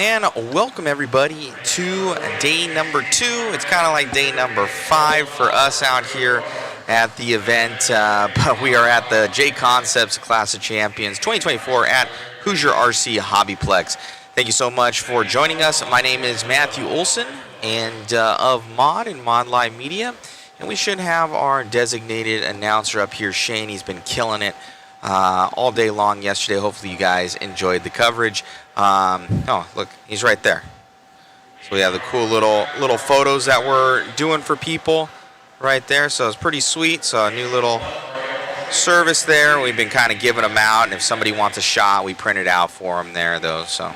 And welcome everybody to day number 2. It's kind of like day number 5 for us out here at the event, but we are at the JConcepts Class of Champions 2024 at Hoosier RC HobbyPlex. Thank you so much for joining us. My name is Matthew Olson and of Mod and Mod Live Media, and we should have our designated announcer up here, Shane. He's been killing it all day long yesterday. Hopefully you guys enjoyed the coverage. Oh, look, he's right there. So we have the cool little photos that we're doing for people right there. So it's pretty sweet. So a new little service there. We've been kind of giving them out, and if somebody wants a shot, we print it out for them there, though. So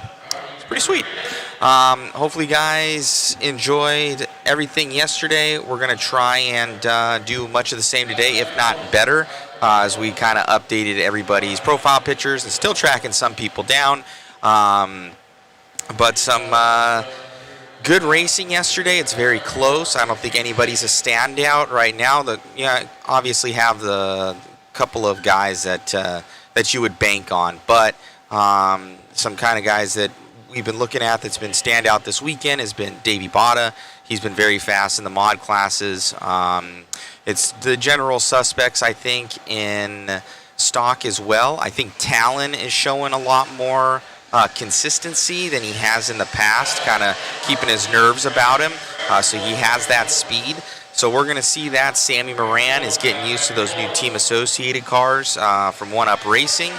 it's pretty sweet. Hopefully you guys enjoyed everything yesterday. We're going to try and do much of the same today, if not better, as we kind of updated everybody's profile pictures and still tracking some people down. But some good racing yesterday. It's very close. I don't think anybody's a standout right now. Obviously have the couple of guys that you would bank on, but some kind of guys that we've been looking at that's been standout this weekend has been Davey Botta. He's been very fast in the mod classes. It's the general suspects, I think, in stock as well. I think Talon is showing a lot more consistency than he has in the past, kind of keeping his nerves about him, so he has that speed. So we're going to see that. Sammy Moran is getting used to those new team associated cars from One Up Racing.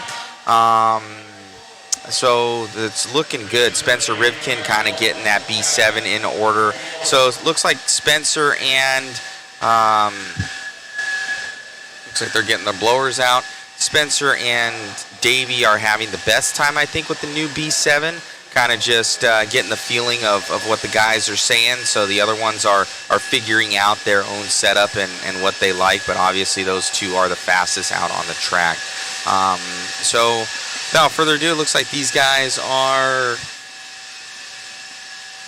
So it's looking good. Spencer Rivkin kind of getting that B7 in order. So it looks like Spencer and looks like they're getting their blowers out. Spencer and Davey are having the best time, I think, with the new B7. Kind of just getting the feeling of what the guys are saying. So the other ones are figuring out their own setup and what they like. But obviously those two are the fastest out on the track. So without further ado, it looks like these guys are,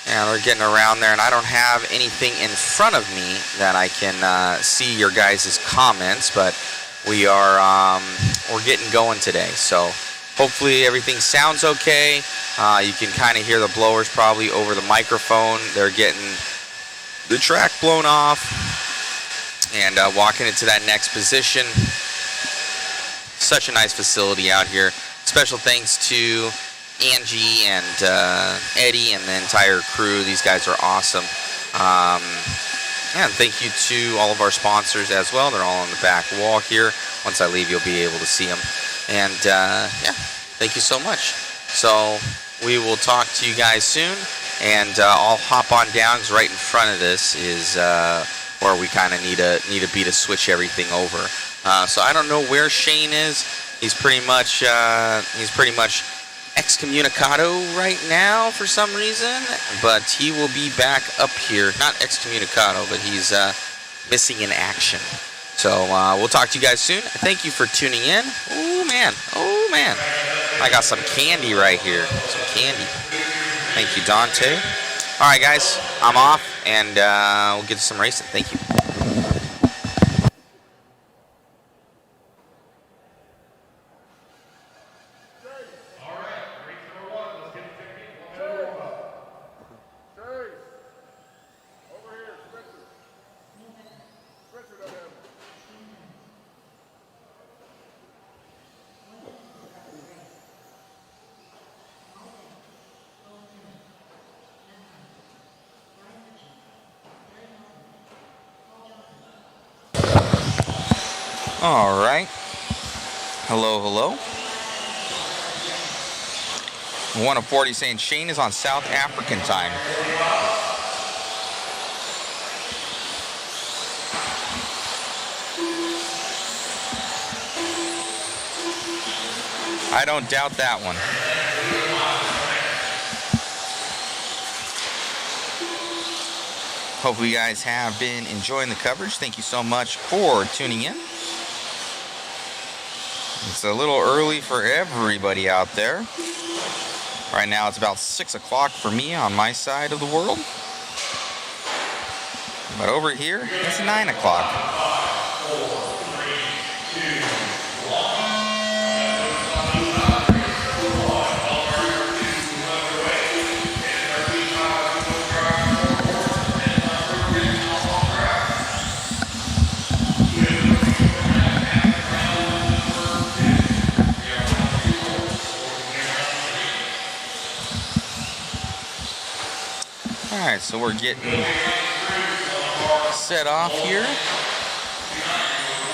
they're getting around there, and I don't have anything in front of me that I can see your guys' comments, but we are we're getting going today. So hopefully everything sounds okay. You can kind of hear the blowers probably over the microphone. They're getting the track blown off and walking into that next position. Such a nice facility out here. Special thanks to Angie and Eddie and the entire crew. These guys are awesome. And thank you to all of our sponsors as well. They're all on the back wall here. Once I leave, you'll be able to see them. And yeah, thank you so much. So we will talk to you guys soon. And I'll hop on down, because right in front of this is where we kind of need a beat to switch everything over. So I don't know where Shane is. He's pretty much excommunicado right now for some reason, but he will be back up here. Not excommunicado, but he's missing in action. So we'll talk to you guys soon. Thank you for tuning in. Oh man, I got some candy right here. Some candy. Thank you, Dante. All right, guys, I'm off, and we'll get to some racing. Thank you. All right. Hello. 1 of 40 saying Shane is on South African time. I don't doubt that one. Hopefully you guys have been enjoying the coverage. Thank you so much for tuning in. It's a little early for everybody out there. Right now it's about 6 o'clock for me on my side of the world. But over here, it's 9 o'clock. so we're getting set off here.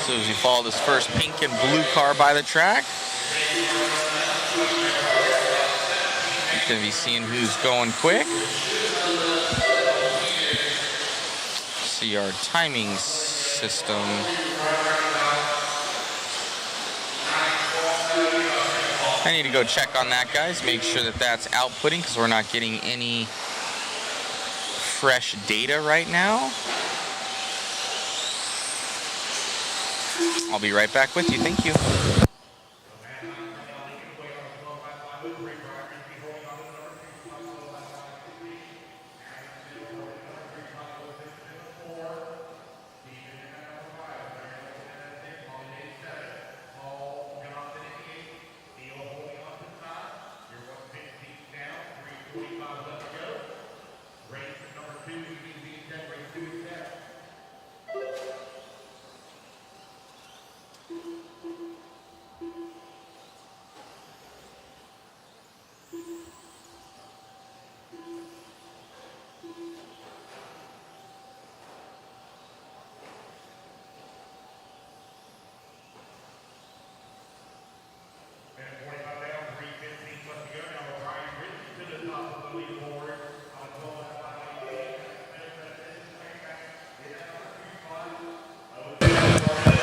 So as we follow this first pink and blue car by the track, you're going to be seeing who's going quick. See our timing system. I need to go check on that, guys. Make sure that that's outputting because we're not getting any fresh data right now. I'll be right back with you. Thank you.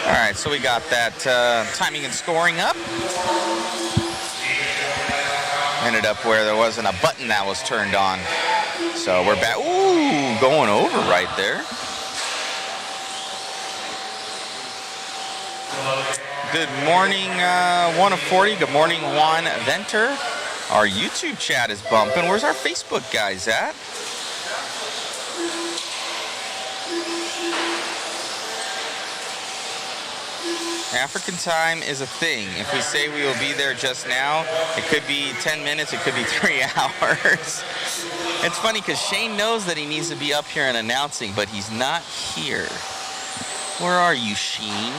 Alright, so we got that timing and scoring up. Ended up where there wasn't a button that was turned on. So we're back. Ooh, going over right there. Good morning, 1 of 40. Good morning, Juan Venter. Our YouTube chat is bumping. Where's our Facebook guys at? African time is a thing. If we say we will be there just now, it could be 10 minutes, it could be 3 hours. It's funny because Shane knows that he needs to be up here and announcing, but he's not here. Where are you, Shane?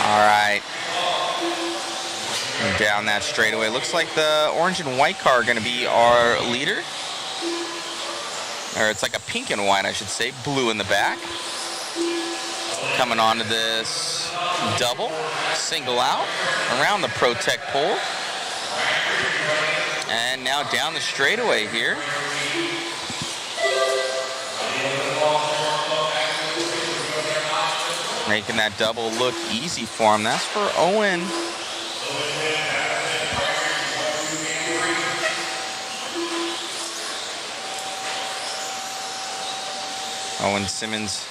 All right. And down that straightaway. Looks like the orange and white car are going to be our leader. Or it's like a pink and white, I should say. Blue in the back. Coming onto this double, single out, around the Protect pole. And now down the straightaway here. Making that double look easy for him. That's for Owen. Owen Simmons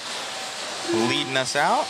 leading us out.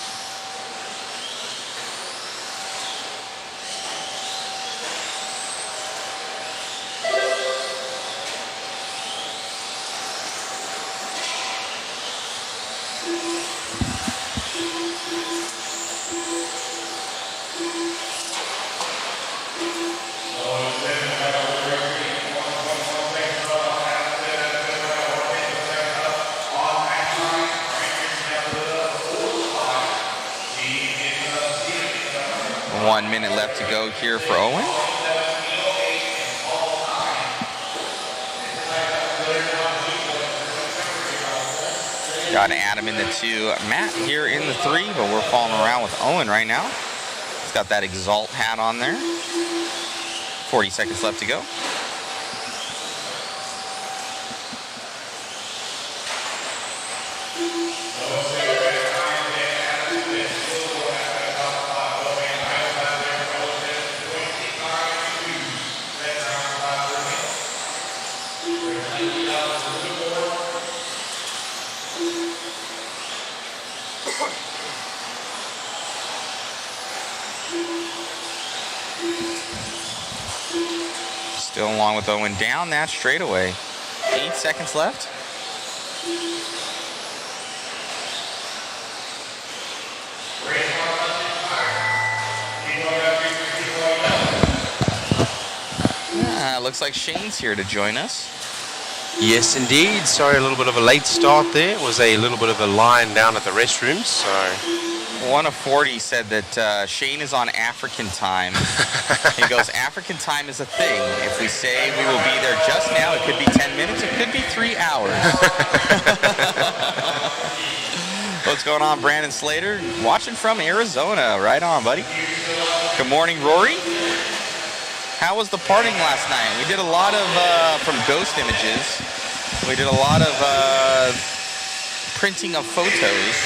.1 minute left to go here for Owen. Got Adam in the 2, Matt here in the 3, but we're following around with Owen right now. He's got that Exalt hat on there. 40 seconds left to go. Still along with Owen down that straightaway. 8 seconds left. Looks like Shane's here to join us. Yes, indeed. Sorry, a little bit of a late start there. It was a little bit of a line down at the restrooms, so one of 40 said that Shane is on African time. He goes, African time is a thing. If we say we will be there just now, it could be 10 minutes, it could be 3 hours. What's going on, Brandon Slater? Watching from Arizona. Right on, buddy. Good morning, Rory. How was the parting last night? We did a lot of, from Ghost Images, we did a lot of printing of photos.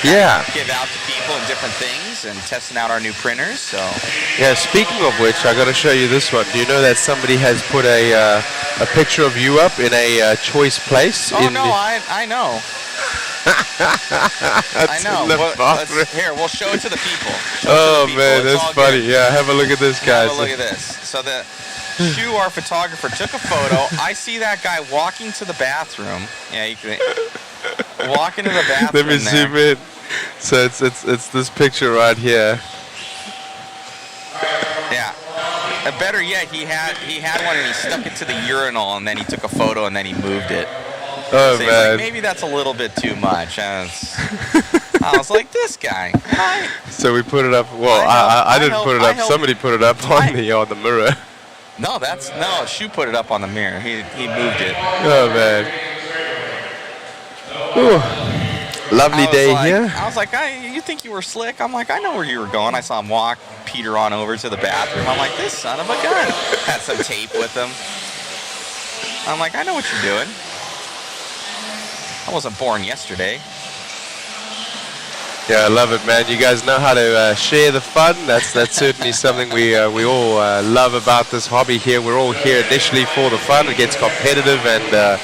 Yeah. Give out to people and different things and testing out our new printers. So. Yeah, speaking of which, I got to show you this one. Do you know that somebody has put a picture of you up in a choice place? Oh, no, I know. I know. Here, we'll show it to the people. Oh, man, that's funny. Good. Yeah, have a look at this, guys. Have a look at this. So the Shu, our photographer, took a photo. I see that guy walking to the bathroom. Yeah, you can walk into the bathroom. Let me zoom in. So it's this picture right here. Yeah. Better yet, he had one and he stuck it to the urinal and then he took a photo and then he moved it. Oh, so man. Like, maybe that's a little bit too much. I was like, this guy. So we put it up. Well, I didn't put it up. Somebody put it up on the mirror. No, Shu put it up on the mirror. He moved it. Oh, man. Ooh. Lovely day here. I was like, you think you were slick? I'm like, I know where you were going. I saw him walk Peter on over to the bathroom. I'm like, this son of a gun. Had some tape with him. I'm like, I know what you're doing. I wasn't born yesterday. Yeah, I love it, man. You guys know how to share the fun. That's certainly something we all love about this hobby here. We're all here initially for the fun. It gets competitive, and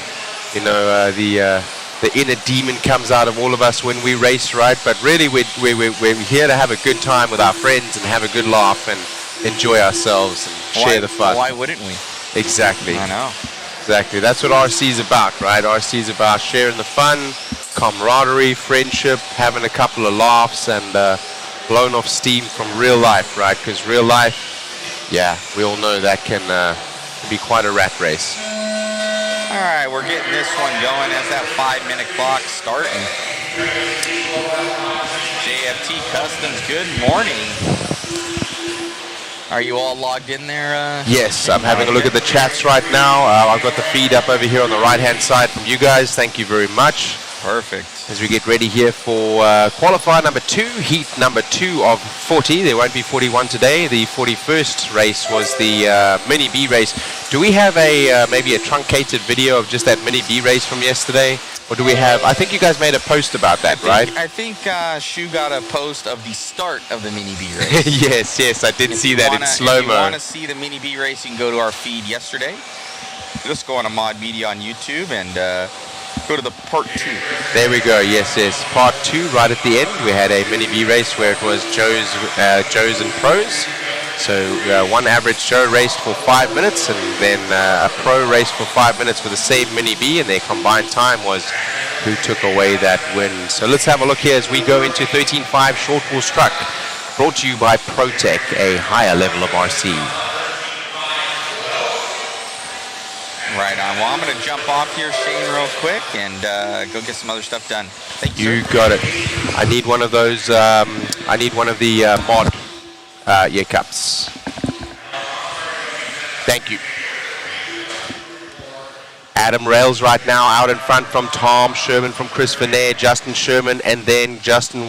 the inner demon comes out of all of us when we race, right? But really, we're here to have a good time with our friends and have a good laugh and enjoy ourselves and share the fun. Why wouldn't we? Exactly. I know. Exactly. That's what RC is about, right? RC is about sharing the fun, camaraderie, friendship, having a couple of laughs, and blowing off steam from real life, right? Because real life, yeah, we all know that can be quite a rat race. All right, we're getting this one going as that 5-minute clock starting. JFT Customs, good morning. Are you all logged in there? Yes, I'm having a look at the chats right now. I've got the feed up over here on the right-hand side from you guys. Thank you very much. Perfect. As we get ready here for qualifier number 2, heat number 2 of 40. There won't be 41 today. The 41st race was the mini B race. Do we have maybe a truncated video of just that mini B race from yesterday? Or do we have, I think you guys made a post about that, right? I think Shu got a post of the start of the mini B race. yes, I did see that in slow-mo. If you want to see the mini B race, you can go to our feed yesterday. Just go on to Mod Media on YouTube and go to the part 2. There we go, yes. Part 2 right at the end. We had a mini B race where it was Joes and pros. So one average Joe raced for 5 minutes, and then a pro raced for 5 minutes for the same mini B, and their combined time was who took away that win. So let's have a look here as we go into 13.5 short course truck, brought to you by ProTech, a higher level of RC. Right on. Well, I'm going to jump off here, Shane, real quick, and go get some other stuff done. Thank you. You got it. I need one of those. I need one of the mod ear cups. Thank you. Adam Rails right now out in front from Tom Sherman, from Chris Venair, Justin Sherman, and then Justin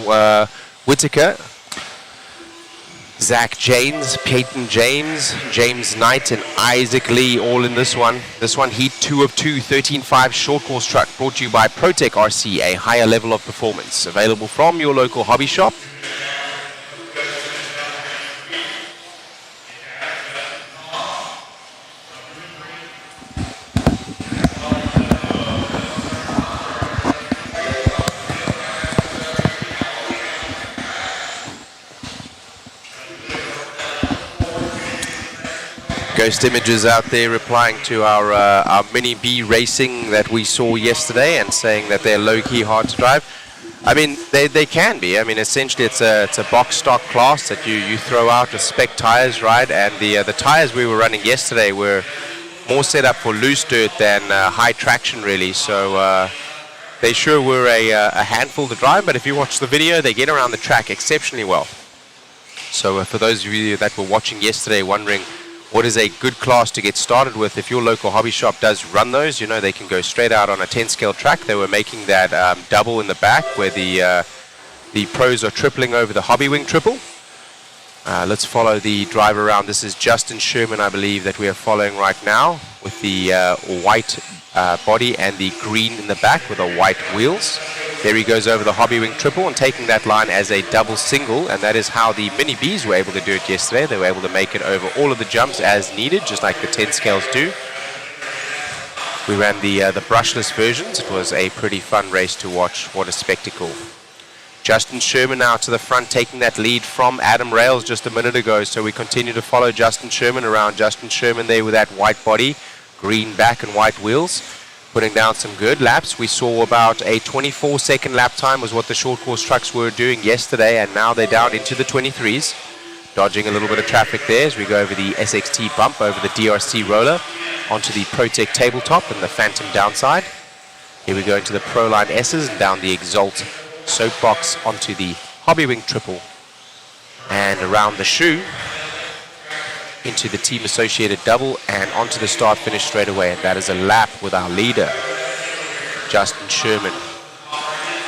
Whitaker. Zach James, Peyton James, James Knight, and Isaac Lee all in this one. This one, heat 2 of 2, 13.5 short course truck, brought to you by ProTech RC, a higher level of performance. Available from your local hobby shop. Ghost Images out there replying to our Mini B racing that we saw yesterday and saying that they're low-key hard to drive. I mean, they can be. I mean, essentially it's a box stock class that you throw out with spec tires, right? And the tires we were running yesterday were more set up for loose dirt than high traction, really. So They sure were a handful to drive, but if you watch the video, they get around the track exceptionally well. So for those of you that were watching yesterday wondering what is a good class to get started with, if your local hobby shop does run those, you know, they can go straight out on a 10 scale track. They were making that double in the back where the pros are tripling over the hobby wing triple. Let's follow the driver around. This is Justin Sherman, I believe, that we are following right now, with the white body and the green in the back with the white wheels. There he goes over the hobby wing triple and taking that line as a double single, and that is how the Mini Bs were able to do it yesterday. They were able to make it over all of the jumps as needed, just like the 10 scales do. We ran the brushless versions. It was a pretty fun race to watch. What a spectacle. Justin Sherman now to the front, taking that lead from Adam Rails just a minute ago. So we continue to follow Justin Sherman around. Justin Sherman there with that white body, green back and white wheels, putting down some good laps. We saw about a 24-second lap time was what the short course trucks were doing yesterday, and now they're down into the 23s. Dodging a little bit of traffic there as we go over the SXT bump, over the DRC roller, onto the ProTech tabletop and the Phantom downside. Here we go into the Proline S's and down the Exalt soapbox onto the hobby wing triple, and around the shoe into the team associated double and onto the start finish straight away, and that is a lap with our leader Justin Sherman.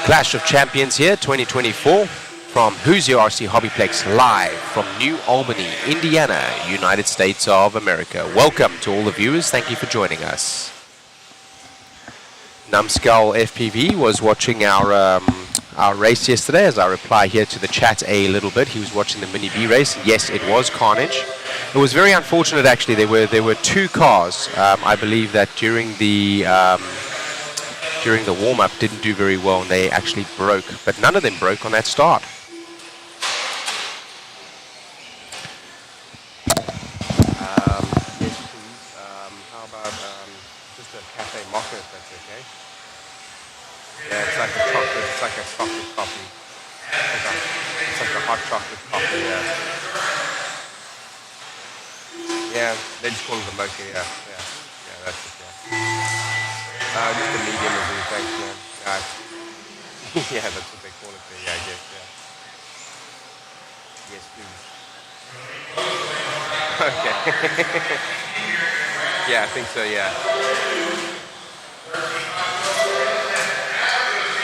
Clash of Champions here 2024 from Hoosier RC HobbyPlex, live from New Albany, Indiana, United States of America. Welcome to all the viewers. Thank you for joining us. Numbskull FPV was watching our race yesterday as I reply here to the chat a little bit. He was watching the Mini B race. Yes, it was carnage. It was very unfortunate actually. There were two cars, I believe, that during the warm-up didn't do very well, and they actually broke, but none of them broke on that start. Yes, please. How about just a cafe mocha, if that's okay? Yeah, it's like a chocolate. It's like a chocolate coffee. It's like a hot chocolate coffee. Yeah, they just call it the mocha. Yeah, that's it. Yeah. Just a medium of it, thanks, man. Yeah, that's what they call it there. Yeah, I guess. Yeah. Yes, please. Okay. Yeah, I think so. Yeah.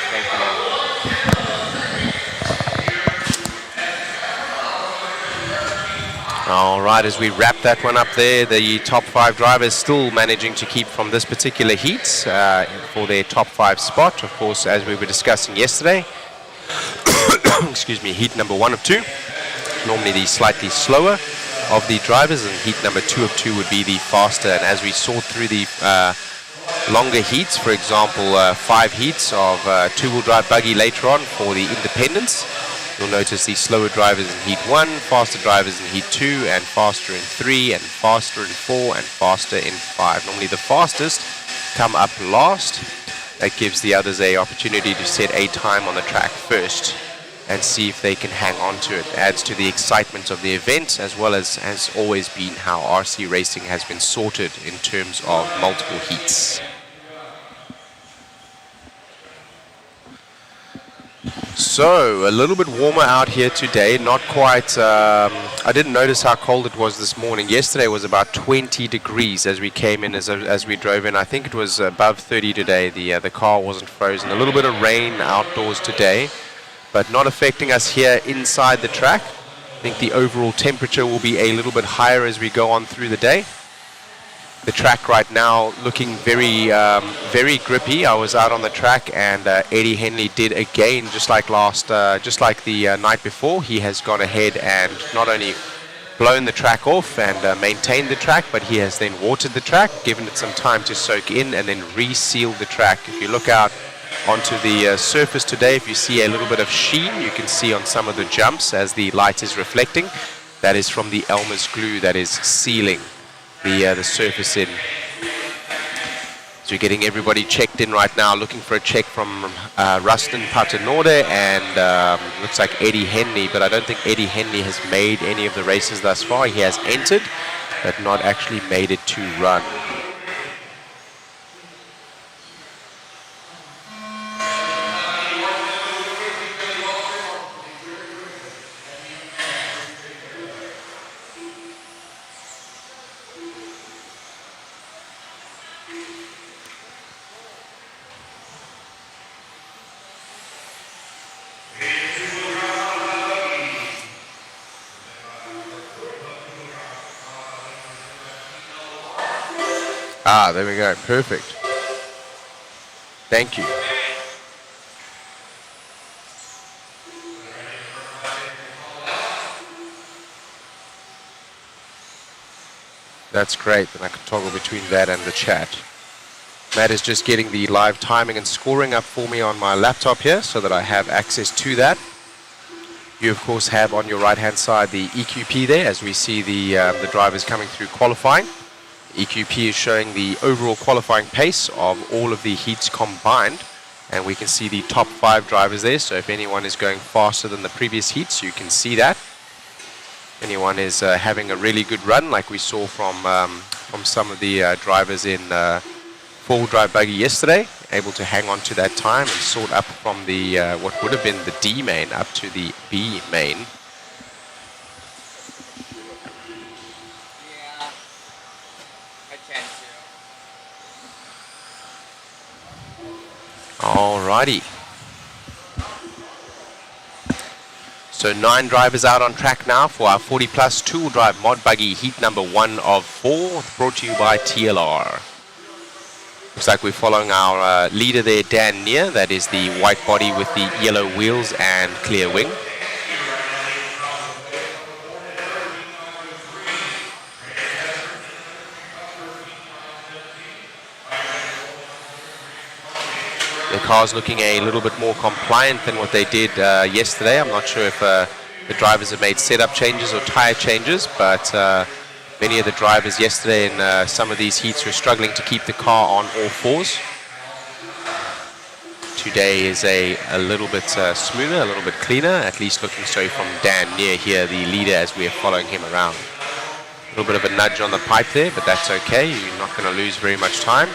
Thank you, man. All right, as we wrap that one up there, the top 5 drivers still managing to keep from this particular heat for their top 5 spot. Of course, as we were discussing yesterday, excuse me, heat number 1 of 2, normally the slightly slower of the drivers, and heat number 2 of 2 would be the faster. And as we saw through the longer heats, for example, 5 heats of two-wheel drive buggy later on for the independents, you'll notice the slower drivers in heat 1, faster drivers in heat 2, and faster in 3, and faster in 4, and faster in 5. Normally the fastest come up last. That gives the others a opportunity to set a time on the track first and see if they can hang on to it. Adds to the excitement of the event, as well as has always been how RC racing has been sorted in terms of multiple heats. So, a little bit warmer out here today, not quite, I didn't notice how cold it was this morning. Yesterday was about 20 degrees as we came in, as we drove in. I think it was above 30 today. The car wasn't frozen. A little bit of rain outdoors today, but not affecting us here inside the track. I think the overall temperature will be a little bit higher as we go on through the day. The track right now looking very, very grippy. I was out on the track, and Eddie Henley did again, just like the night before. He has gone ahead and not only blown the track off and maintained the track, but he has then watered the track, given it some time to soak in, and then resealed the track. If you look out onto the surface today, if you see a little bit of sheen, you can see on some of the jumps as the light is reflecting. That is from the Elmer's glue that is sealing the surface in. So we're getting everybody checked in right now, looking for a check from Rustin Paternotte and looks like Eddie Henley, but I don't think Eddie Henley has made any of the races thus far. He has entered, but not actually made it to run. Ah, there we go. Perfect. Thank you. That's great. Then I can toggle between that and the chat. Matt is just getting the live timing and scoring up for me on my laptop here so that I have access to that. You, of course, have on your right-hand side the EQP there as we see the drivers coming through qualifying. EQP is showing the overall qualifying pace of all of the heats combined. And we can see the top 5 drivers there. So if anyone is going faster than the previous heats, you can see that. Anyone is having a really good run like we saw from some of the drivers in four-wheel drive buggy yesterday, able to hang on to that time and sort up from the what would have been the D main up to the B main. Yeah, I tend to. Alrighty. So 9 drivers out on track now for our 40 plus two-wheel drive mod buggy heat number 1 of 4, brought to you by TLR. Looks like we're following our leader there, Dan Neer. That is the white body with the yellow wheels and clear wing. The car's looking a little bit more compliant than what they did yesterday. I'm not sure if the drivers have made setup changes or tire changes, but many of the drivers yesterday in some of these heats were struggling to keep the car on all fours. Today is a little bit smoother, a little bit cleaner, at least looking so from Dan Neer here, the leader, as we are following him around. A little bit of a nudge on the pipe there, but that's okay. You're not going to lose very much time.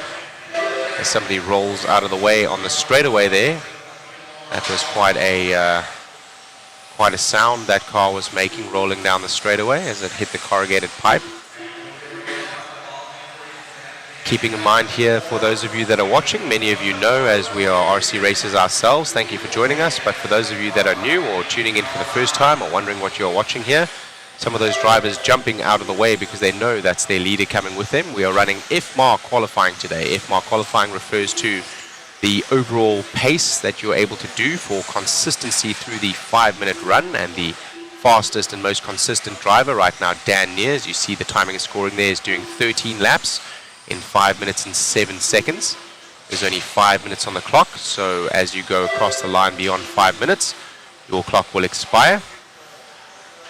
As somebody rolls out of the way on the straightaway there, that was quite a sound that car was making rolling down the straightaway as it hit the corrugated pipe. Keeping in mind here, for those of you that are watching, many of you know as we are RC racers ourselves, thank you for joining us. But for those of you that are new or tuning in for the first time or wondering what you're watching here, some of those drivers jumping out of the way because they know that's their leader coming with them. We are running FMAR qualifying today. FMAR qualifying refers to the overall pace that you're able to do for consistency through the 5-minute run, and the fastest and most consistent driver right now, Dan Neer, as you see the timing and scoring there, is doing 13 laps in 5 minutes and 7 seconds. There's only 5 minutes on the clock, so as you go across the line beyond 5 minutes, your clock will expire.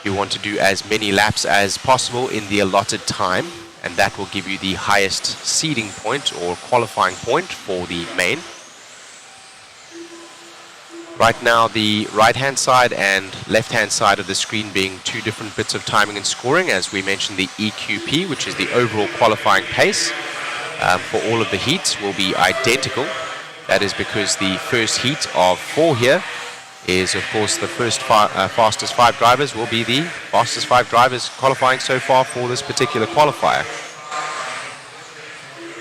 You want to do as many laps as possible in the allotted time, and that will give you the highest seeding point or qualifying point for the main. Right now, the right-hand side and left-hand side of the screen being 2 different bits of timing and scoring. As we mentioned, the EQP, which is the overall qualifying pace for all of the heats, will be identical. That is because the first heat of 4 here is, of course, the first fastest 5 drivers will be the fastest 5 drivers qualifying so far for this particular qualifier.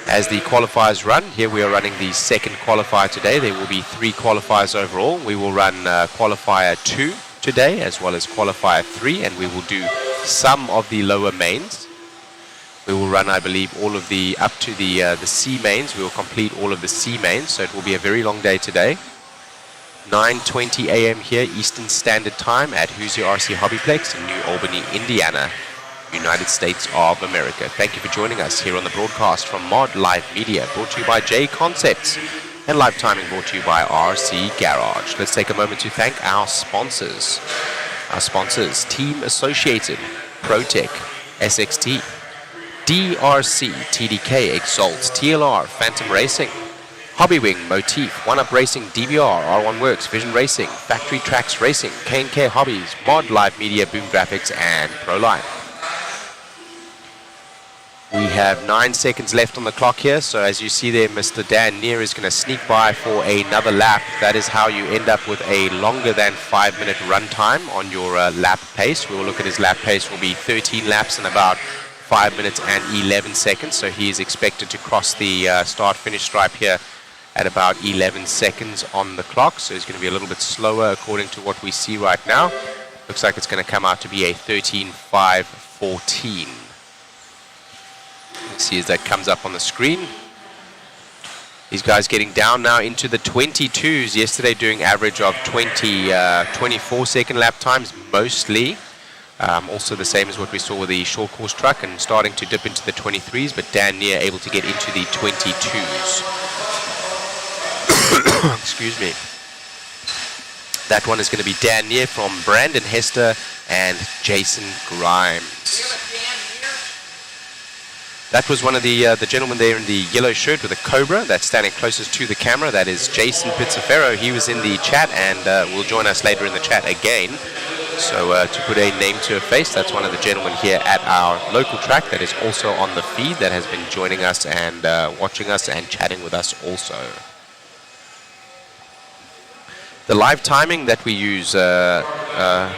As the qualifiers run, here we are running the second qualifier today. There will be 3 qualifiers overall. We will run qualifier 2 today as well as qualifier 3, and we will do some of the lower mains. We will run, I believe, all of the up to the C mains. We will complete all of the C mains, so it will be a very long day today. 9:20 a.m. here, Eastern Standard Time at Hoosier RC HobbyPlex in New Albany, Indiana, United States of America. Thank you for joining us here on the broadcast from Mod Live Media, brought to you by JConcepts, and live timing brought to you by RC Garage. Let's take a moment to thank our sponsors. Our sponsors: Team Associated, ProTech, SXT, DRC, TDK, Exalt, TLR, Phantom Racing, Hobbywing, Motif, One Up Racing, DVR, R1 Works, Vision Racing, Factory Tracks Racing, K&K Hobbies, Mod Live Media, Boom Graphics, and ProLife. We have 9 seconds left on the clock here, so as you see there, Mr. Dan Neer is going to sneak by for another lap. That is how you end up with a longer than 5-minute run time on your lap pace. We will look at his lap pace, will be 13 laps in about 5 minutes and 11 seconds, so he is expected to cross the start-finish stripe here at about 11 seconds on the clock, so it's going to be a little bit slower according to what we see right now. Looks like it's going to come out to be a 13.5.14. see as that comes up on the screen. These guys getting down now into the 22s. Yesterday doing average of 24 second lap times mostly. Also the same as what we saw with the short course truck, and starting to dip into the 23s, but Dan Neer able to get into the 22s. Excuse me. That one is going to be Dan Neer from Brandon Hester and Jason Grimes. That was one of the gentlemen there in the yellow shirt with a cobra that's standing closest to the camera. That is Jason Pizzafero. He was in the chat and will join us later in the chat again. So to put a name to a face, that's one of the gentlemen here at our local track that is also on the feed that has been joining us and watching us and chatting with us also. The live timing that we use, Juan.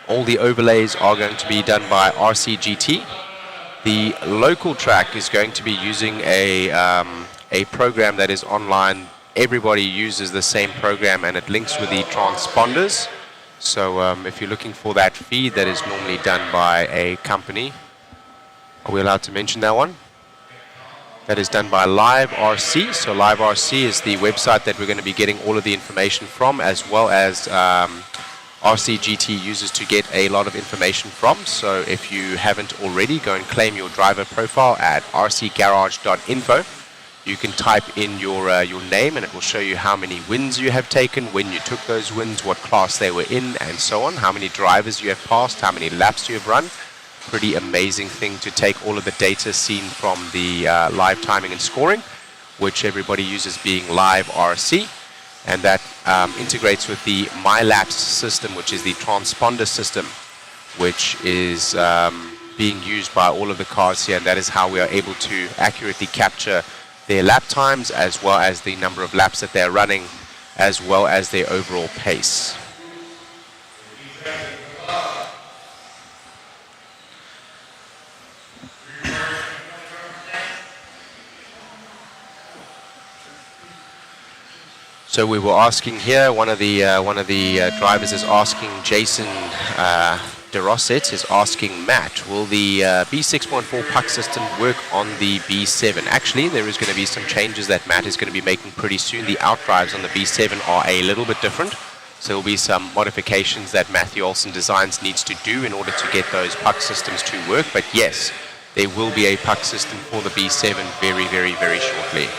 All the overlays are going to be done by RCGT. The local track is going to be using a program that is online. Everybody uses the same program and it links with the transponders. So if you're looking for that feed that is normally done by a company, are we allowed to mention that one? That is done by Live RC. So Live RC is the website that we're going to be getting all of the information from, as well as RCGT uses to get a lot of information from. So if you haven't already, go and claim your driver profile at rcgarage.info. You can type in your name and it will show you how many wins you have taken, when you took those wins, what class they were in, and so on, how many drivers you have passed, how many laps you have run. Pretty amazing thing to take all of the data seen from the live timing and scoring, which everybody uses being Live RC. And that integrates with the MyLaps system, which is the transponder system, which is being used by all of the cars here. And that is how we are able to accurately capture their lap times, as well as the number of laps that they're running, as well as their overall pace. So we were asking here, one of the drivers is asking, Jason DeRosset is asking Matt, will the B6.4 puck system work on the B7? Actually, there is going to be some changes that Matt is going to be making pretty soon. The outdrives on the B7 are a little bit different. So there will be some modifications that Matthew Olson Designs needs to do in order to get those puck systems to work. But yes, there will be a puck system for the B7 very, very, very shortly.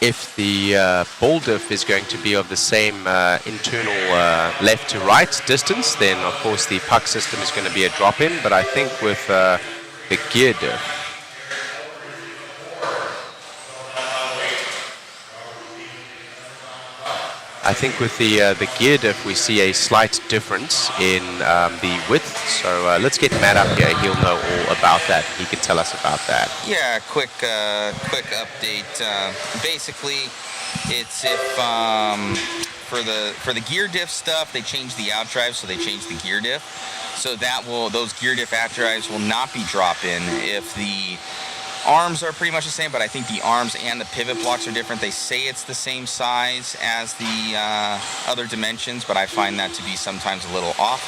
If the ball diff is going to be of the same internal left to right distance, then of course the puck system is going to be a drop-in. But I think with the gear diff, we see a slight difference in the width. So let's get Matt up here. He'll know all about that. He can tell us about that. Yeah, quick update. Basically, it's if for the gear diff stuff, they changed the outdrive, so they changed the gear diff. So those gear diff outdrives will not be drop-in. If the arms are pretty much the same, but I think the arms and the pivot blocks are different. They say it's the same size as the other dimensions, but I find that to be sometimes a little off.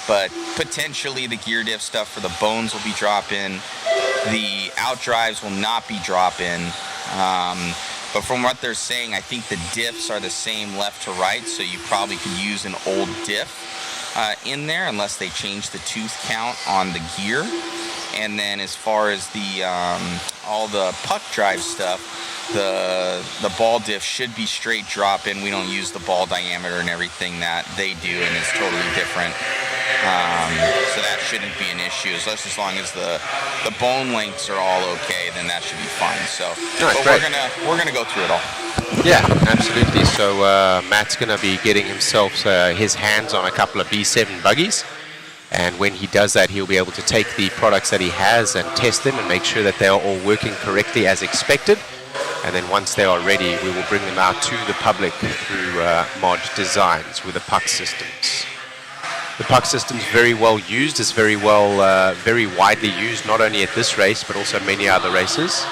But potentially the gear diff stuff for the bones will be drop-in. The outdrives will not be drop-in. But from what they're saying, I think the diffs are the same left to right, so you probably could use an old diff in there unless they change the tooth count on the gear. And then as far as the all the puck drive stuff, the ball diff should be straight drop-in. We don't use the ball diameter and everything that they do, and it's totally different. So that shouldn't be an issue. As long as the bone lengths are all okay, then that should be fine. So but we're gonna go through it all. Yeah, absolutely. So Matt's gonna be getting himself his hands on a couple of B7 buggies. And when he does that, he'll be able to take the products that he has and test them and make sure that they are all working correctly as expected. And then once they are ready, we will bring them out to the public through Mod Designs with the puck systems. The puck system is very well used. It's very widely used, not only at this race, but also many other races.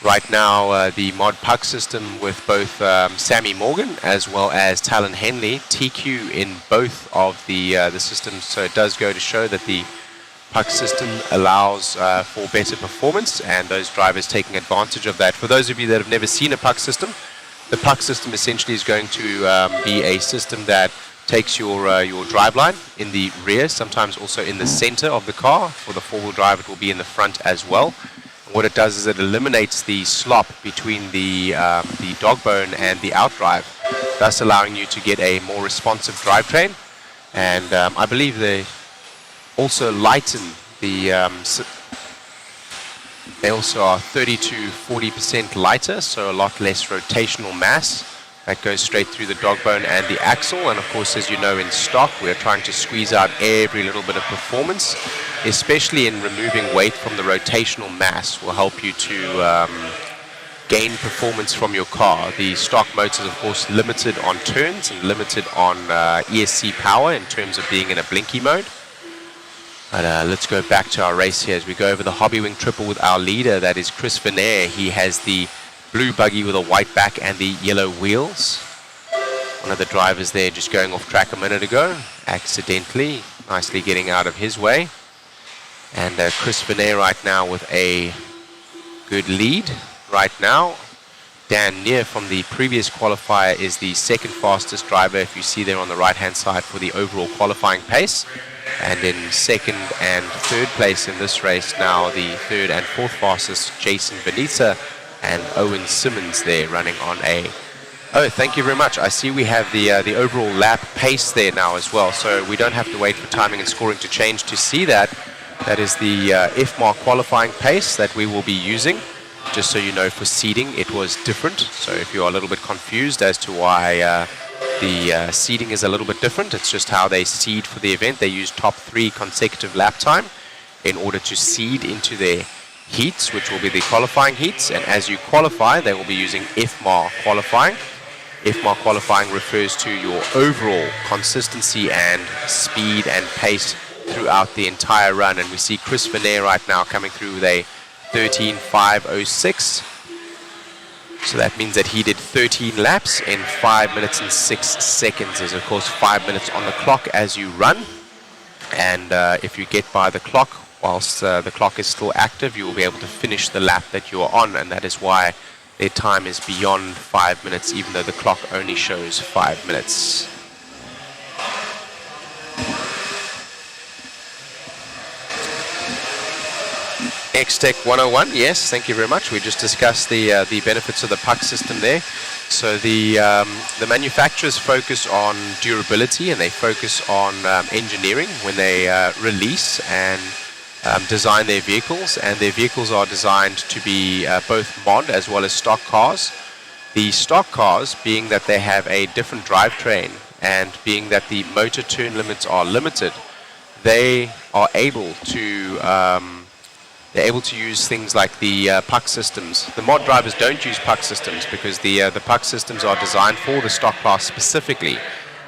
Right now, the mod puck system with both Sammy Morgan as well as Talon Henley, TQ in both of the systems. So it does go to show that the puck system allows for better performance, and those drivers taking advantage of that. For those of you that have never seen a puck system, the puck system essentially is going to be a system that takes your driveline in the rear, sometimes also in the center of the car. For the four-wheel drive, it will be in the front as well. What it does is it eliminates the slop between the dog bone and the outdrive, thus allowing you to get a more responsive drivetrain. And I believe they also lighten the. They also are 30 to 40% lighter, so a lot less rotational mass that goes straight through the dog bone and the axle. And of course, as you know, in stock, we're trying to squeeze out every little bit of performance, especially in removing weight from the rotational mass will help you to gain performance from your car. The stock motor is, of course, limited on turns and limited on ESC power in terms of being in a blinky mode. But let's go back to our race here as we go over the Hobby Wing Triple with our leader, that is Chris Venair. He has the blue buggy with a white back and the yellow wheels. One of the drivers there just going off track a minute ago, accidentally, nicely getting out of his way. And Chris Venair right now with a good lead right now. Dan Neer from the previous qualifier is the second fastest driver, if you see there on the right hand side, for the overall qualifying pace. And in second and third place in this race now, the third and fourth fastest, Jason Benita and Owen Simmons there running on a... Oh, thank you very much. I see we have the overall lap pace there now as well, so we don't have to wait for timing and scoring to change to see that. That is the FMAR qualifying pace that we will be using. Just so you know, for seeding, it was different. So if you are a little bit confused as to why the seeding is a little bit different, it's just how they seed for the event. They use top 3 consecutive lap time in order to seed into their heats, which will be the qualifying heats. And as you qualify, they will be using FMAR qualifying. FMAR qualifying refers to your overall consistency and speed and pace throughout the entire run. And we see Chris Venair right now coming through with a 13.506. So that means that he did 13 laps in 5 minutes and 6 seconds. There's, of course, 5 minutes on the clock as you run. And if you get by the clock whilst the clock is still active, you will be able to finish the lap that you are on. And that is why their time is beyond 5 minutes, even though the clock only shows 5 minutes. X-Tech 101, yes, thank you very much. We just discussed the benefits of the puck system there. So the manufacturers focus on durability, and they focus on engineering when they release and design their vehicles. And their vehicles are designed to be both mod as well as stock cars. The stock cars, being that they have a different drivetrain and being that the motor turn limits are limited, they are able to use things like the puck systems. The mod drivers don't use puck systems because the puck systems are designed for the stock class specifically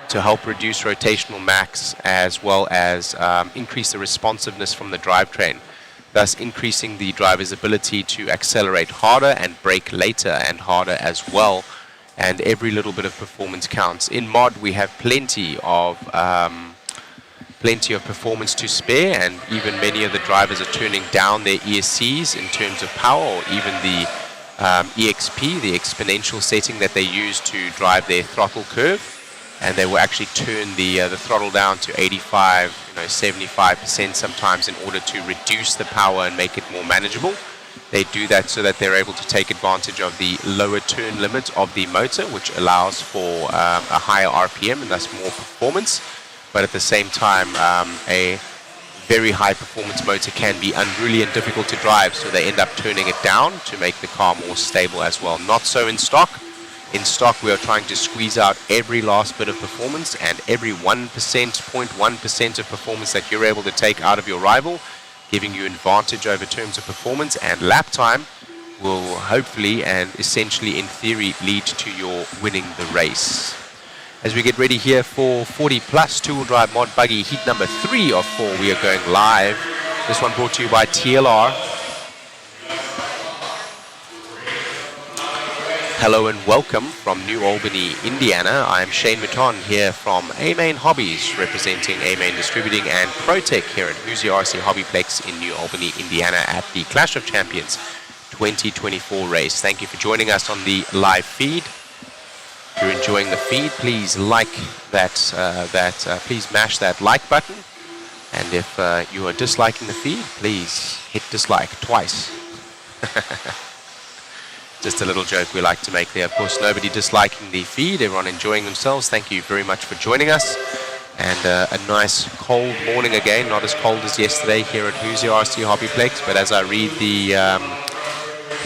to help reduce rotational mass as well as increase the responsiveness from the drivetrain, thus increasing the driver's ability to accelerate harder and brake later and harder as well. And every little bit of performance counts. In mod, we have plenty of performance to spare, and even many of the drivers are turning down their ESCs in terms of power, or even the EXP, the exponential setting that they use to drive their throttle curve, and they will actually turn the throttle down to 85, 75% sometimes in order to reduce the power and make it more manageable. They do that so that they're able to take advantage of the lower turn limit of the motor, which allows for a higher RPM and thus more performance. But at the same time, a very high performance motor can be unruly and difficult to drive, so they end up turning it down to make the car more stable as well. Not so in stock. In stock, we are trying to squeeze out every last bit of performance, and every 1%, 0.1% of performance that you're able to take out of your rival, giving you advantage over terms of performance and lap time, will hopefully and essentially in theory lead to your winning the race. As we get ready here for 40 plus two-wheel drive mod buggy heat number 3 of 4, we are going live. This one brought to you by TLR. Hello and welcome from New Albany, Indiana. I am Shane Mouton here from A-Main Hobbies, representing A-Main Distributing and ProTech here at Hoosier RC HobbyPlex in New Albany, Indiana at the Clash of Champions 2024 race. Thank you for joining us on the live feed. If you're enjoying the feed, please like that, please mash that like button. And if you are disliking the feed, please hit dislike twice. Just a little joke we like to make there. Of course, nobody disliking the feed, everyone enjoying themselves. Thank you very much for joining us. And a nice cold morning again, not as cold as yesterday here at Hoosier RC HobbyPlex. But as I read the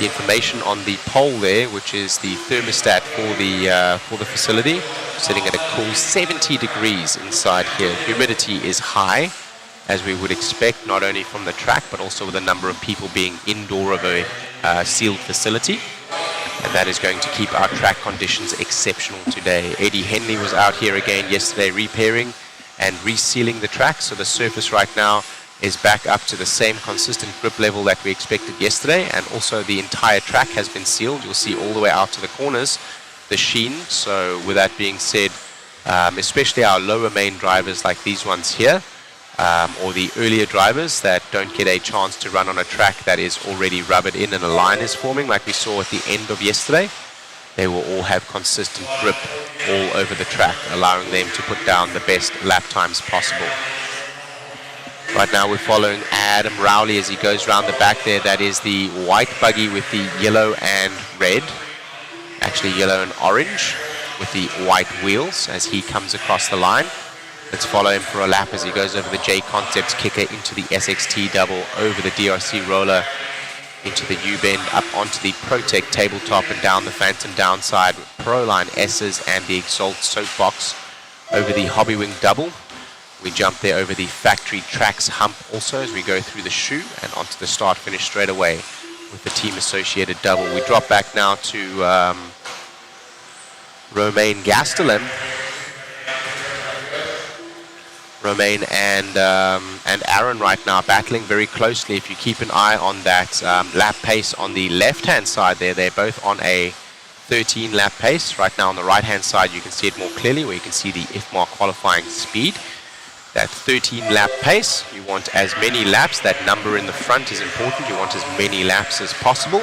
information on the poll there, which is the thermostat for the facility, sitting at a cool 70 degrees inside here. Humidity is high, as we would expect, not only from the track, but also with the number of people being indoor of a sealed facility. And that is going to keep our track conditions exceptional today. Eddie Henley was out here again yesterday repairing and resealing the track. So the surface right now is back up to the same consistent grip level that we expected yesterday. And also the entire track has been sealed. You'll see all the way out to the corners the sheen. So with that being said, especially our lower main drivers like these ones here, or the earlier drivers that don't get a chance to run on a track that is already rubbered in and a line is forming like we saw at the end of yesterday, they will all have consistent grip all over the track, allowing them to put down the best lap times possible. Right now we're following Adam Rowley as he goes around the back there. That is the white buggy with the yellow and red, actually yellow and orange with the white wheels as he comes across the line. Let's follow him for a lap as he goes over the JConcepts kicker into the SXT double, over the DRC roller, into the U-bend, up onto the ProTech tabletop and down the Phantom downside with Proline S's and the Exalt soapbox, over the Hobbywing double. We jump there over the factory tracks hump also as we go through the shoe and onto the start finish straight away with the team associated double. We drop back now to Romain Gastelum. Romain and Aaron right now battling very closely. If you keep an eye on that lap pace on the left-hand side there, they're both on a 13 lap pace. Right now on the right-hand side you can see it more clearly where you can see the IFMAR qualifying speed. That 13 lap pace, you want as many laps. That number in the front is important. You want as many laps as possible.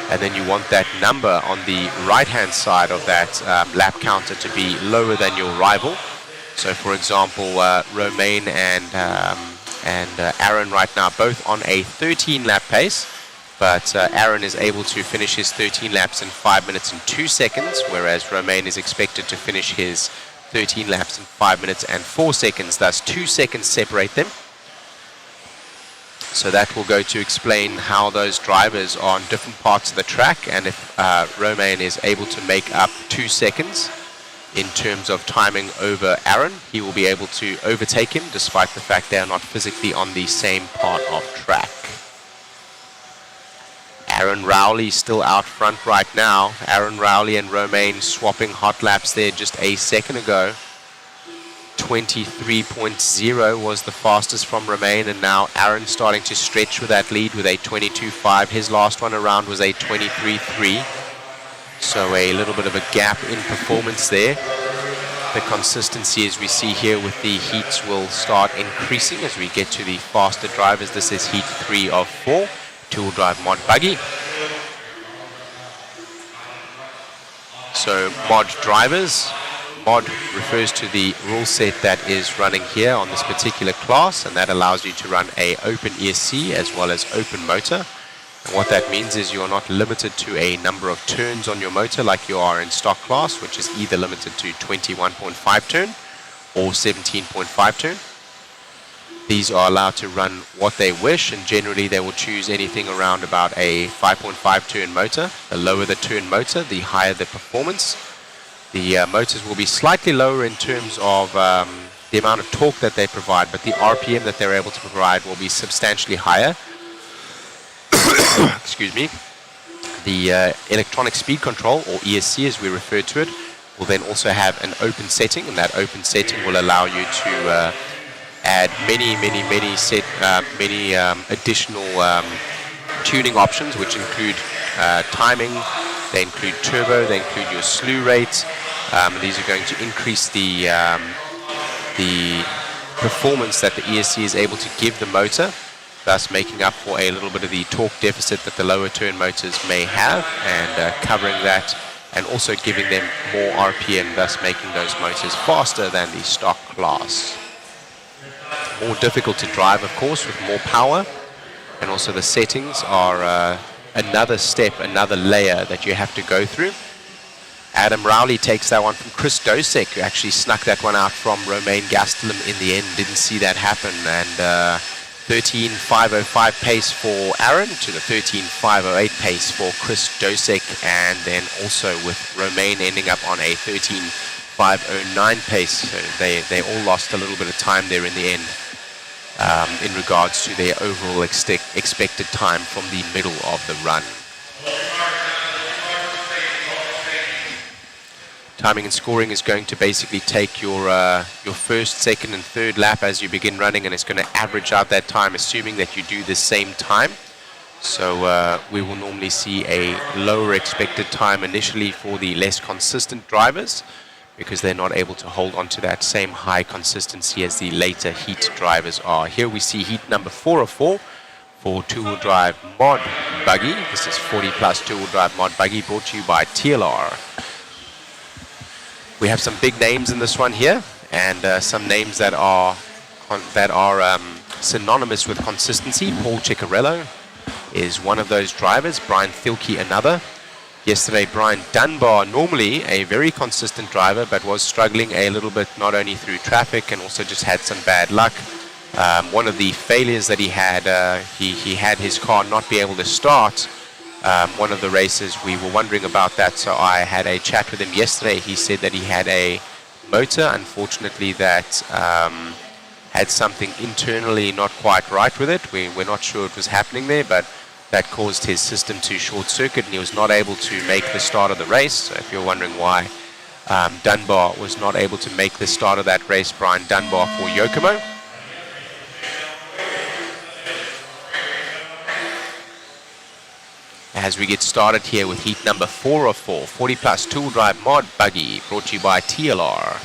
And then you want that number on the right-hand side of that lap counter to be lower than your rival. So for example, Romain and Aaron right now both on a 13 lap pace, but Aaron is able to finish his 13 laps in 5 minutes and 2 seconds, whereas Romain is expected to finish his 13 laps in 5 minutes and 4 seconds, thus 2 seconds separate them. So that will go to explain how those drivers are on different parts of the track, and if Romain is able to make up 2 seconds in terms of timing over Aaron, he will be able to overtake him despite the fact they are not physically on the same part of track. Aaron Rowley still out front right now. Aaron Rowley and Romain swapping hot laps there just a second ago. 23.0 was the fastest from Romain, and now Aaron starting to stretch with that lead with a 22.5. His last one around was a 23.3. So a little bit of a gap in performance there. The consistency as we see here with the heats will start increasing as we get to the faster drivers. This is heat 3 of 4, two-wheel drive mod buggy. So mod drivers, mod refers to the rule set that is running here on this particular class, and that allows you to run a open ESC as well as open motor. And what that means is you are not limited to a number of turns on your motor like you are in stock class, which is either limited to 21.5 turn or 17.5 turn. These are allowed to run what they wish, and generally they will choose anything around about a 5.5 turn motor. The lower the turn motor, the higher the performance. The motors will be slightly lower in terms of the amount of torque that they provide, but the RPM that they're able to provide will be substantially higher. Excuse me. The electronic speed control, or ESC as we refer to it, will then also have an open setting, and that open setting will allow you to add many additional tuning options, which include timing, they include turbo, they include your slew rate. These are going to increase the performance that the ESC is able to give the motor, thus making up for a little bit of the torque deficit that the lower turn motors may have, and covering that, and also giving them more RPM, thus making those motors faster than the stock class. More difficult to drive, of course, with more power, and also the settings are another step, another layer that you have to go through. Adam Rowley takes that one from Chris Dosek, who actually snuck that one out from Romain Gastelum in the end. Didn't see that happen. And 13.505 pace for Aaron to the 13.508 pace for Chris Dosek. And then also with Romain ending up on a 13.509 pace. So they all lost a little bit of time there in the end in regards to their overall expected time from the middle of the run. Timing and scoring is going to basically take your first, second, and third lap as you begin running, and it's going to average out that time, assuming that you do the same time. So we will normally see a lower expected time initially for the less consistent drivers, because they're not able to hold on to that same high consistency as the later heat drivers are. Here we see heat number 4 of 4 for two-wheel drive mod buggy. This is 40 plus two-wheel drive mod buggy, brought to you by TLR. We have some big names in this one here, and some names that are synonymous with consistency. Paul Ciccarello is one of those drivers. Brian Thielke another. Yesterday, Brian Dunbar, normally a very consistent driver, but was struggling a little bit, not only through traffic and also just had some bad luck. One of the failures that he had his car not be able to start one of the races. We were wondering about that, so I had a chat with him yesterday. He said that he had a motor, unfortunately, that had something internally not quite right with it. We're not sure what was happening there, but that caused his system to short circuit, and he was not able to make the start of the race. So if you're wondering why Dunbar was not able to make the start of that race, Brian Dunbar for Yokomo. As we get started here with heat number 4 of 4, 40 plus two-wheel drive mod buggy, brought to you by TLR.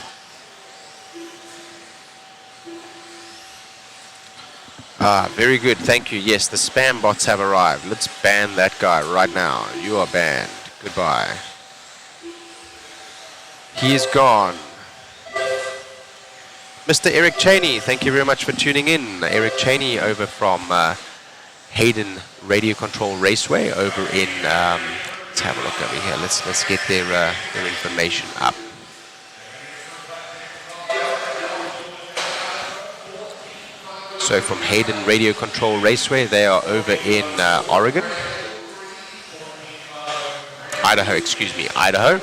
Very good, thank you. Yes, the spam bots have arrived. Let's ban that guy right now. You are banned. Goodbye. He is gone. Mr. Eric Cheney, thank you very much for tuning in. Eric Cheney over from Hayden Radio Control Raceway over in, let's have a look over here. Let's get their information up. So from Hayden Radio Control Raceway, they are over in Idaho.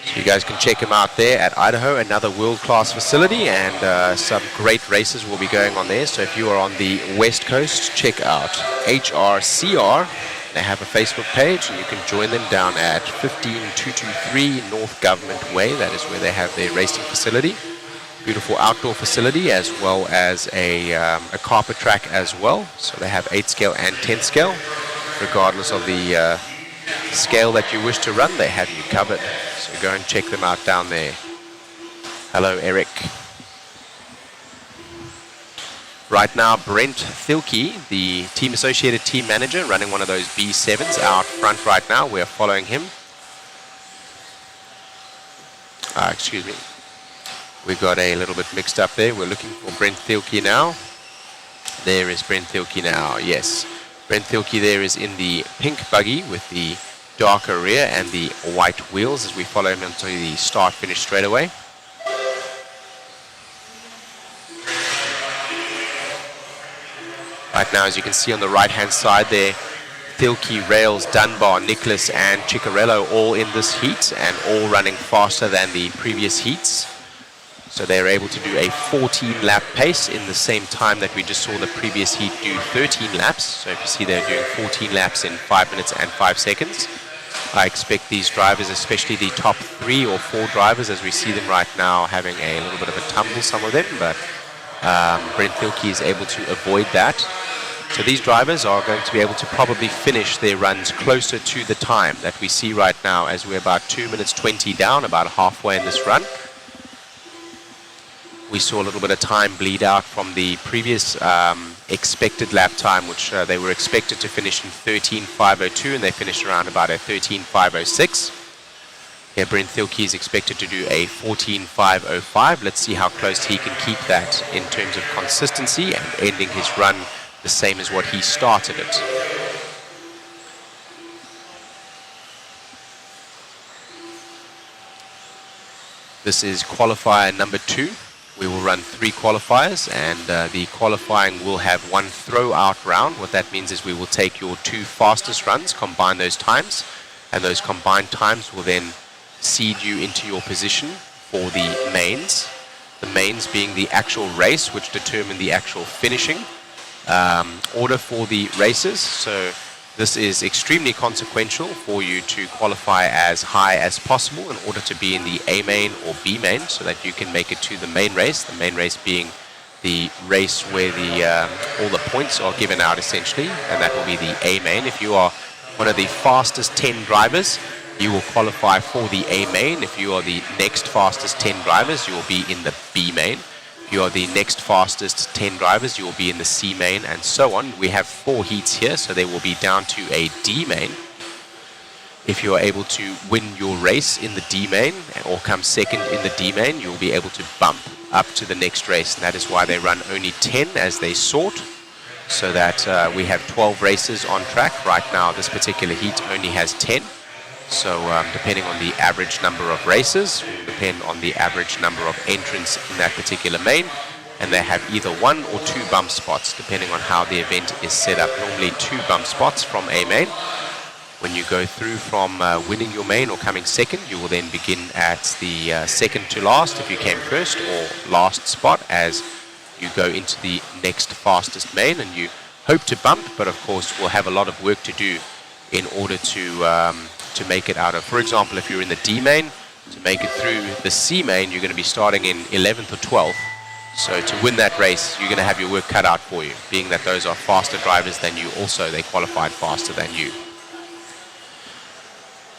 So you guys can check them out there at Idaho, another world-class facility, and some great races will be going on there. So if you are on the West Coast, check out HRCR. They have a Facebook page, and you can join them down at 15223 North Government Way. That is where they have their racing facility. Beautiful outdoor facility, as well as a carpet track as well. So they have 8 scale and 10 scale. Regardless of the scale that you wish to run, they have you covered. So go and check them out down there. Hello, Eric. Right now, Brent Thielke, the team associated team manager, running one of those B7s out front right now. We're following him. Excuse me. We got a little bit mixed up there. We're looking for Brent Thielke now. There is Brent Thielke now, yes. Brent Thielke there is in the pink buggy with the darker rear and the white wheels as we follow him into the start-finish straightaway. Right now, as you can see on the right-hand side there, Thielke, Rails, Dunbar, Nicholas, and Ciccarello all in this heat and all running faster than the previous heats. So they're able to do a 14-lap pace in the same time that we just saw the previous heat do 13 laps. So if you see they're doing 14 laps in 5 minutes and 5 seconds. I expect these drivers, especially the top 3 or 4 drivers, as we see them right now, having a little bit of a tumble, some of them, but Brent Thielke is able to avoid that. So these drivers are going to be able to probably finish their runs closer to the time that we see right now, as we're about 2 minutes 20 down, about halfway in this run. We saw a little bit of time bleed out from the previous expected lap time, which they were expected to finish in 13.502, and they finished around about a 13.506. Here, Brent Thielke is expected to do a 14.505. Let's see how close he can keep that in terms of consistency and ending his run the same as what he started it. This is qualifier number 2. We will run 3 qualifiers, and the qualifying will have 1 throw-out round. What that means is we will take your 2 fastest runs, combine those times, and those combined times will then seed you into your position for the mains. The mains being the actual race, which determine the actual finishing order for the races. So this is extremely consequential for you to qualify as high as possible in order to be in the A main or B main, so that you can make it to the main race. The main race being the race where all the points are given out, essentially, and that will be the A main. If you are one of the fastest 10 drivers, you will qualify for the A main. If you are the next fastest 10 drivers, you will be in the B main. If you are the next fastest 10 drivers, you will be in the C main, and so on. We have 4 heats here, so they will be down to a D main. If you are able to win your race in the D main or come second in the D main, you will be able to bump up to the next race, and that is why they run only 10 as they sort, so that we have 12 races on track. Right now, this particular heat only has 10. So depending on the average number of races, will depend on the average number of entrants in that particular main, and they have either 1 or 2 bump spots, depending on how the event is set up. Normally 2 bump spots from a main. When you go through from winning your main or coming second, you will then begin at the second to last if you came first, or last spot as you go into the next fastest main, and you hope to bump, but of course will have a lot of work to do in order to make it out of. For example, if you're in the D main, to make it through the C main, you're going to be starting in 11th or 12th. So to win that race, you're going to have your work cut out for you, being that those are faster drivers than you. Also, they qualified faster than you.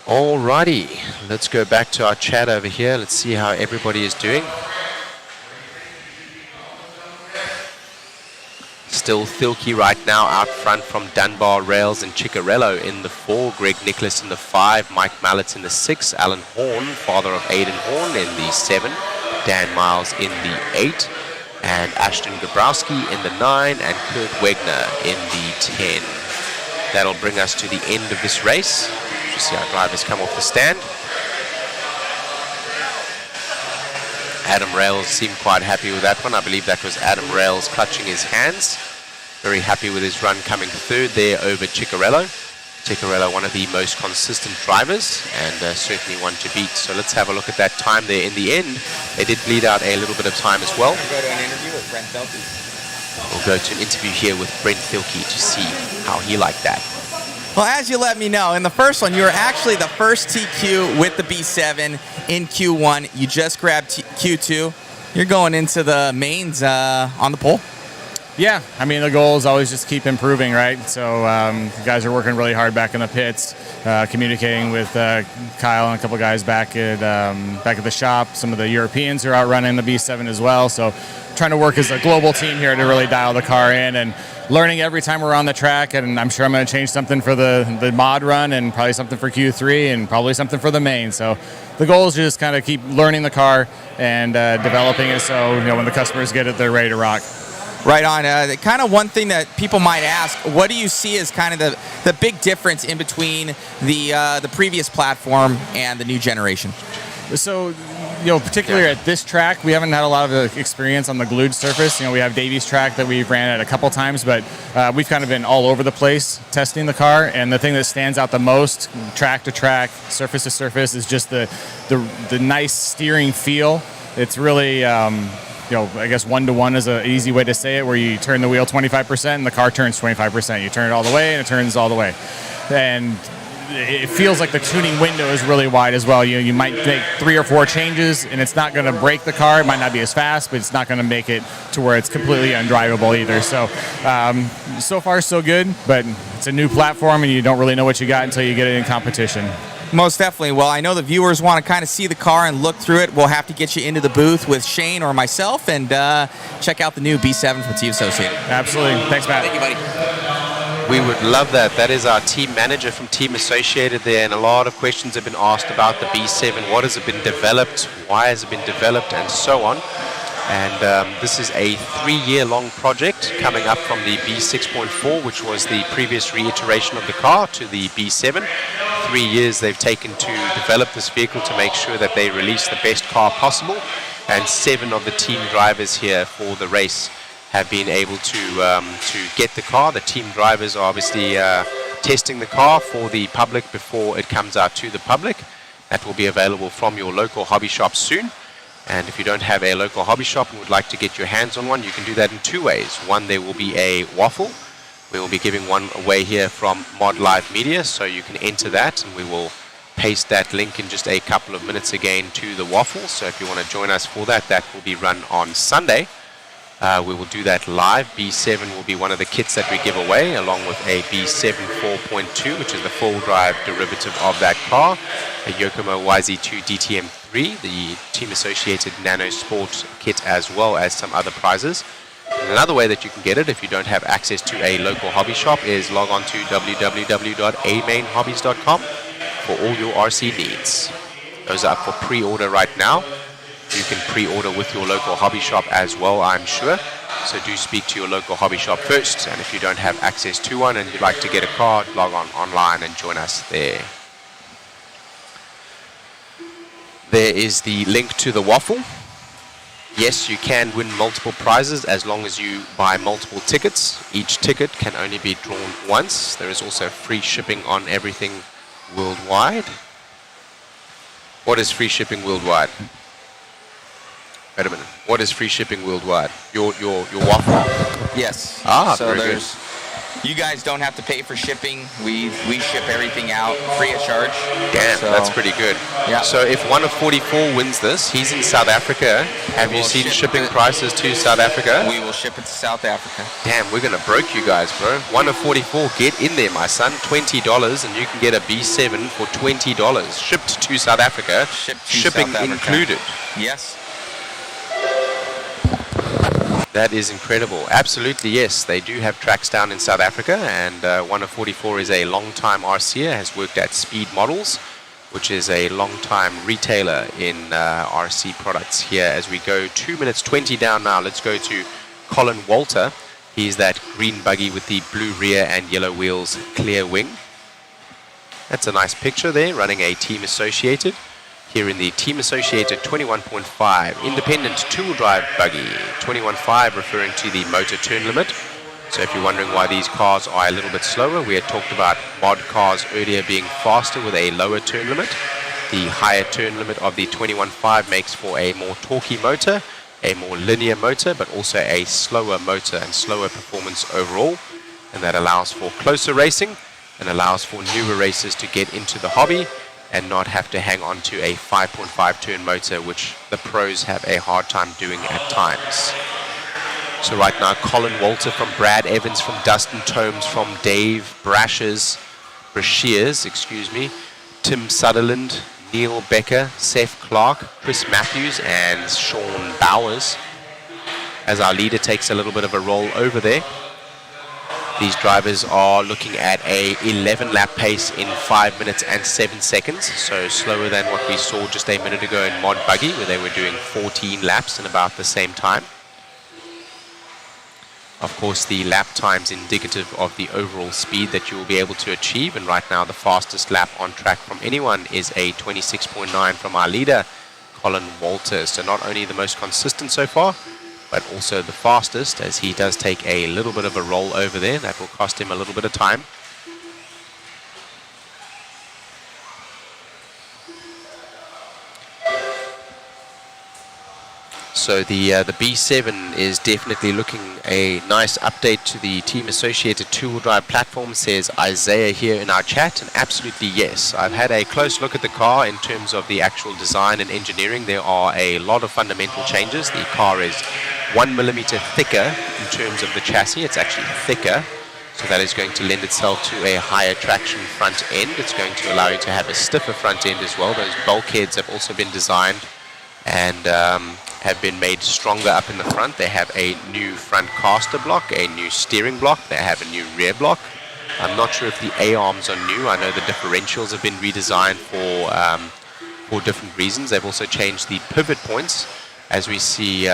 Alrighty, let's go back to our chat over here. Let's see how everybody is doing. Still Thielke right now out front from Dunbar, Rails, and Ciccarello in the 4. Greg Nicholas in the 5. Mike Mallett in the 6. Alan Horn, father of Aidan Horn, in the 7. Dan Miles in the 8. And Ashton Gabrowski in the 9. And Kurt Wegner in the 10. That'll bring us to the end of this race. You see our drivers come off the stand. Adam Rails seemed quite happy with that one. I believe that was Adam Rails clutching his hands. Very happy with his run, coming 3rd there over Ciccarello. Ciccarello, one of the most consistent drivers, and certainly one to beat. So let's have a look at that time there. In the end, they did bleed out a little bit of time as well. We'll go to an interview with Brent Thielke. We'll go to an interview here with Brent Thielke to see how he liked that. Well, as you let me know, in the first one, you were actually the first TQ with the B7 in Q1. You just grabbed Q2. You're going into the mains on the pole. Yeah, I mean, the goal is always just keep improving, right? So the guys are working really hard back in the pits, communicating with Kyle and a couple guys back at the shop. Some of the Europeans are out running the B7 as well. So trying to work as a global team here to really dial the car in, and learning every time we're on the track. And I'm sure I'm going to change something for the mod run, and probably something for Q3, and probably something for the main. So the goal is just kind of keep learning the car and developing it, so when the customers get it, they're ready to rock. Right on. Kind of one thing that people might ask, what do you see as kind of the big difference in between the previous platform and the new generation? So, particularly at this track, we haven't had a lot of experience on the glued surface. We have Davies track that we've ran at a couple times, but we've kind of been all over the place testing the car. And the thing that stands out the most, track to track, surface to surface, is just the nice steering feel. It's really, I guess 1-to-1 is an easy way to say it, where you turn the wheel 25% and the car turns 25%. You turn it all the way and it turns all the way. And it feels like the tuning window is really wide as well. You might make 3 or 4 changes, and it's not going to break the car. It might not be as fast, but it's not going to make it to where it's completely undrivable either. So, so far so good, but it's a new platform, and you don't really know what you got until you get it in competition. Most definitely. Well, I know the viewers want to kind of see the car and look through it. We'll have to get you into the booth with Shane or myself and check out the new B7 from Team Associated. Absolutely. Thanks, Matt. Thank you, buddy. We would love that. That is our team manager from Team Associated there, and a lot of questions have been asked about the B7. What has it been developed? Why has it been developed? And so on. And this is a 3-year-long project coming up from the B6.4, which was the previous reiteration of the car, to the B7. 3 years they've taken to develop this vehicle to make sure that they release the best car possible. And 7 of the team drivers here for the race have been able to get the car. The team drivers are obviously testing the car for the public before it comes out to the public. That will be available from your local hobby shop soon. And if you don't have a local hobby shop and would like to get your hands on one, you can do that in 2 ways. One, there will be a waffle. We will be giving one away here from Mod Live Media, so you can enter that, and we will paste that link in just a couple of minutes again to the waffle. So if you want to join us for that, that will be run on Sunday. We will do that live. B7 will be one of the kits that we give away, along with a B7 4.2, which is the full drive derivative of that car, a Yokomo YZ2 DTM3, the Team Associated Nano Sport kit, as well as some other prizes. And another way that you can get it, if you don't have access to a local hobby shop, is log on to www.amainhobbies.com for all your RC needs. Those are up for pre-order right now. You can pre-order with your local hobby shop as well, I'm sure. So do speak to your local hobby shop first. And if you don't have access to one and you'd like to get a card, log on online and join us there. There is the link to the waffle. Yes, you can win multiple prizes as long as you buy multiple tickets. Each ticket can only be drawn once. There is also free shipping on everything worldwide. What is free shipping worldwide? Wait a minute. What is free shipping worldwide? Your waffle? Yes. So very good. You guys don't have to pay for shipping. We ship everything out free of charge. Damn, so, that's pretty good. Yeah. So if one of 44 wins this, he's in South Africa. Have you seen shipping prices to South Africa? We will ship it to South Africa. Damn, we're going to broke you guys, bro. One of 44, get in there, my son. $20, and you can get a B7 for $20. Shipped to South Africa. Shipping South Africa. included. Yes. That is incredible. Absolutely, yes. They do have tracks down in South Africa, and one of 44 is a long-time RCer, has worked at Speed Models, which is a long-time retailer in RC products here. As we go 2 minutes 20 down now, let's go to Colin Walter. He's that green buggy with the blue rear and yellow wheels, clear wing. That's a nice picture there, running a Team Associated. Here in the Team Associated 21.5 independent two-wheel drive buggy. 21.5 referring to the motor turn limit. So if you're wondering why these cars are a little bit slower, we had talked about mod cars earlier being faster with a lower turn limit. The higher turn limit of the 21.5 makes for a more torquey motor, a more linear motor, but also a slower motor and slower performance overall. And that allows for closer racing and allows for newer racers to get into the hobby and not have to hang on to a 5.5 turn motor, which the pros have a hard time doing at times. So right now, Colin Walter from Brad Evans, from Dustin Tomes, from Dave Brashears, Tim Sutherland, Neil Becker, Seth Clark, Chris Matthews, and Sean Bowers, as our leader takes a little bit of a roll over there. These drivers are looking at a 11 lap pace in 5 minutes and 7 seconds, so slower than what we saw just a minute ago in Mod Buggy, where they were doing 14 laps in about the same time. Of course, the lap time's indicative of the overall speed that you will be able to achieve, and right now the fastest lap on track from anyone is a 26.9 from our leader, Colin Walter. So not only the most consistent so far, but also the fastest, as he does take a little bit of a roll over there. That will cost him a little bit of time. So the B7 is definitely looking a nice update to the team associated two-wheel drive platform, says Isaiah here in our chat, and absolutely yes. I've had a close look at the car in terms of the actual design and engineering. There are a lot of fundamental changes. The car is 1 millimeter thicker in terms of the chassis. It's actually thicker, so that is going to lend itself to a higher traction front end. It's going to allow you to have a stiffer front end as well. Those bulkheads have also been designed and have been made stronger up in the front. They have a new front caster block, a new steering block. They have a new rear block. I'm not sure if the A-arms are new. I know the differentials have been redesigned for different reasons. They've also changed the pivot points as we see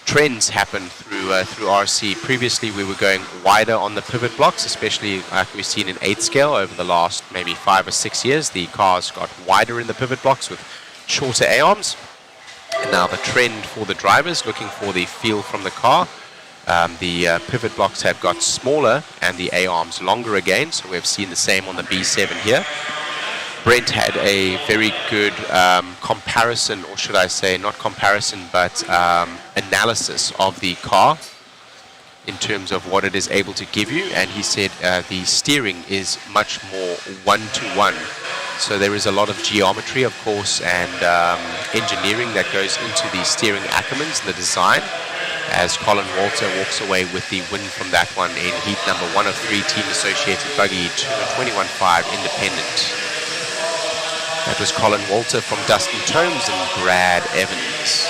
trends happen through RC. Previously, we were going wider on the pivot blocks, especially like we've seen in 8 scale over the last maybe 5 or 6 years. The cars got wider in the pivot blocks with shorter A-arms. And now the trend for the drivers, looking for the feel from the car, the pivot blocks have got smaller and the A-arms longer again. So we've seen the same on the B7 here. Brent had a very good comparison, or should I say not comparison, but analysis of the car in terms of what it is able to give you. And he said the steering is much more one-to-one. So there is a lot of geometry, of course, and engineering that goes into the steering acumens and the design, as Colin Walter walks away with the win from that one in heat number 1 of 3, team associated buggy 21.5 independent. That was Colin Walter from Dustin Tomes and Brad Evans.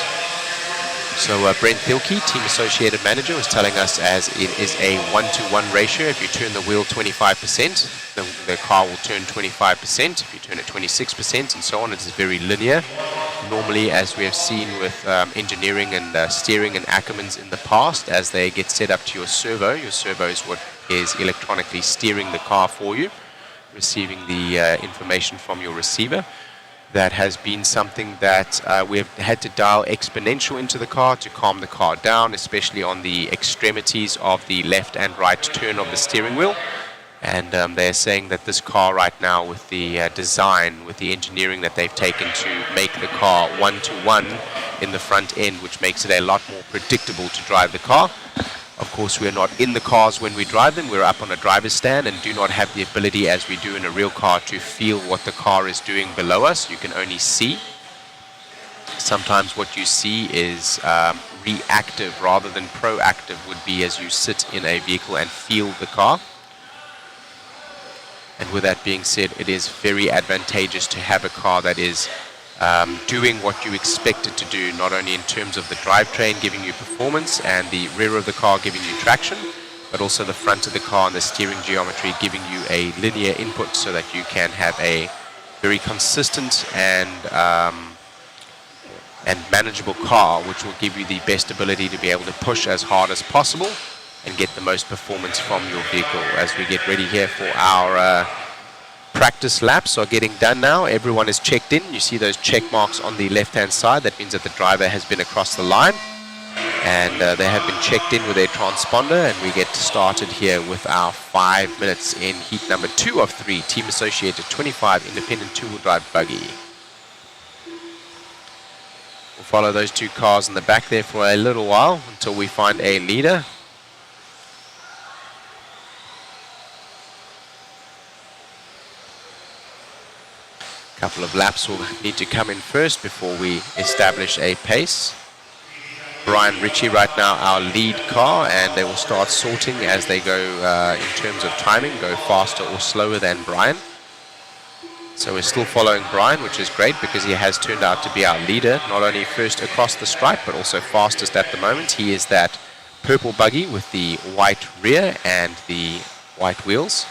So Brent Thielke, team associated manager, was telling us as it is a 1-to-1 ratio. If you turn the wheel 25%, the car will turn 25%. If you turn it 26% and so on, it is very linear. Normally, as we have seen with engineering and steering and acumens in the past, as they get set up to your servo is what is electronically steering the car for you, receiving the information from your receiver. That has been something that we've had to dial exponential into the car to calm the car down, especially on the extremities of the left and right turn of the steering wheel. And they're saying that this car right now, with the design, with the engineering that they've taken to make the car one-to-one in the front end, which makes it a lot more predictable to drive the car. Of course, we're not in the cars when we drive them. We're up on a driver's stand and do not have the ability, as we do in a real car, to feel what the car is doing below us. You can only see. Sometimes what you see is reactive rather than proactive would be as you sit in a vehicle and feel the car. And with that being said, it is very advantageous to have a car that is doing what you expect it to do, not only in terms of the drivetrain giving you performance and the rear of the car giving you traction, but also the front of the car and the steering geometry giving you a linear input so that you can have a very consistent and manageable car, which will give you the best ability to be able to push as hard as possible and get the most performance from your vehicle. As we get ready here for our practice laps are getting done now. Everyone is checked in. You see those check marks on the left-hand side. That means that the driver has been across the line. And they have been checked in with a transponder. And we get started here with our 5 minutes in heat number 2 of 3. Team associated 25 independent two-wheel drive buggy. We'll follow those two cars in the back there for a little while until we find a leader. Couple of laps will need to come in first before we establish a pace. Brian Ritchie right now our lead car, and they will start sorting as they go in terms of timing, go faster or slower than Brian. So we're still following Brian, which is great because he has turned out to be our leader, not only first across the stripe but also fastest at the moment. He is that purple buggy with the white rear and the white wheels.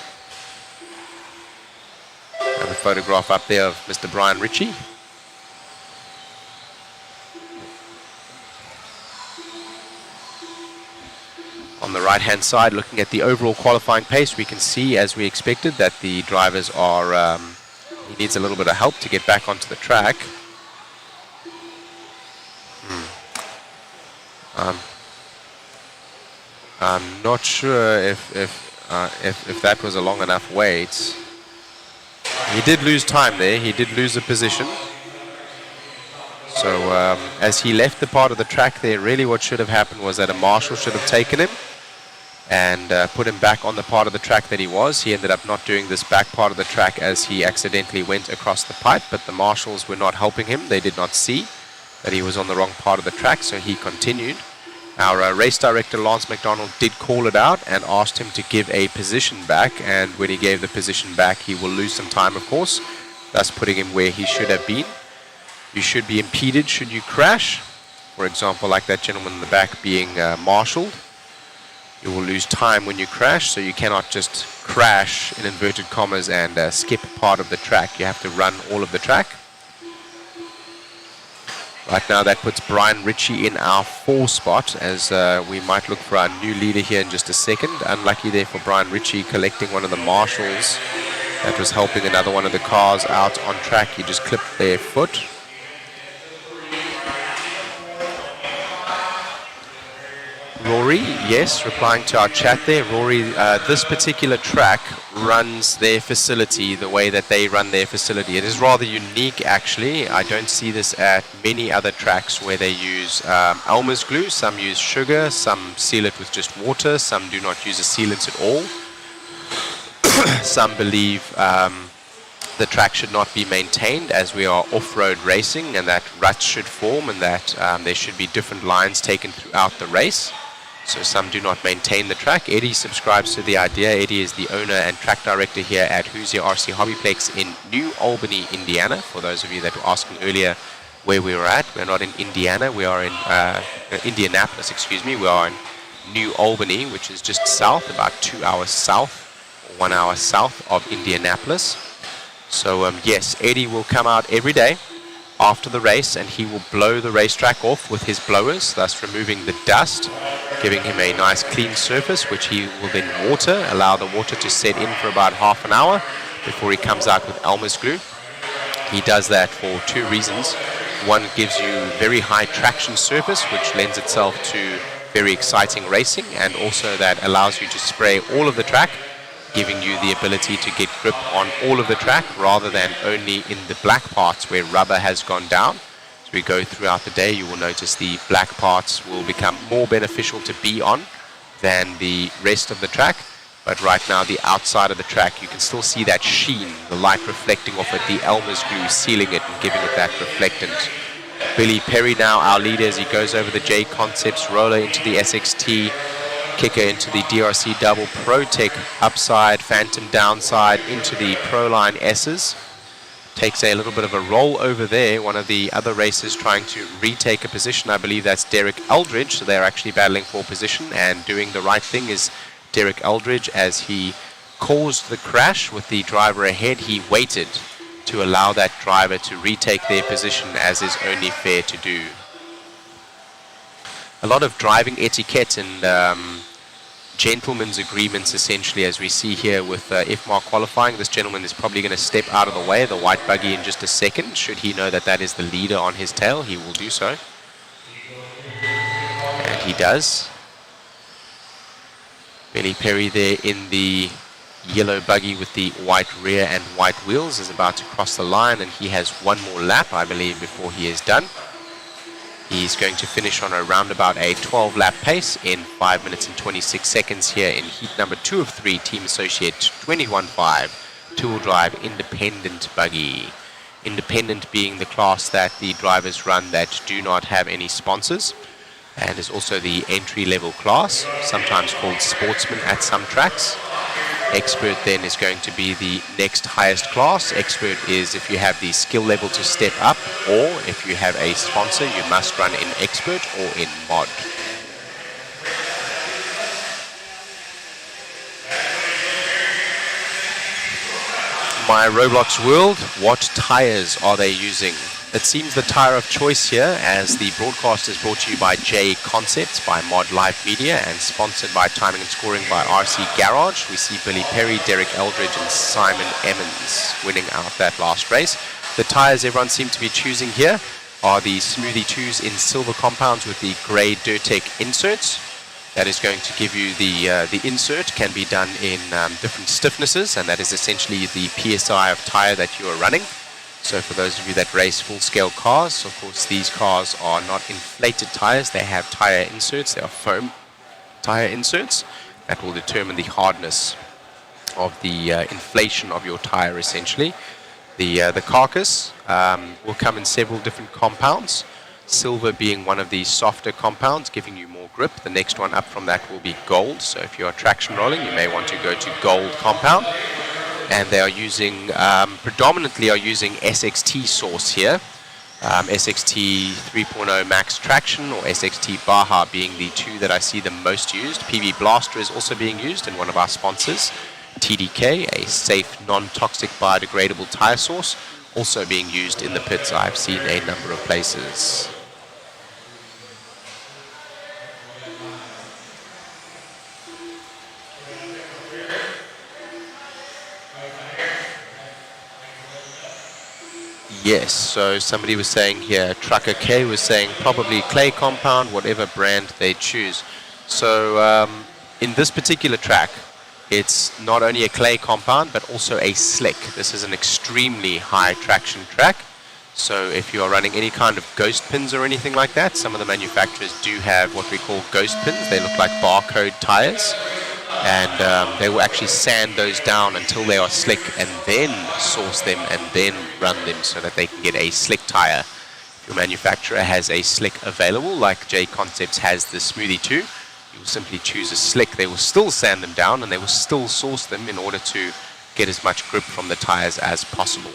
And a photograph up there of Mr. Brian Ritchie. On the right-hand side, looking at the overall qualifying pace, we can see, as we expected, that the drivers are... he needs a little bit of help to get back onto the track. I'm not sure if that was a long enough wait. He did lose time there. He did lose a position. So as he left the part of the track there, really what should have happened was that a marshal should have taken him and put him back on the part of the track that he was. He ended up not doing this back part of the track as he accidentally went across the pipe, but the marshals were not helping him. They did not see that he was on the wrong part of the track, so he continued. Our race director, Lance McDonald, did call it out and asked him to give a position back, and when he gave the position back, he will lose some time, of course, thus putting him where he should have been. You should be impeded should you crash. For example, like that gentleman in the back being marshaled. You will lose time when you crash, so you cannot just crash in inverted commas and skip part of the track. You have to run all of the track. Right now that puts Brian Ritchie in our 4 spot, as we might look for our new leader here in just a second. Unlucky there for Brian Ritchie, collecting one of the marshals that was helping another one of the cars out on track. He just clipped their foot. Rory, yes, replying to our chat there. Rory, this particular track runs their facility the way that they run their facility. It is rather unique, actually. I don't see this at many other tracks where they use Elmer's glue. Some use sugar, some seal it with just water, some do not use a sealant at all. Some believe the track should not be maintained as we are off-road racing, and that ruts should form, and that there should be different lines taken throughout the race. So some do not maintain the track. Eddie subscribes to the idea. Eddie is the owner and track director here at Hoosier RC HobbyPlex in New Albany, Indiana. For those of you that were asking earlier where we were at, we're not in Indiana. We are in Indianapolis, excuse me. We are in New Albany, which is just south, about 2 hours south, or 1 hour south of Indianapolis. So yes, Eddie will come out every day after the race, and he will blow the racetrack off with his blowers, thus removing the dust, giving him a nice clean surface, which he will then allow the water to set in for about half an hour before he comes out with Elmer's glue. He does that for 2 reasons. One, it gives you very high traction surface, which lends itself to very exciting racing, and also that allows you to spray all of the track, giving you the ability to get grip on all of the track rather than only in the black parts where rubber has gone down. As we go throughout the day, you will notice the black parts will become more beneficial to be on than the rest of the track. But right now, the outside of the track, you can still see that sheen, the light reflecting off it, the Elmer's glue sealing it and giving it that reflectant. Billy Perry now, our leader, as he goes over the JConcepts roller into the SXT, kicker into the DRC double, ProTech upside, Phantom downside into the Proline S's. Takes a little bit of a roll over there. One of the other racers trying to retake a position. I believe that's Derek Eldridge. So they're actually battling for position, and doing the right thing is Derek Eldridge. As he caused the crash with the driver ahead, he waited to allow that driver to retake their position, as is only fair to do. A lot of driving etiquette and gentlemen's agreements, essentially, as we see here with FMAR qualifying. This gentleman is probably going to step out of the way, the white buggy, in just a second. Should he know that that is the leader on his tail, he will do so. And he does. Billy Perry there in the yellow buggy with the white rear and white wheels is about to cross the line, and he has 1 more lap, I believe, before he is done. He's going to finish on around about a 12-lap pace in 5 minutes and 26 seconds here in heat number 2 of 3, Team Associate 21.5, two-wheel drive independent buggy. Independent being the class that the drivers run that do not have any sponsors, and is also the entry-level class, sometimes called sportsman at some tracks. Expert then is going to be the next highest class. Expert is if you have the skill level to step up, or if you have a sponsor, you must run in expert or in mod. My Roblox world, what tires are they using? It seems the tire of choice here, as the broadcast is brought to you by JConcepts, by Mod Live Media, and sponsored by Timing and Scoring by RC Garage. We see Billy Perry, Derek Eldridge, and Simon Emmons winning out that last race. The tires everyone seems to be choosing here are the Smoothie 2s in silver compounds with the grey Durtec inserts. That is going to give you the insert can be done in different stiffnesses, and that is essentially the PSI of tire that you are running. So for those of you that race full-scale cars, of course, these cars are not inflated tires. They have tire inserts. They are foam tire inserts that will determine the hardness of the inflation of your tire, essentially. The carcass will come in several different compounds, silver being one of the softer compounds, giving you more grip. The next one up from that will be gold. So if you are traction rolling, you may want to go to gold compound. And they are using, predominantly are using SXT source here. SXT 3.0 Max Traction or SXT Baja being the two that I see the most used. PB Blaster is also being used in one of our sponsors. TDK, a safe, non-toxic, biodegradable tire source, also being used in the pits. I've seen a number of places. Yes, so somebody was saying here, Trucker K was saying probably clay compound, whatever brand they choose. So in this particular track, it's not only a clay compound, but also a slick. This is an extremely high traction track. So if you are running any kind of ghost pins or anything like that, some of the manufacturers do have what we call ghost pins. They look like barcode tires. And they will actually sand those down until they are slick and then source them and then run them so that they can get a slick tire. If your manufacturer has a slick available, like JConcepts has the Smoothie 2, you will simply choose a slick. They will still sand them down and they will still source them in order to get as much grip from the tires as possible.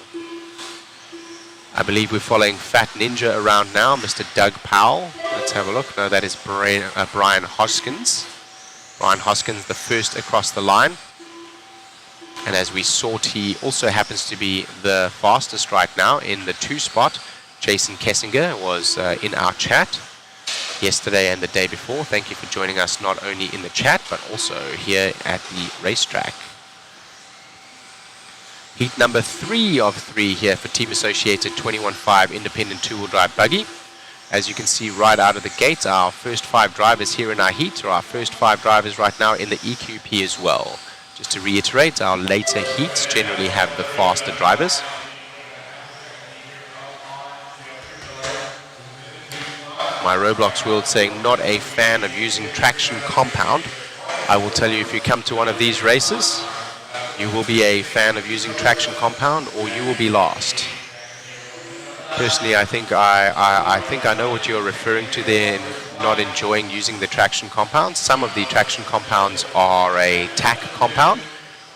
I believe we're following Fat Ninja around now, Mr. Doug Powell. Let's have a look. No, that is Brian Hoskins. Brian Hoskins, the first across the line. And as we sort, he also happens to be the fastest right now in the 2 spot. Jason Kessinger was in our chat yesterday and the day before. Thank you for joining us not only in the chat, but also here at the racetrack. Heat number 3 of 3 here for Team Associated 21.5 Independent 2-wheel drive buggy. As you can see right out of the gate, our first 5 drivers here in our heat are our first 5 drivers right now in the EQP as well. Just to reiterate, our later heats generally have the faster drivers. My Roblox World saying not a fan of using traction compound. I will tell you, if you come to one of these races, you will be a fan of using traction compound or you will be lost. Personally, I think I know what you're referring to there in not enjoying using the traction compounds. Some of the traction compounds are a tack compound,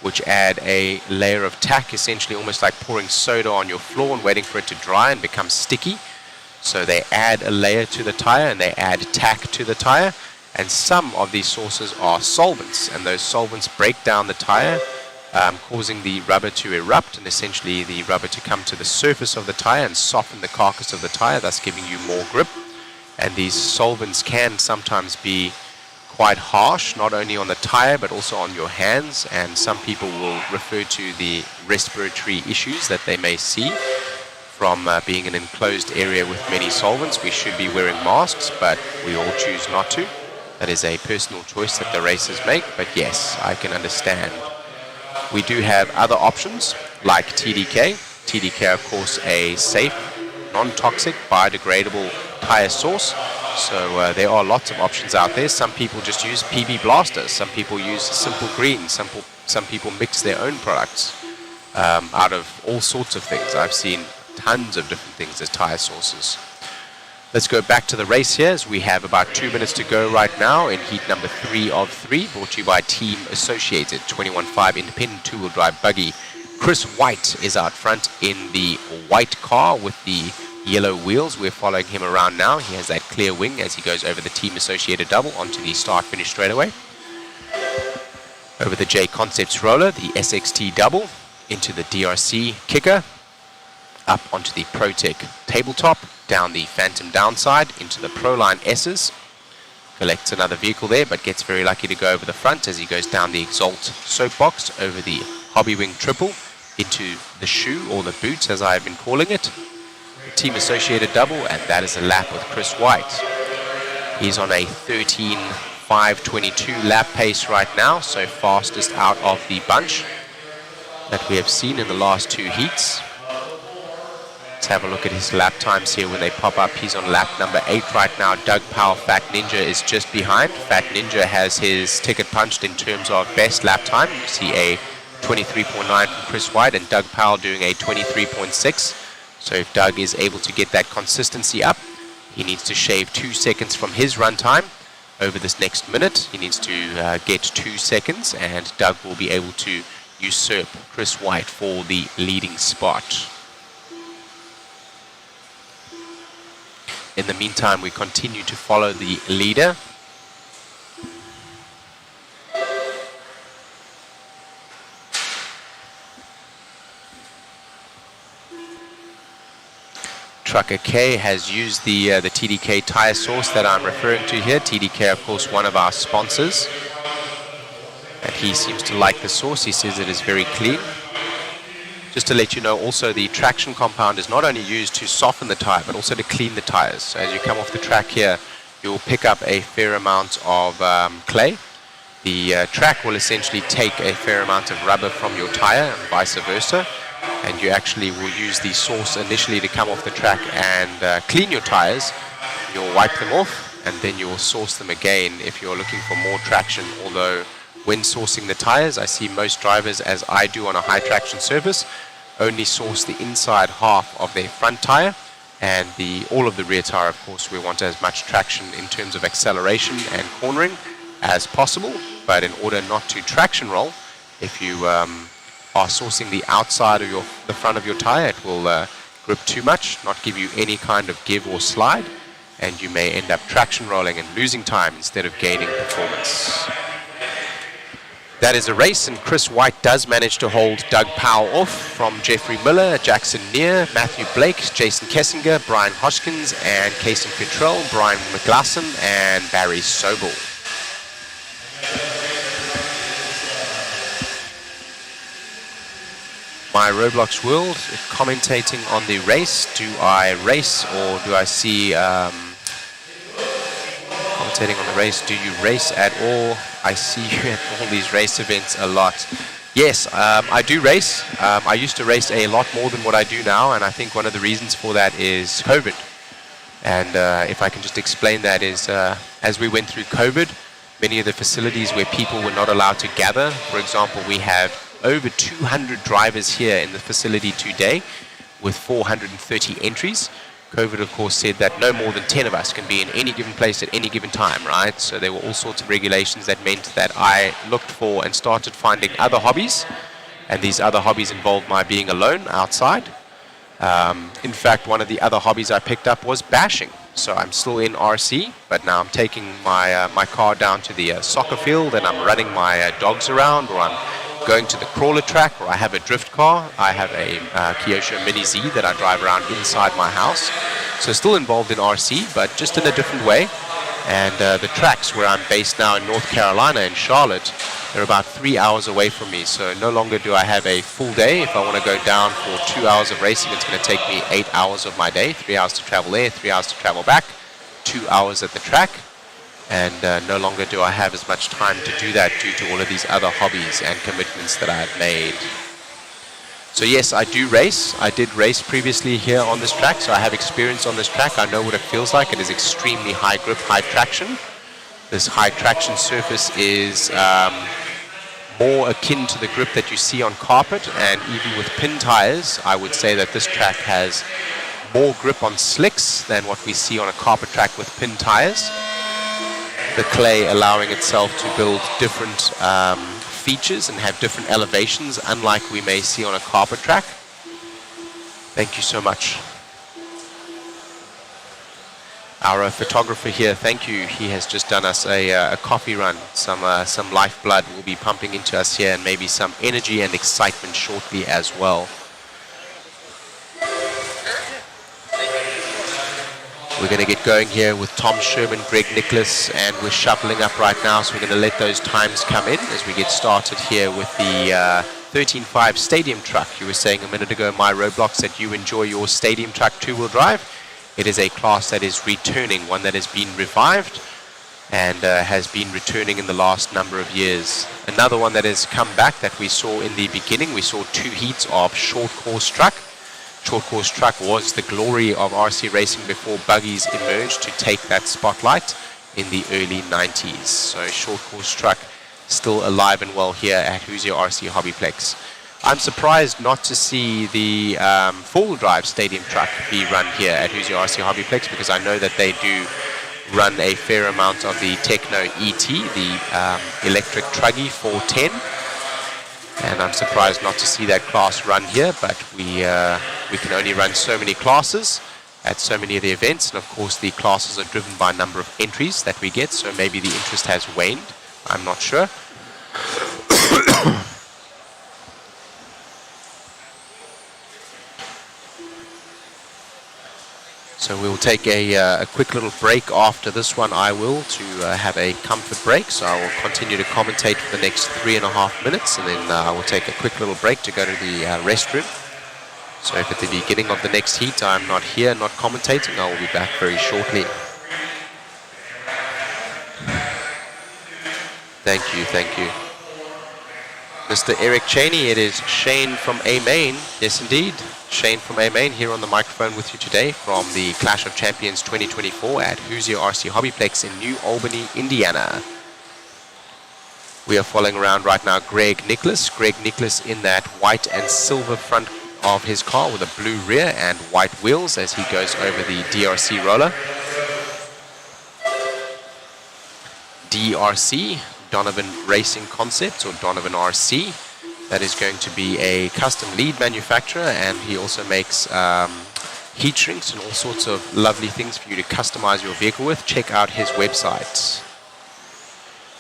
which add a layer of tack, essentially almost like pouring soda on your floor and waiting for it to dry and become sticky. So they add a layer to the tire and they add tack to the tire. And some of these sources are solvents, and those solvents break down the tire, causing the rubber to erupt and essentially the rubber to come to the surface of the tire and soften the carcass of the tire, thus giving you more grip. And these solvents can sometimes be quite harsh, not only on the tire but also on your hands, and some people will refer to the respiratory issues that they may see from being an enclosed area with many solvents. We should be wearing masks, but we all choose not to. That is a personal choice that the racers make, but yes, I can understand. We do have other options like TDK. TDK, of course, a safe, non-toxic, biodegradable tire source. So there are lots of options out there. Some people just use PB Blaster. Some people use Simple Green. Some people mix their own products out of all sorts of things. I've seen tons of different things as tire sources. Let's go back to the race here, as we have about 2 minutes to go right now in heat number 3 of 3, brought to you by Team Associated 21.5 Independent 2-wheel drive buggy. Chris White is out front in the white car with the yellow wheels. We're following him around now. He has that clear wing as he goes over the Team Associated double onto the start-finish straightaway. Over the JConcepts roller, the SXT double, into the DRC kicker, up onto the ProTech tabletop, down the Phantom downside, into the Proline S's. Collects another vehicle there, but gets very lucky to go over the front as he goes down the Exalt soapbox, over the Hobby Wing triple, into the shoe, or the boots as I have been calling it. The Team Associated double, and that is a lap with Chris White. He's on a 13.522 lap pace right now, so fastest out of the bunch that we have seen in the last 2 heats. Let's have a look at his lap times here when they pop up. He's on lap number 8 right now. Doug Powell, Fat Ninja, is just behind. Fat Ninja has his ticket punched in terms of best lap time. You see a 23.9 from Chris White and Doug Powell doing a 23.6. So if Doug is able to get that consistency up, he needs to shave 2 seconds from his run time. Over this next minute, he needs to get 2 seconds, and Doug will be able to usurp Chris White for the leading spot. In the meantime, we continue to follow the leader. Trucker K has used the TDK tire source that I'm referring to here. TDK, of course, one of our sponsors. And he seems to like the source. He says it is very clean. Just to let you know, also the traction compound is not only used to soften the tire, but also to clean the tires. So as you come off the track here, you'll pick up a fair amount of clay. The track will essentially take a fair amount of rubber from your tire and vice versa. And you actually will use the source initially to come off the track and clean your tires. You'll wipe them off, and then you'll source them again if you're looking for more traction. Although when sourcing the tires, I see most drivers, as I do on a high traction surface, only source the inside half of their front tire, and all of the rear tire. Of course, we want as much traction in terms of acceleration and cornering as possible. But in order not to traction roll, if you are sourcing the outside of the front of your tire, it will grip too much, not give you any kind of give or slide, and you may end up traction rolling and losing time instead of gaining performance. That is a race, and Chris White does manage to hold Doug Powell off from Jeffrey Miller, Jackson Neer, Matthew Blake, Jason Kessinger, Brian Hoskins, and Kason Cottrell, Brian McGlasson, and Barry Sobel. My Roblox World commentating on the race. Do I race, or do I see commentating on the race? Do you race at all? I see you at all these race events a lot. Yes, I do race. I used to race a lot more than what I do now, and I think one of the reasons for that is COVID. And if I can just explain that is, as we went through COVID, many of the facilities where people were not allowed to gather, for example, we have over 200 drivers here in the facility today with 430 entries. COVID, of course, said that no more than 10 of us can be in any given place at any given time, right? So there were all sorts of regulations that meant that I looked for and started finding other hobbies, and these other hobbies involved my being alone outside. In fact, one of the other hobbies I picked up was bashing. So I'm still in RC, but now I'm taking my car down to the soccer field, and I'm running my dogs around, or I'm going to the crawler track, or I have a drift car. I have a Kyosho Mini Z that I drive around inside my house. So still involved in RC, but just in a different way. And the tracks where I'm based now in North Carolina, in Charlotte, they're about 3 hours away from me. So no longer do I have a full day. If I want to go down for 2 hours of racing, it's going to take me 8 hours of my day, 3 hours to travel there, 3 hours to travel back, 2 hours at the track. And no longer do I have as much time to do that due to all of these other hobbies and commitments that I have made. So yes, I do race. I did race previously here on this track, so I have experience on this track. I know what it feels like. It is extremely high grip, high traction. This high traction surface is more akin to the grip that you see on carpet, and even with pin tires, I would say that this track has more grip on slicks than what we see on a carpet track with pin tires. The clay allowing itself to build different features and have different elevations, unlike we may see on a carpet track. Thank you so much. Our photographer here, thank you. He has just done us a coffee run. Some lifeblood will be pumping into us here, and maybe some energy and excitement shortly as well. We're going to get going here with Tom Sherman, Greg Nicholas, and we're shuffling up right now, so we're going to let those times come in as we get started here with the 13.5 Stadium Truck. You were saying a minute ago, my Roblox, that you enjoy your Stadium Truck two-wheel drive. It is a class that is returning, one that has been revived and has been returning in the last number of years. Another one that has come back that we saw in the beginning, we saw 2 heats of short course truck. short course truck was the glory of RC racing before buggies emerged to take that spotlight in the early 90s. So short course truck still alive and well here at Hoosier RC HobbyPlex. I'm surprised not to see the four-wheel drive stadium truck be run here at Hoosier RC HobbyPlex, because I know that they do run a fair amount of the Techno ET, the electric truggy 410. And I'm surprised not to see that class run here, but we can only run so many classes at so many of the events, and of course the classes are driven by number of entries that we get, so maybe the interest has waned, I'm not sure. So we'll take a quick little break after this one, I will, to have a comfort break. So I will continue to commentate for the next 3.5 minutes, and then I will take a quick little break to go to the restroom. So if at the beginning of the next heat I'm not here, not commentating, I will be back very shortly. Thank you, thank you. Mr. Eric Cheney, it is Shane from A-Main. Yes, indeed. Shane from A-Main here on the microphone with you today from the Clash of Champions 2024 at Hoosier RC HobbyPlex in New Albany, Indiana. We are following around right now Greg Nicholas. Greg Nicholas in that white and silver front of his car with a blue rear and white wheels as he goes over the DRC roller. DRC, Donovan Racing Concepts, or Donovan RC. That is going to be a custom lead manufacturer, and he also makes heat shrinks and all sorts of lovely things for you to customize your vehicle with. Check out his website.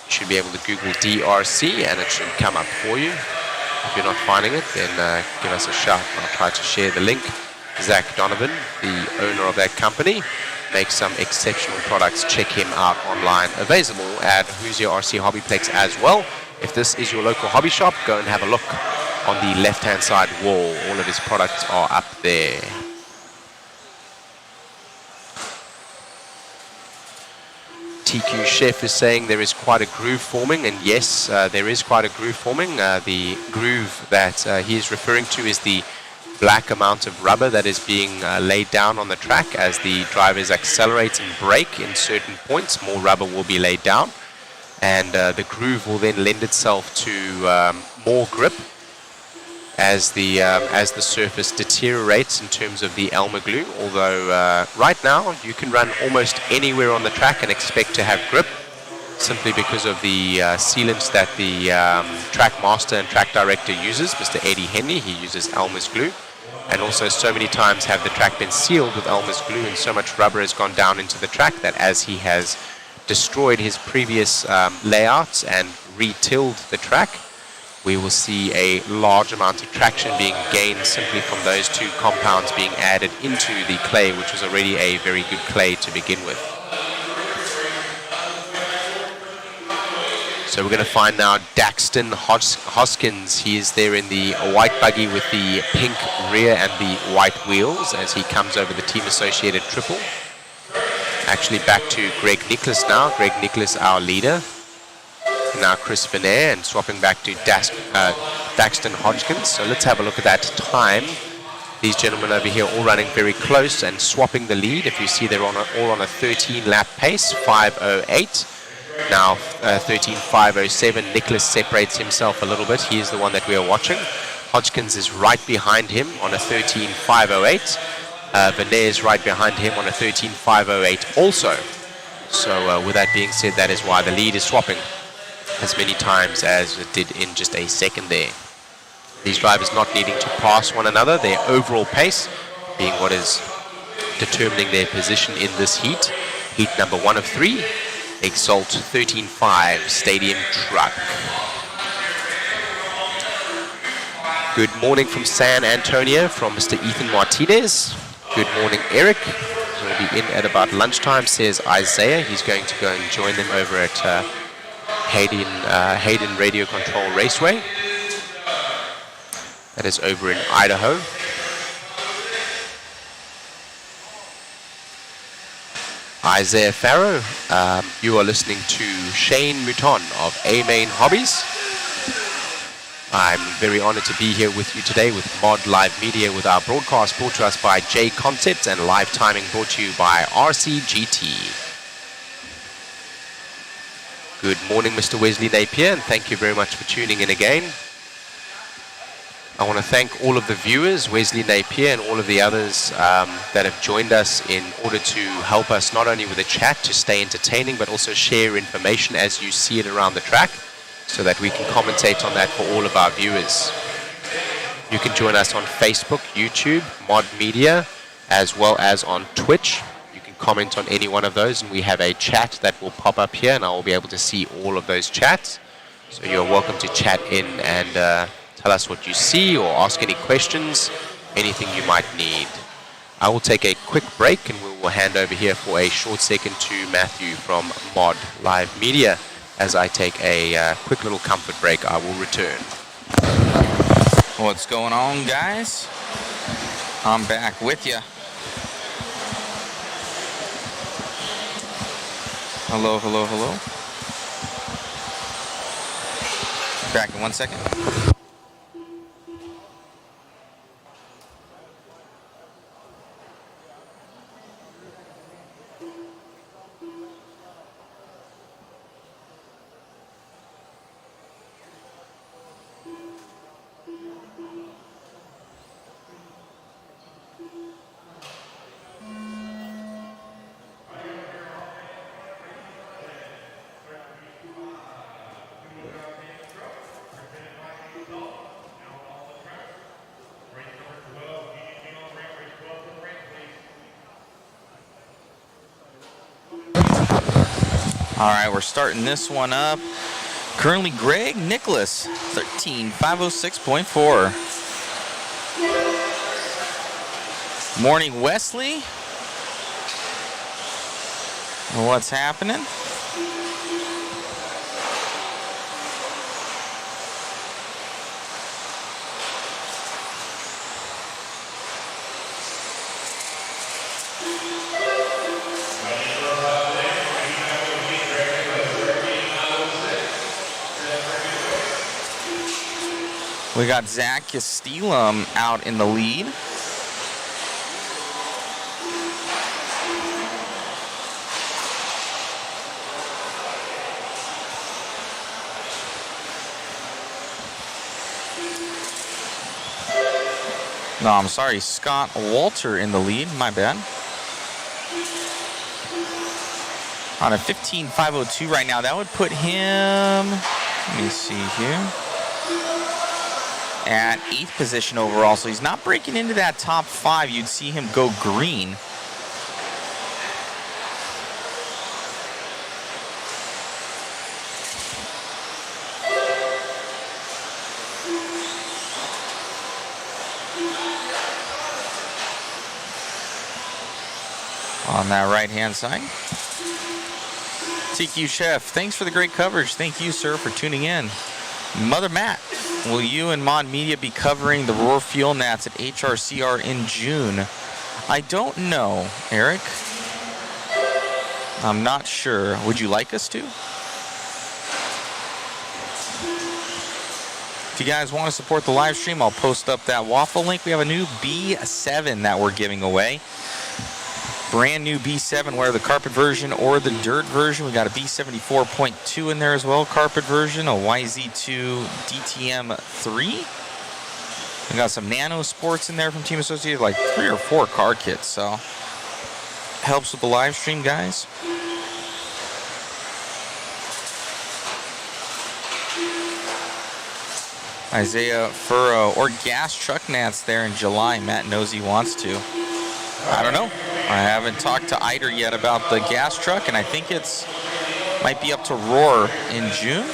You should be able to Google DRC and it should come up for you. If you're not finding it, then give us a shout. I'll try to share the link. Zach Donovan, the owner of that company, makes some exceptional products. Check him out online. Available at Hoosier RC HobbyPlex as well. If this is your local hobby shop, go and have a look on the left-hand side wall. All of his products are up there. TQ Chef is saying there is quite a groove forming, and yes, there is quite a groove forming. The groove that he is referring to is the black amount of rubber that is being laid down on the track as the drivers accelerate and brake in certain points. More rubber will be laid down, and the groove will then lend itself to more grip as the surface deteriorates in terms of the Elmer glue. Although right now you can run almost anywhere on the track and expect to have grip, simply because of the sealants that the track master and track director uses. Mr. Eddie Henley, he uses Elmer's glue, and also so many times have the track been sealed with Elmer's glue, and so much rubber has gone down into the track that as he has destroyed his previous layouts and retilled the track, we will see a large amount of traction being gained simply from those two compounds being added into the clay, which was already a very good clay to begin with. So we're going to find now Daxton Hoskins. He is there in the white buggy with the pink rear and the white wheels as he comes over the team associated triple. Actually back to Greg Nicholas now. Greg Nicholas, our leader. Now Chris Venair, and swapping back to Daxton Hodgkins. So let's have a look at that time. These gentlemen over here all running very close and swapping the lead. If you see, they're all on a 13-lap pace, 5:08. Now 13:5:07. Nicholas separates himself a little bit. He is the one that we are watching. Hodgkins is right behind him on a 13:5:08. Venair is right behind him on a 13:5:08 also. So with that being said, that is why the lead is swapping as many times as it did in just a second there. These drivers not needing to pass one another, their overall pace being what is determining their position in this heat. Heat number 1 of 3, Exalt 13.5 Stadium Truck. Good morning from San Antonio from Mr. Ethan Martinez. Good morning, Eric. We'll be in at about lunchtime, says Isaiah. He's going to go and join them over at Hayden Radio Control Raceway. That is over in Idaho. Isaiah Farrow, you are listening to Shane Mouton of A-Main Hobbies. I'm very honored to be here with you today with Mod Live Media, with our broadcast brought to us by JConcepts and live timing brought to you by RCGT. Good morning, Mr. Wesley Napier, and thank you very much for tuning in again. I want to thank all of the viewers, Wesley Napier and all of the others that have joined us in order to help us not only with the chat to stay entertaining, but also share information as you see it around the track, so that we can commentate on that for all of our viewers. You can join us on Facebook, YouTube, Mod Media, as well as on Twitch. You can comment on any one of those, and we have a chat that will pop up here, and I will be able to see all of those chats. So you're welcome to chat in and tell us what you see or ask any questions, anything you might need. I will take a quick break, and we will hand over here for a short second to Matthew from Mod Live Media. As I take a quick little comfort break, I will return. What's going on, guys? I'm back with you. Hello, hello, hello. Back in 1 second. All right, we're starting this one up. Currently, Greg Nicholas, 13,506.4. Morning, Wesley. What's happening? We got Zach Castilum out in the lead. No, I'm sorry, Scott Walter in the lead, my bad. On a 15.502 right now, that would put him, let me see here, at 8th position overall, so he's not breaking into that top 5. You'd see him go green. On that right-hand side. TQ Chef, thanks for the great coverage. Thank you, sir, for tuning in. Mother Matt, will you and Mod Media be covering the Roar Fuel Nats at HRCR in June? I don't know, Eric. I'm not sure. Would you like us to? If you guys want to support the live stream, I'll post up that waffle link. We have a new B7 that we're giving away. Brand new B7, whether the carpet version or the dirt version. We got a B74.2 in there as well, carpet version, a YZ2 DTM3. We got some Nano Sports in there from Team Associated, like 3 or 4 car kits, so helps with the live stream, guys. Isaiah Furrow, or gas truck nats there in July. Matt knows he wants to. I don't know. I haven't talked to Eider yet about the gas truck, and I think it's might be up to Roar in June.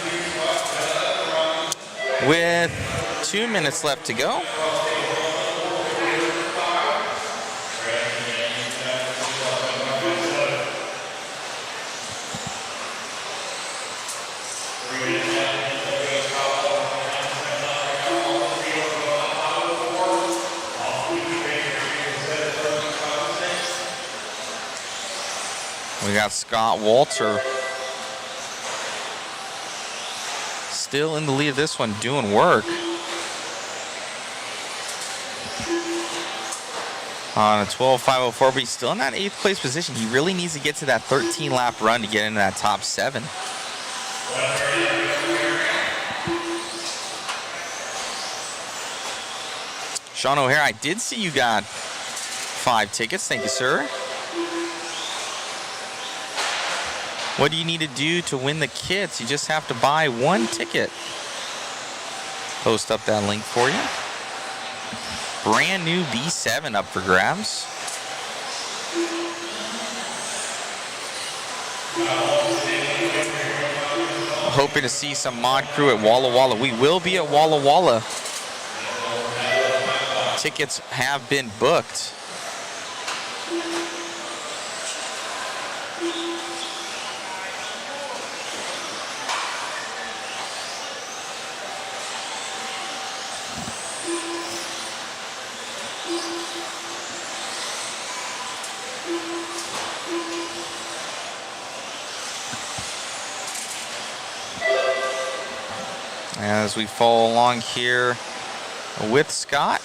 With 2 minutes left to go. We got Scott Walter still in the lead of this one, doing work. On a 12.504, but he's still in that 8th place position. He really needs to get to that 13-lap run to get into that top 7. Sean O'Hare, I did see you got 5 tickets. Thank you, sir. What do you need to do to win the kits? You just have to buy 1 ticket. Post up that link for you. Brand new B7 up for grabs. Hoping to see some mod crew at Walla Walla. We will be at Walla Walla. Tickets have been booked. As we follow along here with Scott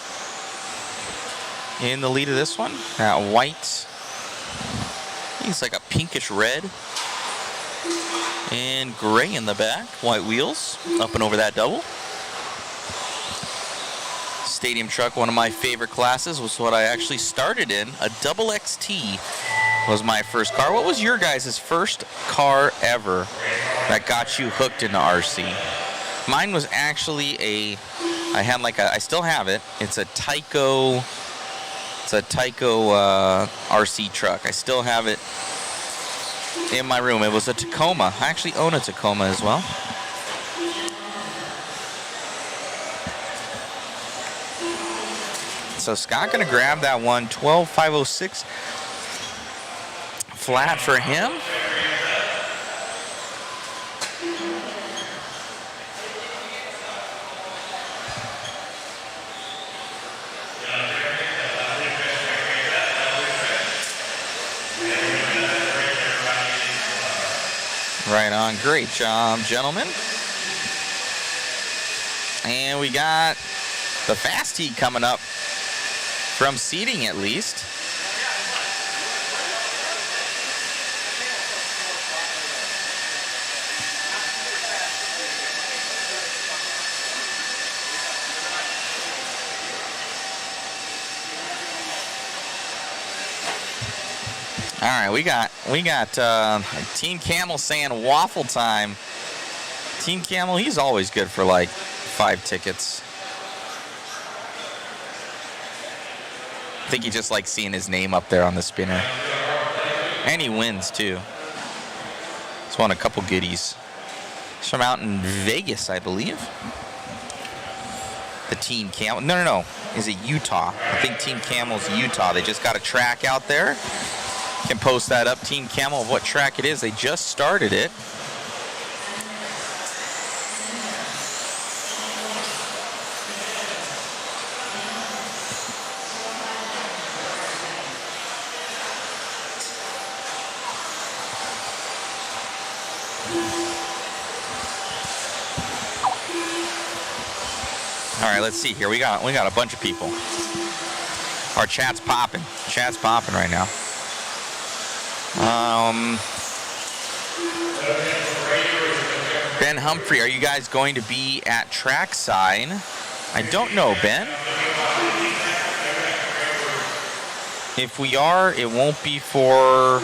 in the lead of this one. That white, he's like a pinkish red and gray in the back. White wheels up and over that double. Stadium truck, one of my favorite classes, was what I actually started in. A double XT was my first car. What was your guys' first car ever that got you hooked into RC? Mine was actually I still have it. It's a Tyco RC truck. I still have it in my room. It was a Tacoma. I actually own a Tacoma as well. So Scott gonna grab that one. 12.506 flat for him. Right on. Great job, gentlemen. And we got the fast heat coming up from seating, at least. All right, we got Team Camel saying waffle time. Team Camel, he's always good for like 5 tickets. I think he just likes seeing his name up there on the spinner. And he wins too. He's won a couple goodies. He's from out in Vegas, I believe. The Team Camel, no. Is it Utah? I think Team Camel's Utah. They just got a track out there. Can post that up, Team Camel, of what track it is. They just started it. All right, let's see here. We got a bunch of people. Our chat's popping. Chat's popping right now. Ben Humphrey, are you guys going to be at trackside? I don't know, Ben. If we are, it won't be for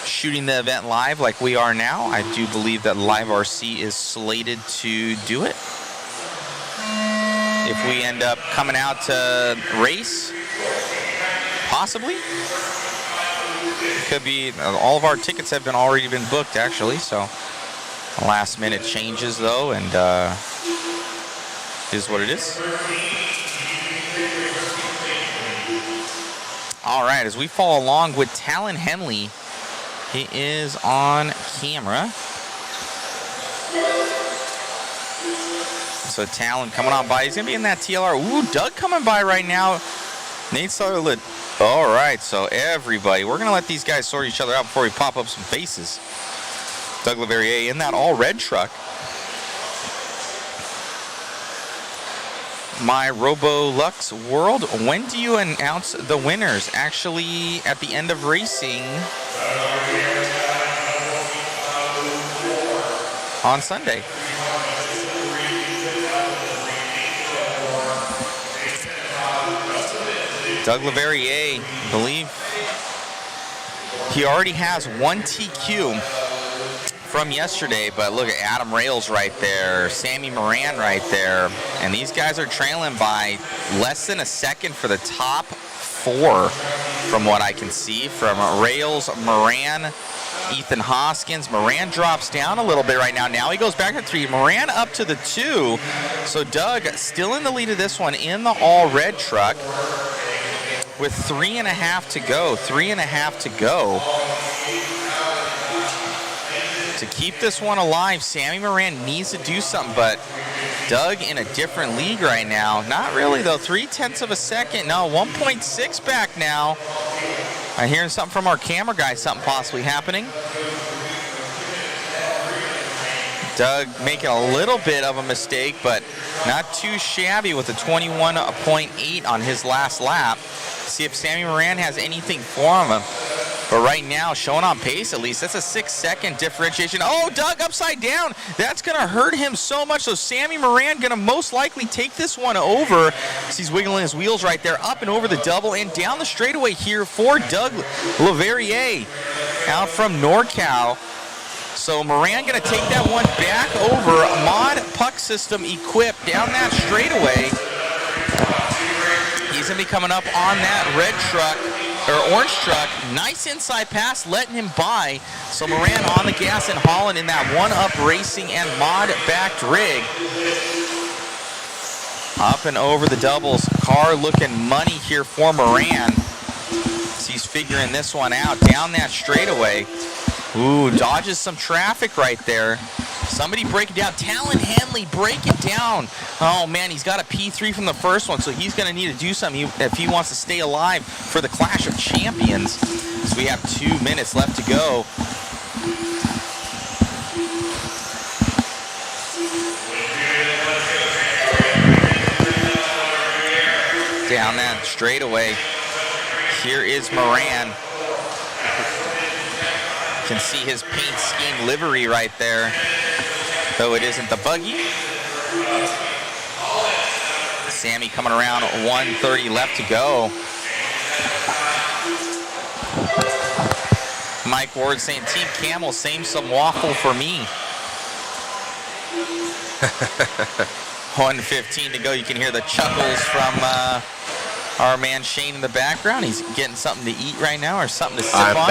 shooting the event live like we are now. I do believe that Live RC is slated to do it. If we end up coming out to race, possibly. It could be. All of our tickets have already been booked, actually. So last minute changes though, and is what it is. All right, as we follow along with Talon Henley, he is on camera. So Talon coming on by. He's gonna be in that TLR. Ooh, Doug coming by right now. Nate Sutherland. All right, so everybody, we're gonna let these guys sort each other out before we pop up some faces. Doug LeVerrier in that all red truck. My Robolux World, when do you announce the winners? Actually, at the end of racing on Sunday. Doug Leverrier, I believe he already has 1 TQ from yesterday, but look at Adam Rails right there, Sammy Moran right there, and these guys are trailing by less than a second for the top 4 from what I can see from Rails, Moran, Ethan Hoskins. Moran drops down a little bit right now. Now he goes back to 3. Moran up to the 2. So Doug still in the lead of this one in the all-red truck with 3.5 to go. 3.5 to go. To keep this one alive, Sammy Moran needs to do something, but Doug in a different league right now. Not really, though. 0.3 of a second. No, 1.6 back now. I'm hearing something from our camera guy, something possibly happening. Doug making a little bit of a mistake, but not too shabby with a 21.8 on his last lap. See if Sammy Moran has anything for him. But right now, showing on pace at least, that's a 6-second differentiation. Oh, Doug upside down. That's going to hurt him so much. So Sammy Moran going to most likely take this one over. He's wiggling his wheels right there, up and over the double and down the straightaway here for Doug Leverrier out from NorCal. So Moran going to take that one back over. Mod puck system equipped down that straightaway. He's going to be coming up on that red truck. Or orange truck, nice inside pass, letting him by. So Moran on the gas and hauling in that one-up racing and mod-backed rig. Up and over the doubles. Car looking money here for Moran. So he's figuring this one out down that straightaway. Ooh, dodges some traffic right there. Somebody break it down. Talon Henley, break it down. Oh, man, he's got a P3 from the first one, so he's going to need to do something if he wants to stay alive for the Clash of Champions. So we have 2 minutes left to go. Down that straightaway. Here is Moran. You can see his paint scheme livery right there, though it isn't the buggy. Sammy coming around, 1:30 left to go. Mike Ward saying, Team Camel, same some waffle for me. 1:15 to go. You can hear the chuckles from our man Shane in the background. He's getting something to eat right now or something to sip on. I'm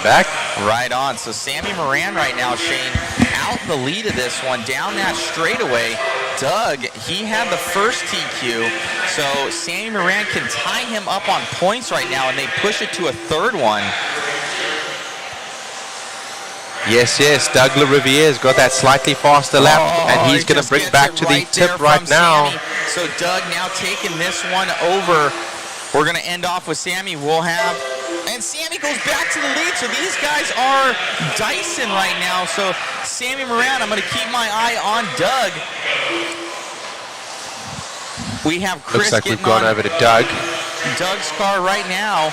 back. Right on. So Sammy Moran right now, Shane, out the lead of this one, down that straightaway. Doug, he had the first TQ, so Sammy Moran can tie him up on points right now, and they push it to a third one. Yes, Doug Leverrier's got that slightly faster lap, and he's going to bring back to the tip right now. Sammy. So Doug now taking this one over. We're going to end off with Sammy. We'll have, and Sammy goes back to the lead. So these guys are dicing right now. So Sammy Moran, I'm going to keep my eye on Doug. We have Chris. Looks like we've gone over to Doug. Doug's car right now.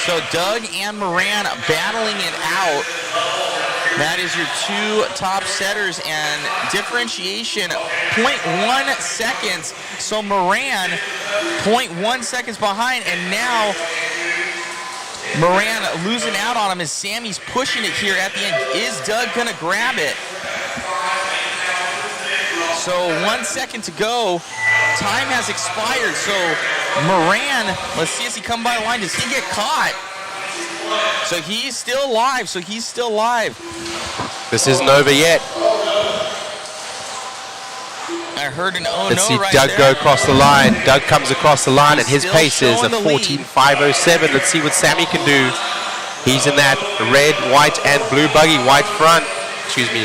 So Doug and Moran battling it out. That is your 2 top setters, and differentiation 0.1 seconds. So Moran 0.1 seconds behind, and now Moran losing out on him as Sammy's pushing it here at the end. Is Doug gonna grab it? So 1 second to go. Time has expired. So Moran, let's see as he come by the line. Does he get caught? So he's still alive. This isn't over yet. I heard an oh Let's no see right Doug there. go across the line. Doug comes across the line, and his Still pace is a showing the lead. 14.507. Let's see what Sammy can do. He's in that red, white, and blue buggy, white front.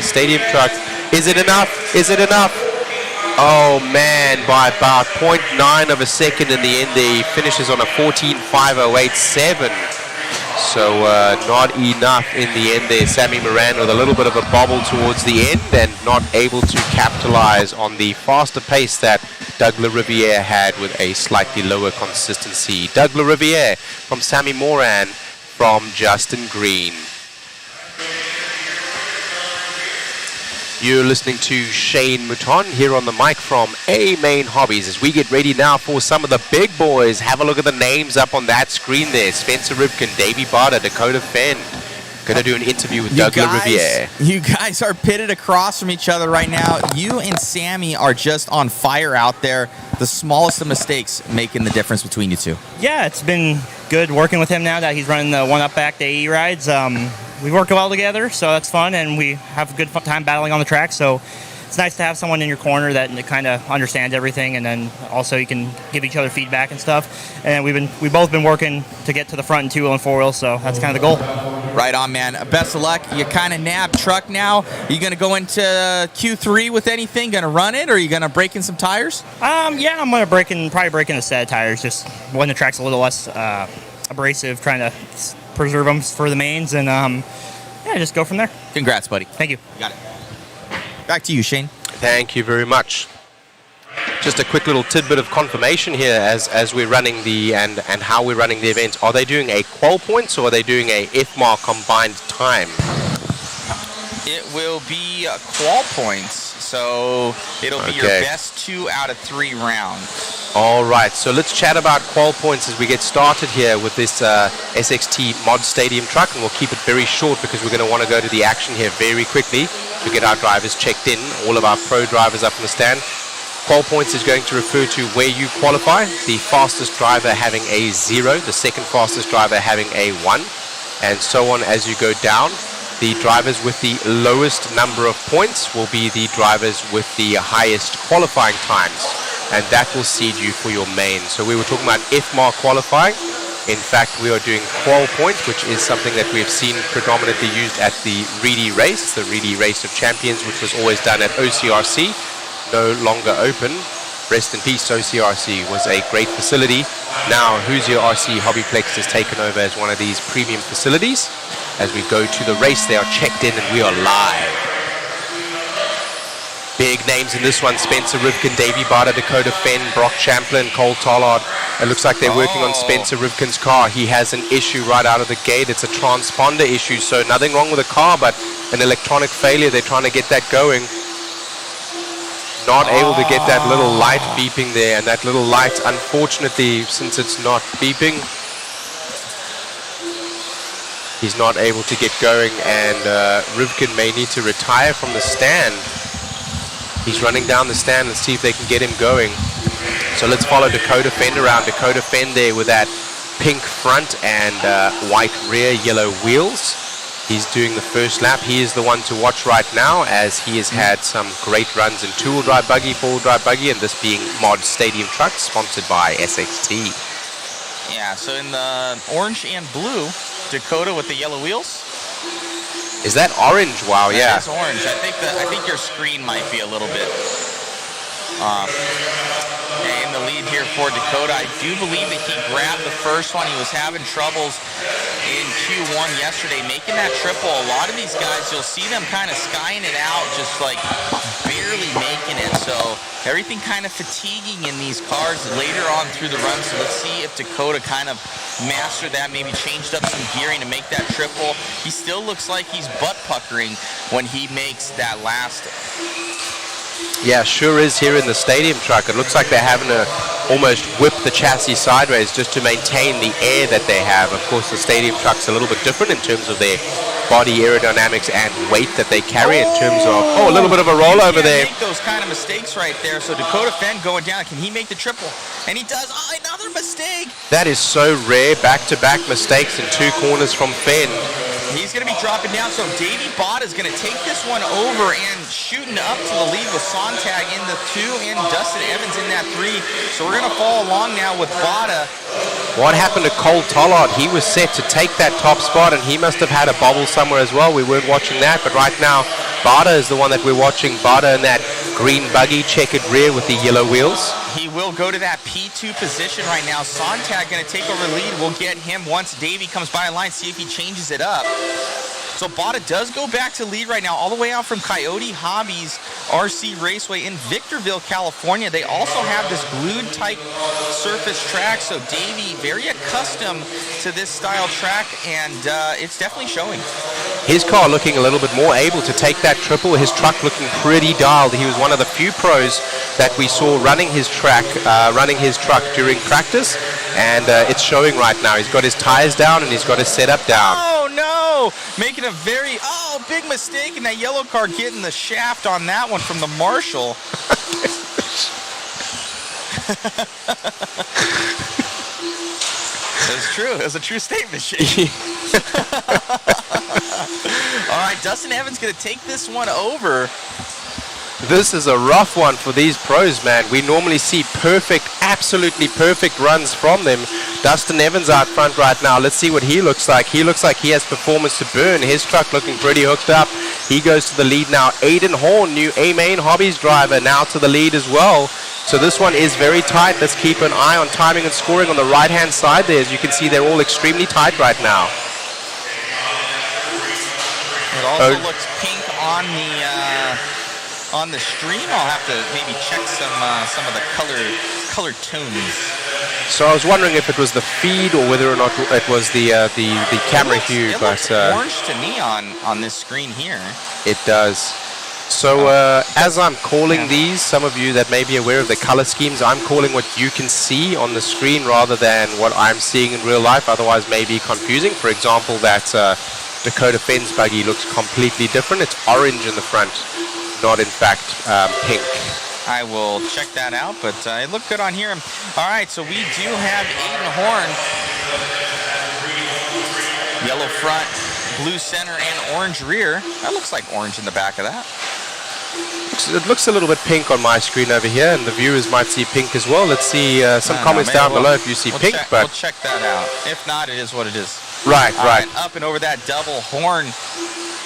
Stadium truck. Is it enough? Oh man, by about 0.9 of a second in the end, he finishes on a 14.507. So not enough in the end there. Sammy Moran with a little bit of a bobble towards the end and not able to capitalize on the faster pace that Doug LaRiviere had with a slightly lower consistency. Doug LaRiviere from Sammy Moran from Justin Green. You're listening to Shane Mouton here on the mic from A-Main Hobbies as we get ready now for some of the big boys. Have a look at the names up on that screen there. Spencer Rivkin, Davey Barter, Dakota Fenn. Going to do an interview with Doug LaRiviere. You guys are pitted across from each other right now. You and Sammy are just on fire out there. The smallest of mistakes making the difference between you two. Yeah, it's been good working with him now that he's running the one-up back to AE rides. We work well together, so that's fun, and we have a good time battling on the track. So it's nice to have someone in your corner that kind of understands everything, and then also you can give each other feedback and stuff. And we've both been working to get to the front in 2-wheel and 4-wheel, so that's kind of the goal. Right on, man. Best of luck. You kind of nabbed truck now. Are you going to go into Q3 with anything? Going to run it, or are you going to break in some tires? Yeah, I'm going to probably break in a set of tires, just when the track's a little less abrasive, trying to preserve them for the mains, and yeah, just go from there. Congrats, buddy. Thank you. Got it. Back to you, Shane. Thank you very much. Just a quick little tidbit of confirmation here as we're running the and how we're running the event. Are they doing a qual points or are they doing a FMAR combined time? It will be qual points, so it'll be your best 2 out of 3 rounds. All right, so let's chat about qual points as we get started here with this SXT Mod Stadium truck, and we'll keep it very short because we're going to want to go to the action here very quickly to get our drivers checked in, all of our pro drivers up in the stand. Qual points is going to refer to where you qualify, the fastest driver having a 0, the second fastest driver having a 1, and so on as you go down. The drivers with the lowest number of points will be the drivers with the highest qualifying times, and that will seed you for your main. So we were talking about FMAR qualifying. In fact, we are doing qual points, which is something that we have seen predominantly used at the Reedy Race, the Reedy Race of Champions, which was always done at OCRC, no longer open. Rest in peace, OCRC was a great facility. Now Hoosier RC HobbyPlex has taken over as one of these premium facilities. As we go to the race, they are checked in and we are live. Big names in this one: Spencer Rivkin, Davey Barter, Dakota Fenn, Brock Champlin, Cole Tollard. It looks like they're working on Spencer Rivkin's car. He has an issue right out of the gate. It's a transponder issue, so nothing wrong with the car, but an electronic failure. They're trying to get that going. Not able to get that little light beeping there, and that little light, unfortunately, since it's not beeping, he's not able to get going, and Rivkin may need to retire from the stand. He's running down the stand. Let's see if they can get him going. So let's follow Dakota Fenn around. Dakota Fenn there with that pink front and white rear, yellow wheels. He's doing the first lap. He is the one to watch right now, as he has had some great runs in two-wheel drive buggy, four-wheel drive buggy, and this being Mod Stadium Trucks, sponsored by SXT. Yeah, so in the orange and blue, Dakota with the yellow wheels. Is that orange? Wow, yeah. It's orange. I think your screen might be a little bit in the lead here for Dakota. I do believe that he grabbed the first one. He was having troubles in Q1 yesterday making that triple. A lot of these guys, you'll see them kind of skying it out, just like barely making it. So everything kind of fatiguing in these cars later on through the run. So let's see if Dakota kind of mastered that, maybe changed up some gearing to make that triple. He still looks like he's butt puckering when he makes that last. Yeah, sure is here in the stadium truck. It looks like they're having to almost whip the chassis sideways just to maintain the air that they have. Of course, the stadium truck's a little bit different in terms of their body aerodynamics and weight that they carry in terms of, a little bit of a rollover there. Make those kind of mistakes right there. So Dakota Fenn going down. Can he make the triple? And he does. Oh, another mistake. That is so rare. Back-to-back mistakes in two corners from Fenn. He's going to be dropping down, so Davey Bott is going to take this one over and shooting up to the lead with Sontag in the 2 and Dustin Evans in that 3. So we're going to follow along now with Botta. What happened to Cole Tollard? He was set to take that top spot, and he must have had a bobble somewhere as well. We weren't watching that, but right now Bada is the one that we're watching. Bada in that green buggy, checkered rear with the yellow wheels. He will go to that P2 position right now. Sontag going to take over the lead. We'll get him once Davey comes by the line, see if he changes it up. So Bada does go back to lead right now, all the way out from Coyote Hobbies RC Raceway in Victorville, California. They also have this glued type surface track, so Davey very accustomed to this style track, and it's definitely showing. His car looking a little bit more able to take that triple. His truck looking pretty dialed. He was one of the few pros that we saw running his truck during practice, and it's showing right now. He's got his tires down and he's got his setup down. Oh no! Making a big mistake in that yellow car, getting the shaft on that one from the Marshall. That's true. That's a true statement, Shane. All right, Dustin Evans going to take this one over. This is a rough one for these pros, man. We normally see perfect, absolutely perfect runs from them. Dustin Evans out front right now. Let's see what he looks like. He looks like he has performance to burn. His truck looking pretty hooked up. He goes to the lead now. Aiden Horn, new A-Main Hobbies driver, now to the lead as well. So this one is very tight. Let's keep an eye on timing and scoring on the right-hand side there. As you can see, they're all extremely tight right now. It also looks pink on the stream. I'll have to maybe check some of the color tones. So I was wondering if it was the feed or whether or not it was the camera hue. It looks orange to me on this screen here. It does. So as I'm calling these, some of you that may be aware of the color schemes, I'm calling what you can see on the screen rather than what I'm seeing in real life. Otherwise, may be confusing. For example, that Dakota Fence buggy looks completely different. It's orange in the front, not in fact pink. I will check that out, but it looked good on here. All right, so we do have Aiden Horn. Yellow front, blue center, and orange rear. That looks like orange in the back of that. It looks a little bit pink on my screen over here, and the viewers might see pink as well. Let's see some comments down below if you see pink. We'll check that out. If not, it is what it is. Right. Up and over that double Horn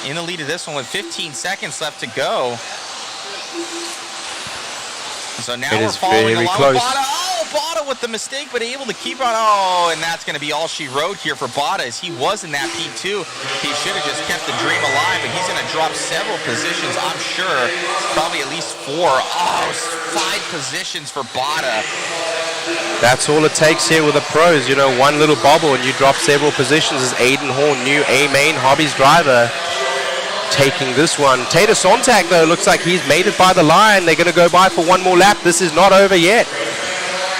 in the lead of this one with 15 seconds left to go. So now we're following along with Bada. Oh, Bada with the mistake, but able to keep on. Oh, and that's going to be all she wrote here for Bada, as he was in that P2. He should have just kept the dream alive, but he's going to drop several positions, I'm sure. Probably at least 4. Oh, 5 positions for Bada. That's all it takes here with the pros. You know, one little bobble and you drop several positions. As Aiden Horn, new A-Main Hobbies driver, taking this one. Tater Sontag, though, looks like he's made it by the line. They're going to go by for one more lap. This is not over yet.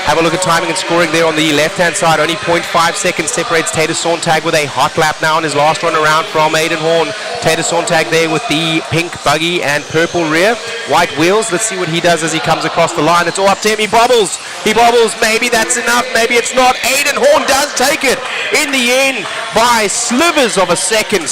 Have a look at timing and scoring there on the left-hand side. Only 0.5 seconds separates Tater Sontag with a hot lap now in his last run around from Aiden Horn. Tater Sontag there with the pink buggy and purple rear. White wheels. Let's see what he does as he comes across the line. It's all up to him. He bobbles. Maybe that's enough. Maybe it's not. Aiden Horn does take it in the end by slivers of a second.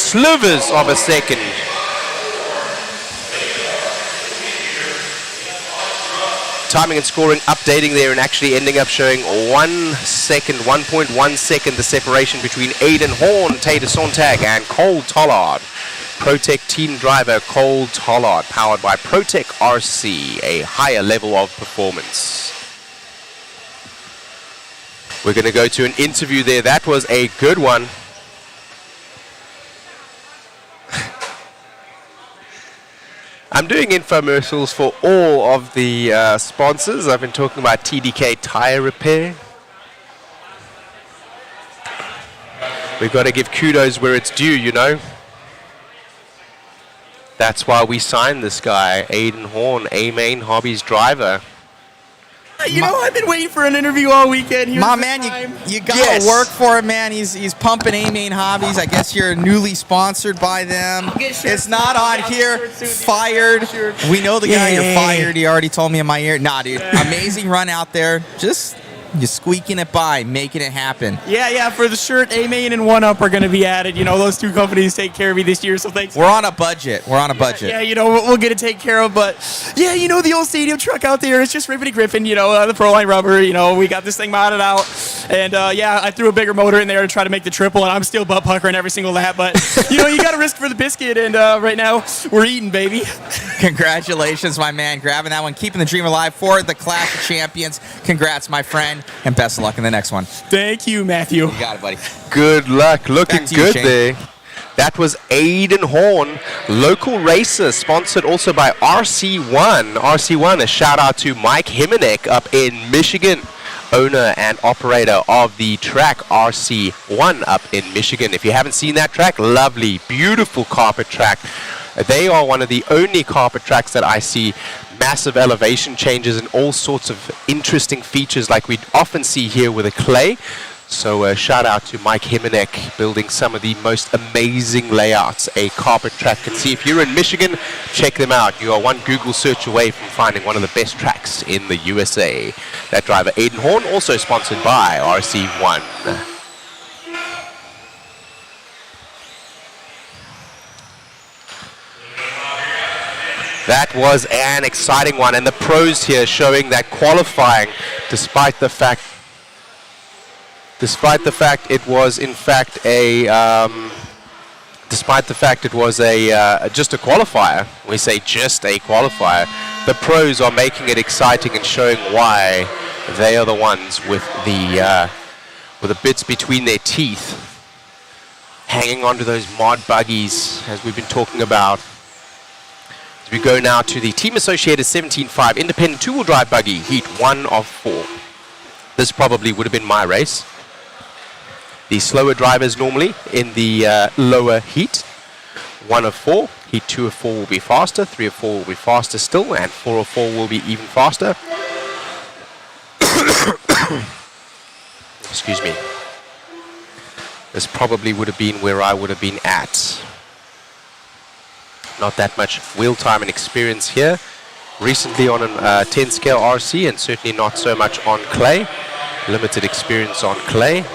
Timing and scoring updating there and actually ending up showing 1 second, 1.1 second the separation between Aiden Horn, Tater Sontag, and Cole Tollard. ProTech team driver Cole Tollard, powered by ProTech RC, a higher level of performance. We're going to go to an interview there. That was a good one. I'm doing infomercials for all of the sponsors. I've been talking about TDK Tire Repair. We've got to give kudos where it's due, you know. That's why we signed this guy, Aiden Horn, A-Main Hobbies driver. You know, I've been waiting for an interview all weekend. Here's my man, you gotta work for him, man. He's pumping A-Main Hobbies. I guess you're newly sponsored by them. It's not on here. Fired. We know the guy. You're fired. He already told me in my ear. Nah, dude. Amazing run out there. Just you're squeaking it by, making it happen. Yeah. For the shirt, A-Main and 1UP are going to be added. You know, those two companies take care of me this year, so thanks. We're on a budget. Yeah, you know, we'll get it taken care of. But, yeah, you know, the old stadium truck out there, it's just ripping and gripping, you know, the Proline rubber. You know, we got this thing modded out. And yeah, I threw a bigger motor in there to try to make the triple, and I'm still butt puckering every single lap. But you know, you got to risk for the biscuit, and right now we're eating, baby. Congratulations, my man, grabbing that one, keeping the dream alive for the Clash of Champions. Congrats, my friend, and best of luck in the next one. Thank you, Matthew. You got it, buddy. Good luck. Looking Back to you, good Shane. there. That was Aiden Horn, local racer, sponsored also by RC1. RC1, a shout out to Mike Himinek up in Michigan, owner and operator of the track RC1 up in Michigan. If you haven't seen that track, lovely, beautiful carpet track. They are one of the only carpet tracks that I see massive elevation changes and all sorts of interesting features like we often see here with a clay. So shout out to Mike Himinek, building some of the most amazing layouts a carpet track can see. If you're in Michigan, check them out. You are one Google search away from finding one of the best tracks in the USA. That driver, Aiden Horn, also sponsored by RC1. That was an exciting one, and the pros here showing that qualifying, despite the fact it was in fact a just a qualifier. We say just a qualifier. The pros are making it exciting and showing why they are the ones with the bits between their teeth, hanging onto those mod buggies as we've been talking about. As we go now to the Team Associated 17.5 Independent Two-Wheel Drive Buggy, Heat 1 of 4. This probably would have been my race. The slower drivers normally in the lower heat. 1 of 4. Heat 2 of 4 will be faster. 3 of 4 will be faster still. And 4 of 4 will be even faster. Excuse me. This probably would have been where I would have been at. Not that much wheel time and experience here. Recently on a 10 scale RC, and certainly not so much on clay. Limited experience on clay.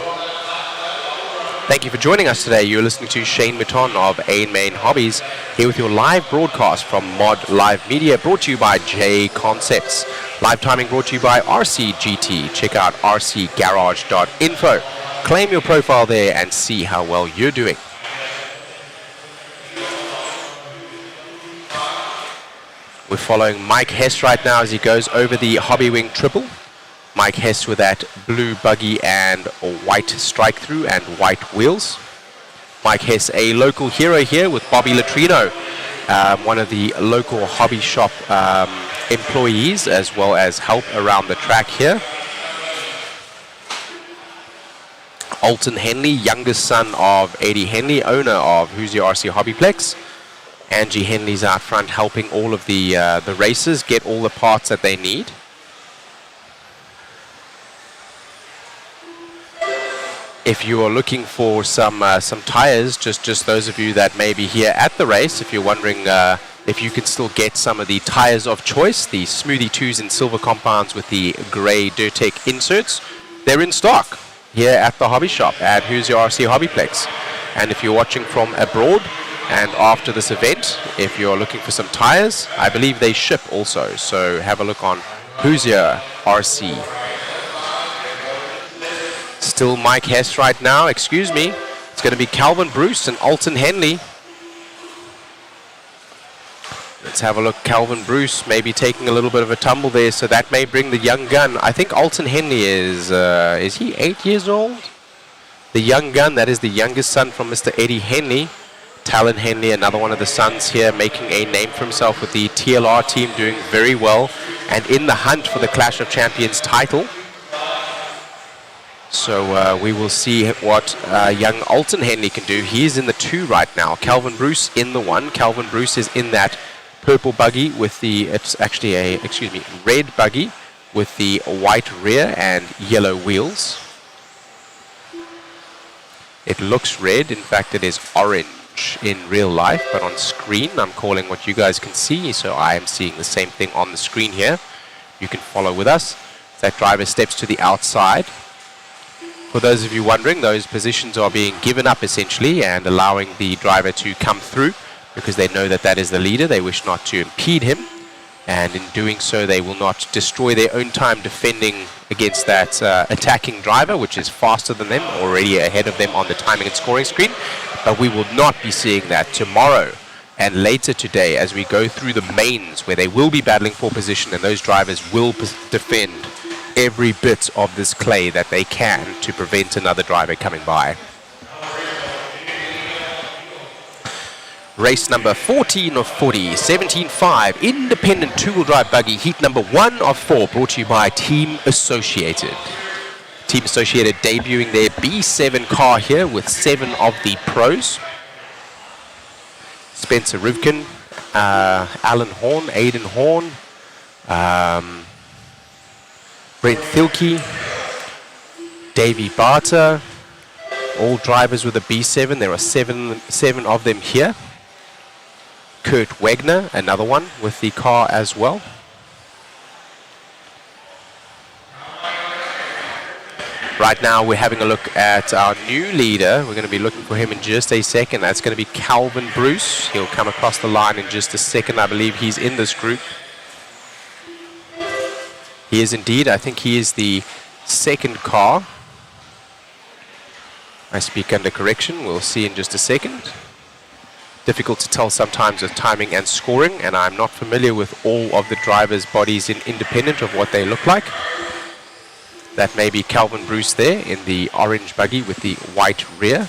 Thank you for joining us today. You're listening to Shane Mouton of A-Main Hobbies, here with your live broadcast from Mod Live Media, brought to you by JConcepts. Live timing brought to you by RCGT. Check out rcgarage.info. Claim your profile there and see how well you're doing. We're following Mike Hess right now as he goes over the Hobby Wing Triple. Mike Hess with that blue buggy and white strike through and white wheels. Mike Hess, a local hero here with Bobby Latrino, one of the local hobby shop employees, as well as help around the track here. Alton Henley, youngest son of Eddie Henley, owner of Hoosier RC HobbyPlex. Angie Henley's out front helping all of the racers get all the parts that they need. If you are looking for some tires, just those of you that may be here at the race, if you're wondering if you can still get some of the tires of choice, the Smoothie 2s in silver compounds with the grey Durtec inserts, they're in stock here at the hobby shop at Hoosier RC HobbyPlex. And if you're watching from abroad and after this event, if you're looking for some tires, I believe they ship also. So have a look on Hoosier RC. Still Mike Hess right now, excuse me. It's going to be Calvin Bruce and Alton Henley. Let's have a look. Calvin Bruce maybe taking a little bit of a tumble there, so that may bring the young gun. I think Alton Henley is he 8 years old? The young gun, that is the youngest son from Mr. Eddie Henley. Talon Henley, another one of the sons here, making a name for himself with the TLR team, doing very well and in the hunt for the Clash of Champions title. So we will see what young Alton Henley can do. He is in the 2 right now. Calvin Bruce in the 1. Calvin Bruce is in that purple buggy with the, it's actually a, red buggy with the white rear and yellow wheels. It looks red. In fact, it is orange in real life, but on screen, I'm calling what you guys can see. So I am seeing the same thing on the screen here. You can follow with us. That driver steps to the outside. For those of you wondering, those positions are being given up essentially and allowing the driver to come through because they know that that is the leader. They wish not to impede him. and in doing so they will not destroy their own time defending against that attacking driver, which is faster than them, already ahead of them on the timing and scoring screen. But we will not be seeing that tomorrow and later today as we go through the mains, where they will be battling for position and those drivers will defend every bit of this clay that they can to prevent another driver coming by. Race number 14 of 40, 17.5, independent two-wheel drive buggy, heat number 1 of 4, brought to you by Team Associated. Team Associated debuting their B7 car here with 7 of the pros. Spencer Rivkin, Alan Horn, Aidan Horn, Brent Thielke, Davey Barter, all drivers with a B7. There are seven of them here. Kurt Wagner, another one with the car as well. Right now we're having a look at our new leader. We're going to be looking for him in just a second. That's going to be Calvin Bruce. He'll come across the line in just a second. I believe he's in this group. He is indeed. I think he is the second car. I speak under correction. We'll see in just a second. Difficult to tell sometimes with timing and scoring, and I'm not familiar with all of the drivers' bodies in independent of what they look like. That may be Calvin Bruce there in the orange buggy with the white rear.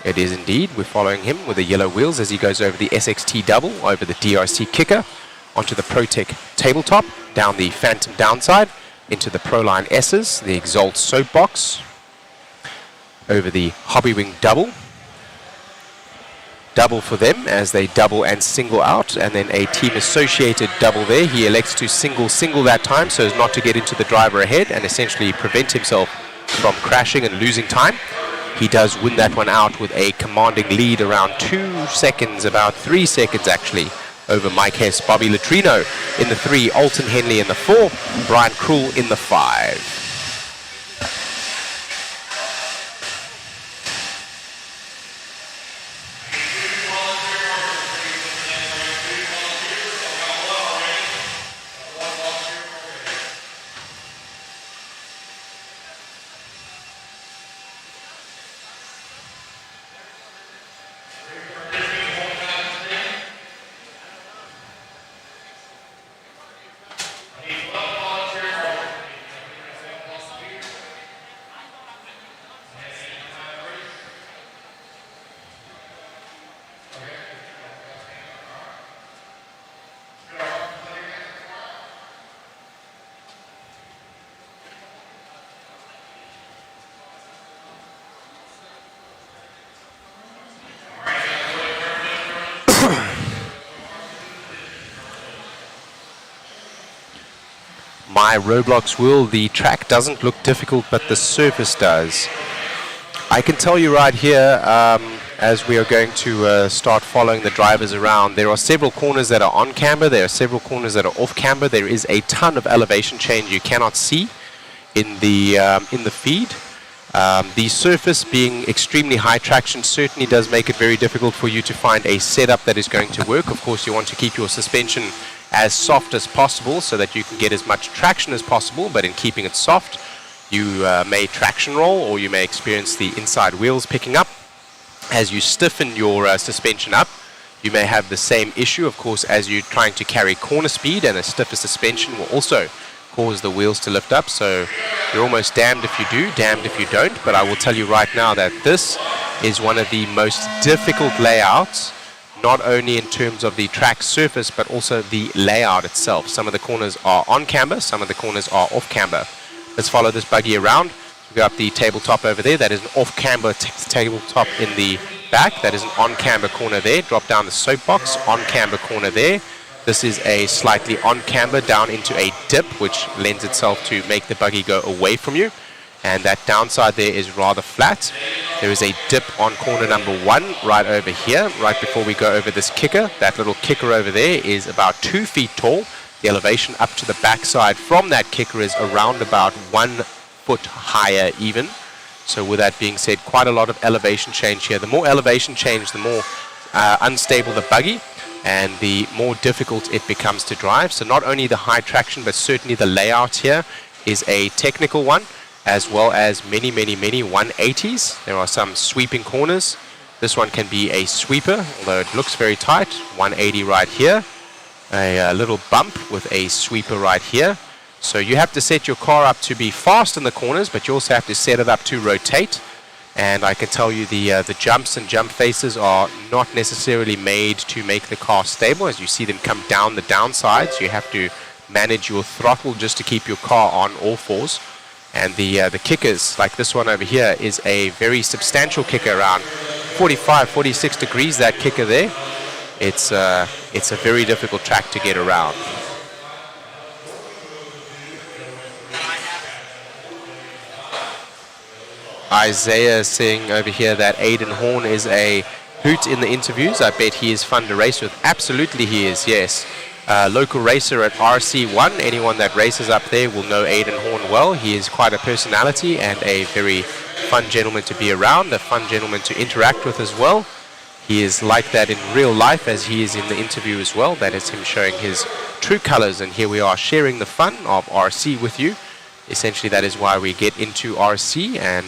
It is indeed. We're following him with the yellow wheels as he goes over the SXT double, over the DRC kicker, onto the ProTech tabletop, down the Phantom downside, into the Proline S's, the Exalt soapbox, over the Hobbywing double. Double for them as they double and single out, and then a Team Associated double there. He elects to single that time so as not to get into the driver ahead and essentially prevent himself from crashing and losing time. He does win that one out with a commanding lead around 2 seconds, about 3 seconds actually, over Mike Hess, Bobby Latrino in the 3, Alton Henley in the 4, Brian Krul in the 5. My Roblox wheel, the track doesn't look difficult, but the surface does. I can tell you right here, as we are going to start following the drivers around, there are several corners that are on camber, there are several corners that are off camber. There is a ton of elevation change you cannot see in the feed. The surface being extremely high traction certainly does make it very difficult for you to find a setup that is going to work. Of course, you want to keep your suspension as soft as possible so that you can get as much traction as possible, but in keeping it soft, you may traction roll or you may experience the inside wheels picking up. As you stiffen your suspension up, you may have the same issue, of course, as you're trying to carry corner speed, and a stiffer suspension will also cause the wheels to lift up. So you're almost damned if you do, damned if you don't. But I will tell you right now that this is one of the most difficult layouts, not only in terms of the track surface, but also the layout itself. Some of the corners are on camber, some of the corners are off camber. Let's follow this buggy around. We go up the tabletop over there. That is an off camber tabletop in the back. That is an on camber corner there. Drop down the soapbox, on camber corner there. This is a slightly on camber down into a dip, which lends itself to make the buggy go away from you. And that downside there is rather flat. There is a dip on corner number 1 right over here, right before we go over this kicker. That little kicker over there is about 2 feet tall. The elevation up to the backside from that kicker is around about 1 foot higher even. So with that being said, quite a lot of elevation change here. The more elevation change, the more unstable the buggy. and the more difficult it becomes to drive. So not only the high traction, but certainly the layout here is a technical one, as well as many 180s. There are some sweeping corners. This one can be a sweeper, although it looks very tight. 180 right here. A little bump with a sweeper right here. So you have to set your car up to be fast in the corners, but you also have to set it up to rotate. And I can tell you the jumps and jump faces are not necessarily made to make the car stable. As you see them come down the downsides, you have to manage your throttle just to keep your car on all fours. And the kickers, like this one over here, is a very substantial kicker, around 45, 46 degrees, that kicker there. It's a very difficult track to get around. Isaiah is saying over here that Aidan Horn is a hoot in the interviews. I bet he is fun to race with. Absolutely he is, yes. Local racer at RC1. Anyone that races up there will know Aidan Horn well. He is quite a personality and a very fun gentleman to be around, a fun gentleman to interact with as well. He is like that in real life as he is in the interview as well. That is him showing his true colors, and here we are sharing the fun of RC with you. Essentially, that is why we get into RC, and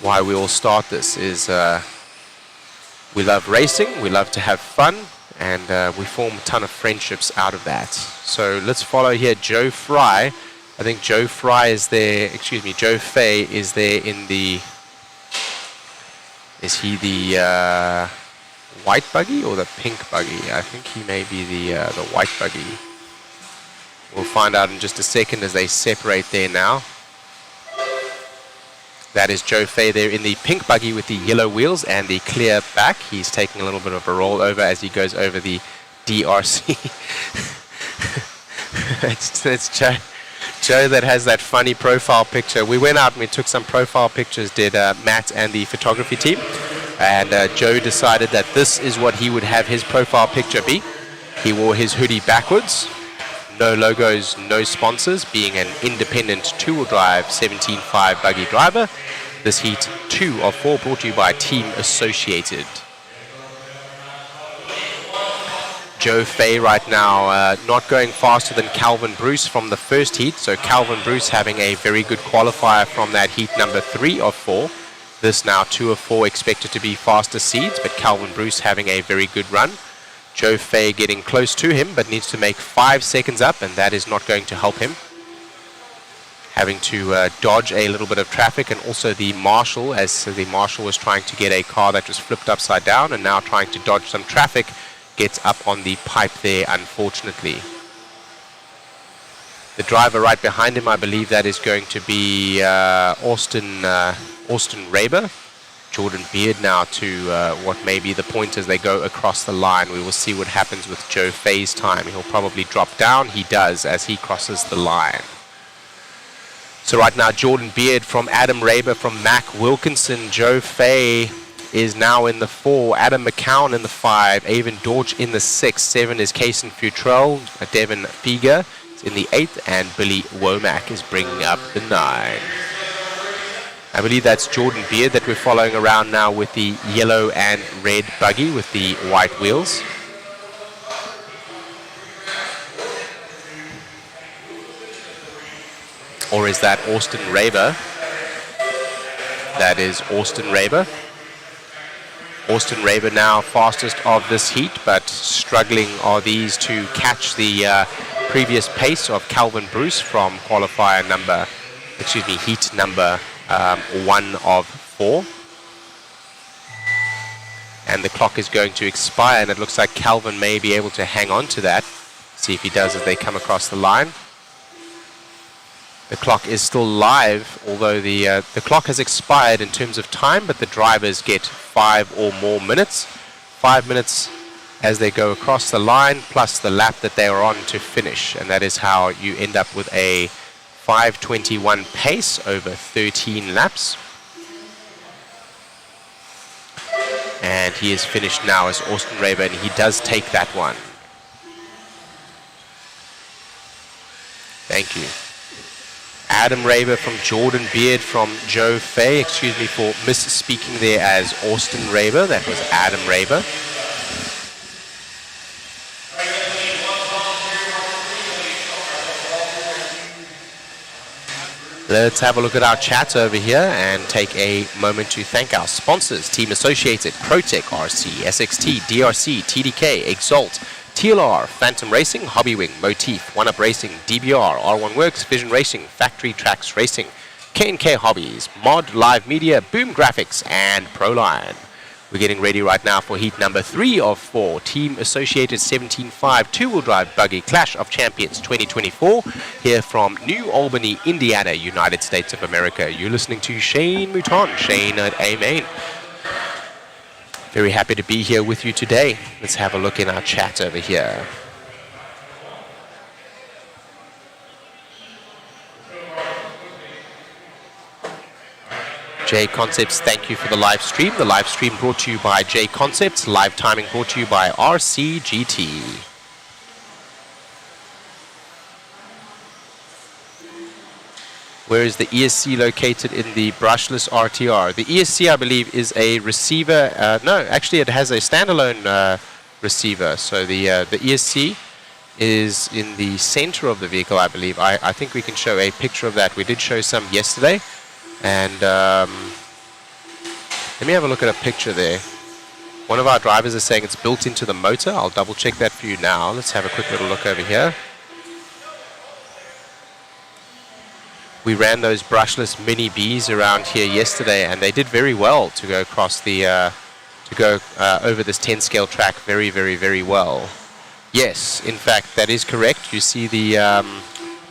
why we all start this is we love racing, we love to have fun, and we form a ton of friendships out of that. So let's follow here Joe Fry. I think Joe Fry is there, Joe Fay is there in the, is he the white buggy or the pink buggy? I think he may be the white buggy. We'll find out in just a second as they separate there now. That is Joe Fay there in the pink buggy with the yellow wheels and the clear back. He's taking a little bit of a roll over as he goes over the DRC. it's Joe that has that funny profile picture. We went out and we took some profile pictures, did Matt and the photography team. And Joe decided that this is what he would have his profile picture be. He wore his hoodie backwards. No logos, no sponsors, being an independent two-wheel drive 17.5 buggy driver. This heat 2 of 4 brought to you by Team Associated. Joe Fay right now not going faster than Calvin Bruce from the first heat. So Calvin Bruce having a very good qualifier from that heat number 3 of 4. This now 2 of 4 expected to be faster seeds, but Calvin Bruce having a very good run. Joe Fay getting close to him, but needs to make 5 seconds up, and that is not going to help him. Having to dodge a little bit of traffic, and also the marshal, as the marshal was trying to get a car that was flipped upside down and now trying to dodge some traffic, gets up on the pipe there, unfortunately. The driver right behind him, I believe that is going to be Austin Raber. Jordan Beard now to what may be the point as they go across the line. We will see what happens with Joe Fay's time. He'll probably drop down. He does as he crosses the line. So right now, Jordan Beard from Adam Raber from Mac Wilkinson. Joe Fay is now in the 4. Adam McCown in the 5. Avon Dorch in the 6. 7 is Kaysen Futrell. Devin Figa is in the 8th. And Billy Womack is bringing up the 9. I believe that's Jordan Beard that we're following around now with the yellow and red buggy with the white wheels. Or is that Austin Raber? That is Austin Raber. Austin Raber now fastest of this heat, but struggling are these to catch the previous pace of Calvin Bruce from qualifier number, heat number 1 of 4. And the clock is going to expire, and it looks like Calvin may be able to hang on to that. See if he does as they come across the line. The clock is still live, although the clock has expired in terms of time, but the drivers get 5 or more minutes. 5 minutes as they go across the line, plus the lap that they are on to finish. And that is how you end up with a 5:21 pace over 13 laps. And he is finished now as Austin Raber, and he does take that one. Thank you. Adam Raber from Jordan Beard from Joe Fay. Excuse me for misspeaking there as Austin Raber. That was Adam Raber. Let's have a look at our chat over here and take a moment to thank our sponsors: Team Associated, ProTech, RC, SXT, DRC, TDK, Exalt, TLR, Phantom Racing, Hobbywing, Motif, One Up Racing, DBR, R1 Works, Vision Racing, Factory Tracks Racing, K&K Hobbies, Mod, Live Media, Boom Graphics, and Proline. We're getting ready right now for heat number 3 of 4, Team Associated 17.5 two-wheel drive buggy Clash of Champions 2024, here from New Albany, Indiana, United States of America. You're listening to Shane Mouton, Shane at A-Main. Very happy to be here with you today. Let's have a look in our chat over here. JConcepts, thank you for the live stream. The live stream brought to you by JConcepts. Live timing brought to you by RCGT. Where is the ESC located in the brushless RTR? The ESC, I believe, is a receiver. No, actually, it has a standalone receiver. So the ESC is in the center of the vehicle, I believe. I think we can show a picture of that. We did show some yesterday. And let me have a look at a picture there. One of our drivers is saying it's built into the motor. I'll double check that for you now. Let's have a quick little look over here. We ran those brushless mini Bs around here yesterday, and they did very well to go across the over this 10 scale track very, very, very well. Yes, in fact, that is correct. You see the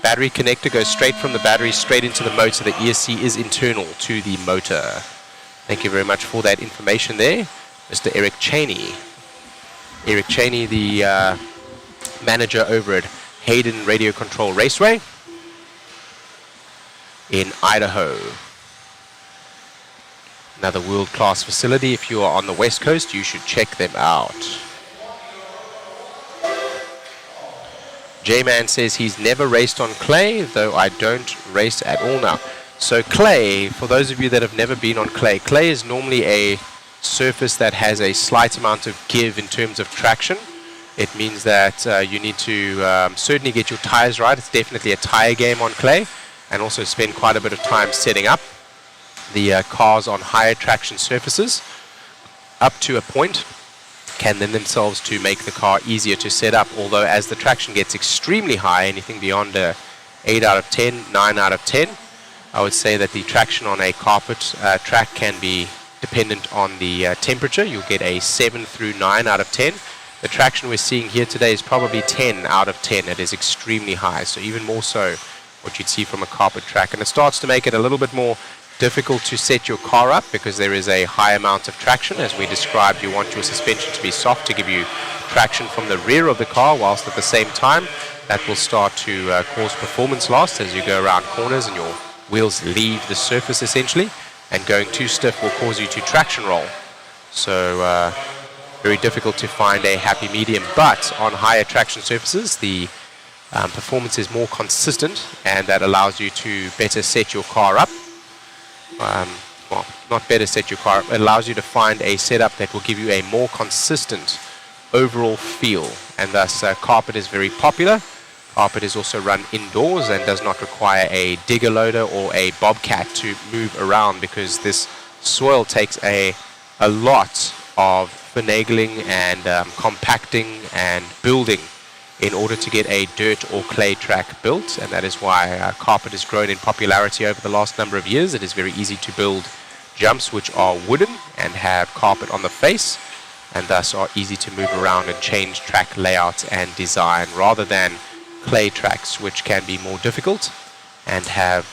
battery connector goes straight from the battery straight into the motor. The ESC is internal to the motor. Thank you very much for that information there, Mr. Eric Cheney. Eric Cheney, the manager over at Hayden Radio Control Raceway in Idaho. Another world-class facility. If you are on the West Coast, you should check them out. J-Man says he's never raced on clay, though I don't race at all now. So clay, for those of you that have never been on clay, clay is normally a surface that has a slight amount of give in terms of traction. It means that you need to certainly get your tires right. It's definitely a tire game on clay, and also spend quite a bit of time setting up the cars on higher traction surfaces up to a point. Can lend themselves to make the car easier to set up, although as the traction gets extremely high, anything beyond a 8 out of 10, 9 out of 10, I would say that the traction on a carpet track can be dependent on the temperature. You'll get a 7 through 9 out of 10. The traction we're seeing here today is probably 10 out of 10. It is extremely high, so even more so what you'd see from a carpet track. And it starts to make it a little bit more difficult to set your car up because there is a high amount of traction. As we described, you want your suspension to be soft to give you traction from the rear of the car, whilst at the same time that will start to cause performance loss as you go around corners and your wheels leave the surface essentially, and going too stiff will cause you to traction roll. So very difficult to find a happy medium, but on higher traction surfaces the performance is more consistent, and that allows you to better set your car up. Well, not better set your car up, it allows you to find a setup that will give you a more consistent overall feel, and thus carpet is very popular. Carpet is also run indoors and does not require a digger loader or a bobcat to move around, because this soil takes a lot of finagling and compacting and building in order to get a dirt or clay track built, and that is why carpet has grown in popularity over the last number of years. It is very easy to build jumps which are wooden and have carpet on the face, and thus are easy to move around and change track layout and design, rather than clay tracks which can be more difficult and have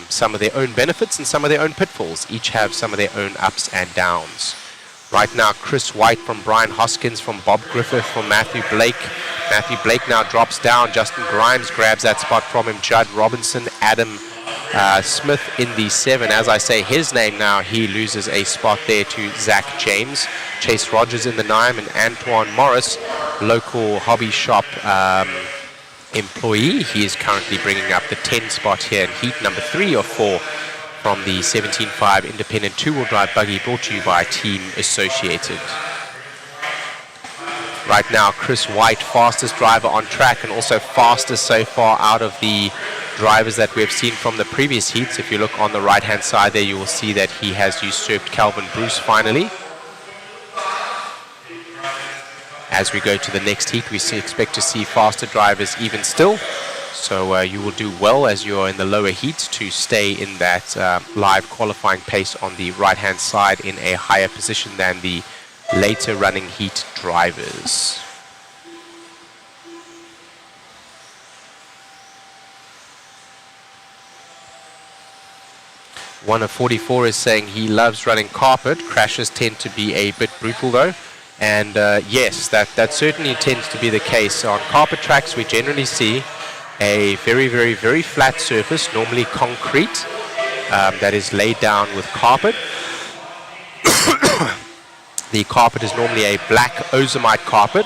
some of their own benefits and some of their own pitfalls. Each have some of their own ups and downs. Right now, Chris White from Brian Hoskins, from Bob Griffith, from Matthew Blake. Matthew Blake now drops down. Justin Grimes grabs that spot from him. Judd Robinson, Adam Smith in the 7. As I say his name now, he loses a spot there to Zach James. Chase Rogers in the 9, and Antoine Morris, local hobby shop employee. He is currently bringing up the 10 spot here in heat number 3 of 4. From the 17.5 independent two-wheel drive buggy, brought to you by Team Associated. Right now, Chris White, fastest driver on track and also fastest so far out of the drivers that we have seen from the previous heats. If you look on the right-hand side there, you will see that he has usurped Calvin Bruce finally. As we go to the next heat, we expect to see faster drivers even still. So you will do well as you are in the lower heats to stay in that live qualifying pace on the right-hand side in a higher position than the later running heat drivers. One of 44 is saying he loves running carpet. Crashes tend to be a bit brutal though. And yes, that certainly tends to be the case. On carpet tracks, we generally see a very, very, very flat surface, normally concrete, that is laid down with carpet. The carpet is normally a black ozomite carpet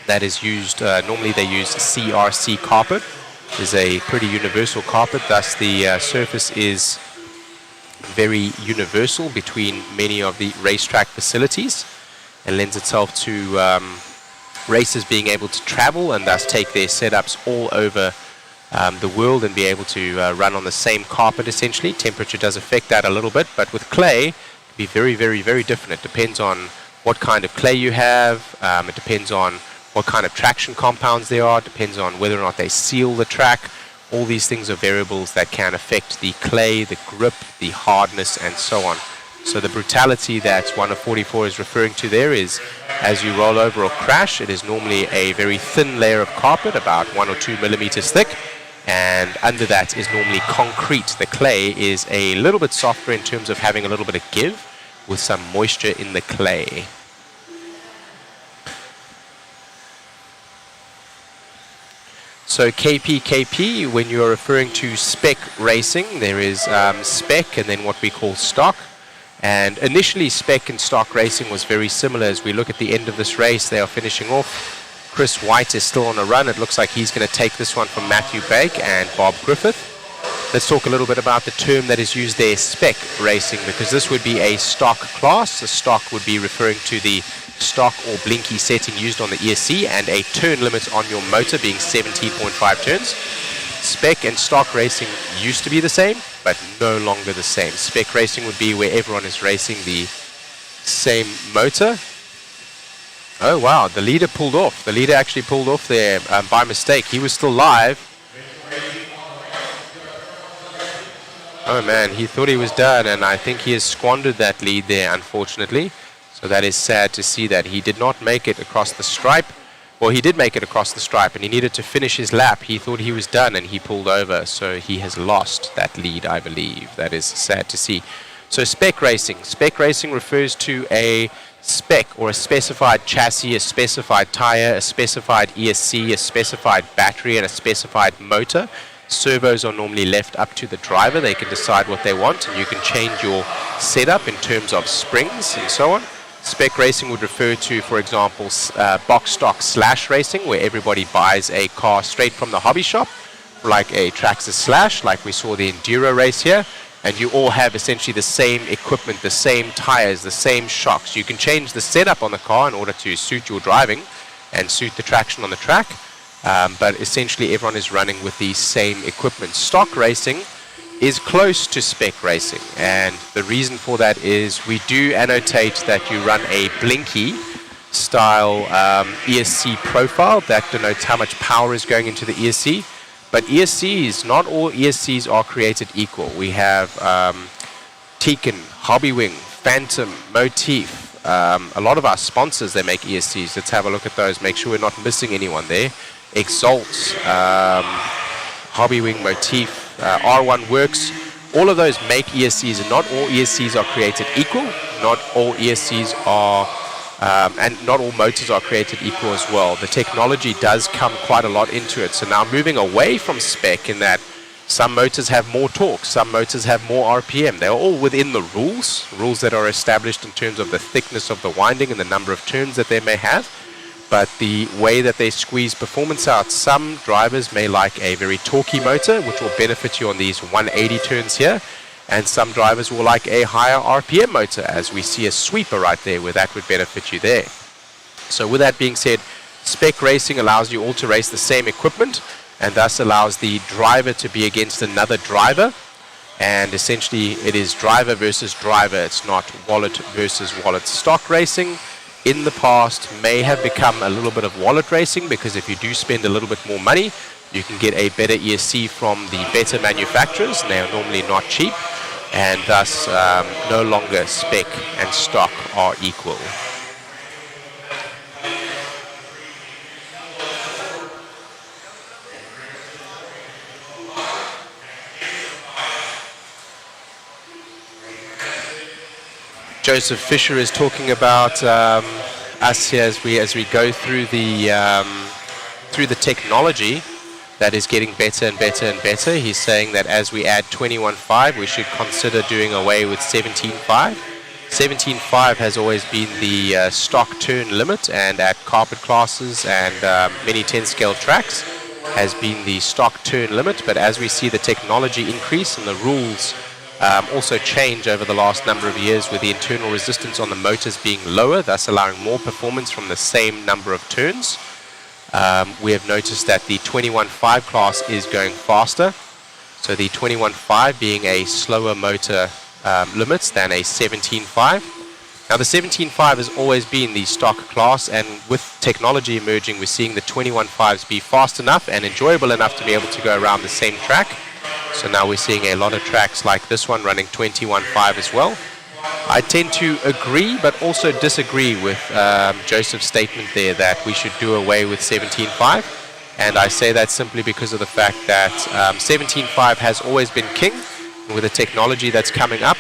that is used, normally they use CRC carpet. It's a pretty universal carpet, thus the surface is very universal between many of the racetrack facilities, and lends itself to racers being able to travel and thus take their setups all over the world and be able to run on the same carpet essentially. Temperature does affect that a little bit, but with clay, it can be very, very, very different. It depends on what kind of clay you have. It depends on what kind of traction compounds there are. It depends on whether or not they seal the track. All these things are variables that can affect the clay, the grip, the hardness, and so on. So the brutality that one of 44 is referring to there is, as you roll over or crash, it is normally a very thin layer of carpet, about 1 or 2 millimeters thick, and under that is normally concrete. The clay is a little bit softer in terms of having a little bit of give with some moisture in the clay. So KP, when you are referring to spec racing, there is spec and then what we call stock. And initially, spec and stock racing was very similar. As we look at the end of this race, they are finishing off. Chris White is still on a run. It looks like he's going to take this one from Matthew Bake and Bob Griffith. Let's talk a little bit about the term that is used there, spec racing, because this would be a stock class. A stock would be referring to the stock or blinky setting used on the ESC and a turn limit on your motor being 17.5 turns. Spec and stock racing used to be the same, but no longer the same. Spec racing would be where everyone is racing the same motor. Oh wow, the leader pulled off. The leader actually pulled off there by mistake. He was still live. Oh man, he thought he was done, and I think he has squandered that lead there, unfortunately. So that is sad to see that he did not make it across the stripe. Well, he did make it across the stripe, and he needed to finish his lap. He thought he was done, and he pulled over. So he has lost that lead, I believe. That is sad to see. So spec racing. Spec racing refers to a spec or a specified chassis, a specified tire, a specified ESC, a specified battery, and a specified motor. Servos are normally left up to the driver. They can decide what they want, and you can change your setup in terms of springs and so on. Spec racing would refer to, for example, box stock slash racing, where everybody buys a car straight from the hobby shop, like a Traxxas Slash, like we saw the Enduro race here, and you all have essentially the same equipment, the same tires, the same shocks. You can change the setup on the car in order to suit your driving and suit the traction on the track, but essentially everyone is running with the same equipment. Stock racing is close to spec racing, and the reason for that is we do annotate that you run a blinky style ESC profile that denotes how much power is going into the ESC. But ESCs, not all ESCs are created equal. We have Tekin, Hobbywing, Phantom, Motif. A lot of our sponsors, they make ESCs. Let's have a look at those, make sure we're not missing anyone there. Exalt, Hobbywing, Motif, R1 Works, all of those make ESCs, and not all ESCs are created equal. Not all ESCs are, and not all motors are created equal as well. The technology does come quite a lot into it. So now moving away from spec in that some motors have more torque, some motors have more RPM. They're all within the rules that are established in terms of the thickness of the winding and the number of turns that they may have. But the way that they squeeze performance out, some drivers may like a very torquey motor, which will benefit you on these 180 turns here, and some drivers will like a higher RPM motor, as we see a sweeper right there where that would benefit you there. So with that being said, spec racing allows you all to race the same equipment, and thus allows the driver to be against another driver. And essentially it is driver versus driver. It's not wallet versus wallet. Stock racing in the past may have become a little bit of wallet racing, because if you do spend a little bit more money, you can get a better ESC from the better manufacturers, and they are normally not cheap, and thus no longer spec and stock are equal. Joseph Fisher is talking about us here as we go through the technology that is getting better and better and better. He's saying that as we add 21.5, we should consider doing away with 17.5. 17.5 has always been the stock turn limit, and at carpet classes and many 10 scale tracks has been the stock turn limit. But as we see the technology increase and the rules also change over the last number of years, with the internal resistance on the motors being lower, thus allowing more performance from the same number of turns, we have noticed that the 21.5 class is going faster. So the 21.5 being a slower motor limits than a 17.5. Now the 17.5 has always been the stock class, and with technology emerging, we're seeing the 21.5s be fast enough and enjoyable enough to be able to go around the same track. So now we're seeing a lot of tracks like this one running 21.5 as well. I tend to agree but also disagree with Joseph's statement there that we should do away with 17.5. And I say that simply because of the fact that 17.5 has always been king. With the technology that's coming up,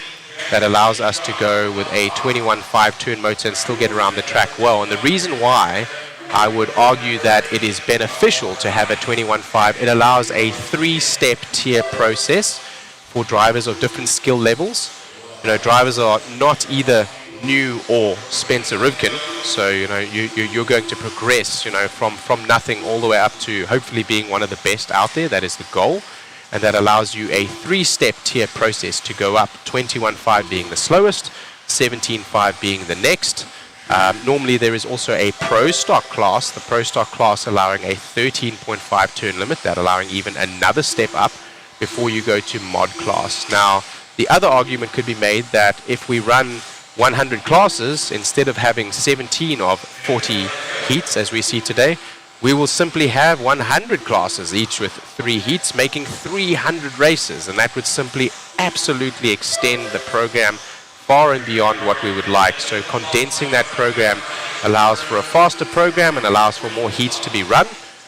that allows us to go with a 21.5 turn motor and still get around the track well. And the reason why I would argue that it is beneficial to have a 21.5, it allows a 3-step tier process for drivers of different skill levels. You know, drivers are not either new or Spencer Rivkin, so you know you're going to progress, you know, from nothing all the way up to hopefully being one of the best out there. That is the goal, and that allows you a 3-step tier process to go up. 21.5 being the slowest, 17.5 being the next. Normally there is also a pro stock class, the pro stock class allowing a 13.5 turn limit, that allowing even another step up before you go to mod class. Now the other argument could be made that if we run 100 classes instead of having 17 of 40 heats as we see today, we will simply have 100 classes, each with 3 heats, making 300 races, and that would simply absolutely extend the program far and beyond what we would like. So condensing that program allows for a faster program and allows for more heats to be run.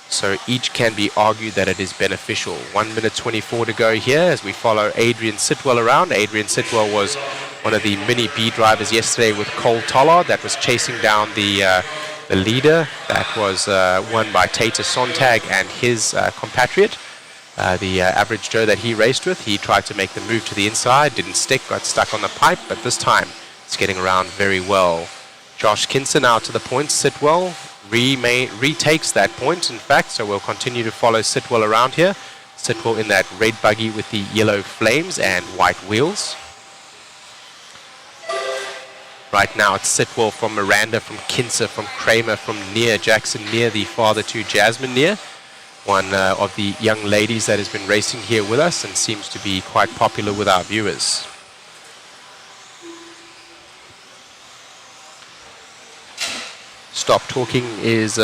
So each can be argued that it is beneficial. 1 minute 24 to go here as we follow Adrian Sitwell around. Adrian Sitwell was one of the mini B drivers yesterday with Cole Tollard that was chasing down the leader that was won by Tater Sontag and his compatriot. The average Joe that he raced with, he tried to make the move to the inside, didn't stick, got stuck on the pipe, but this time it's getting around very well. Josh Kinson out to the point. Sitwell retakes that point, in fact, so we'll continue to follow Sitwell around here. Sitwell in that red buggy with the yellow flames and white wheels. Right now it's Sitwell from Miranda, from Kinser, from Kramer, from Near, Jackson Near, the father to Jasmine Near. One of the young ladies that has been racing here with us and seems to be quite popular with our viewers. Stop Talking is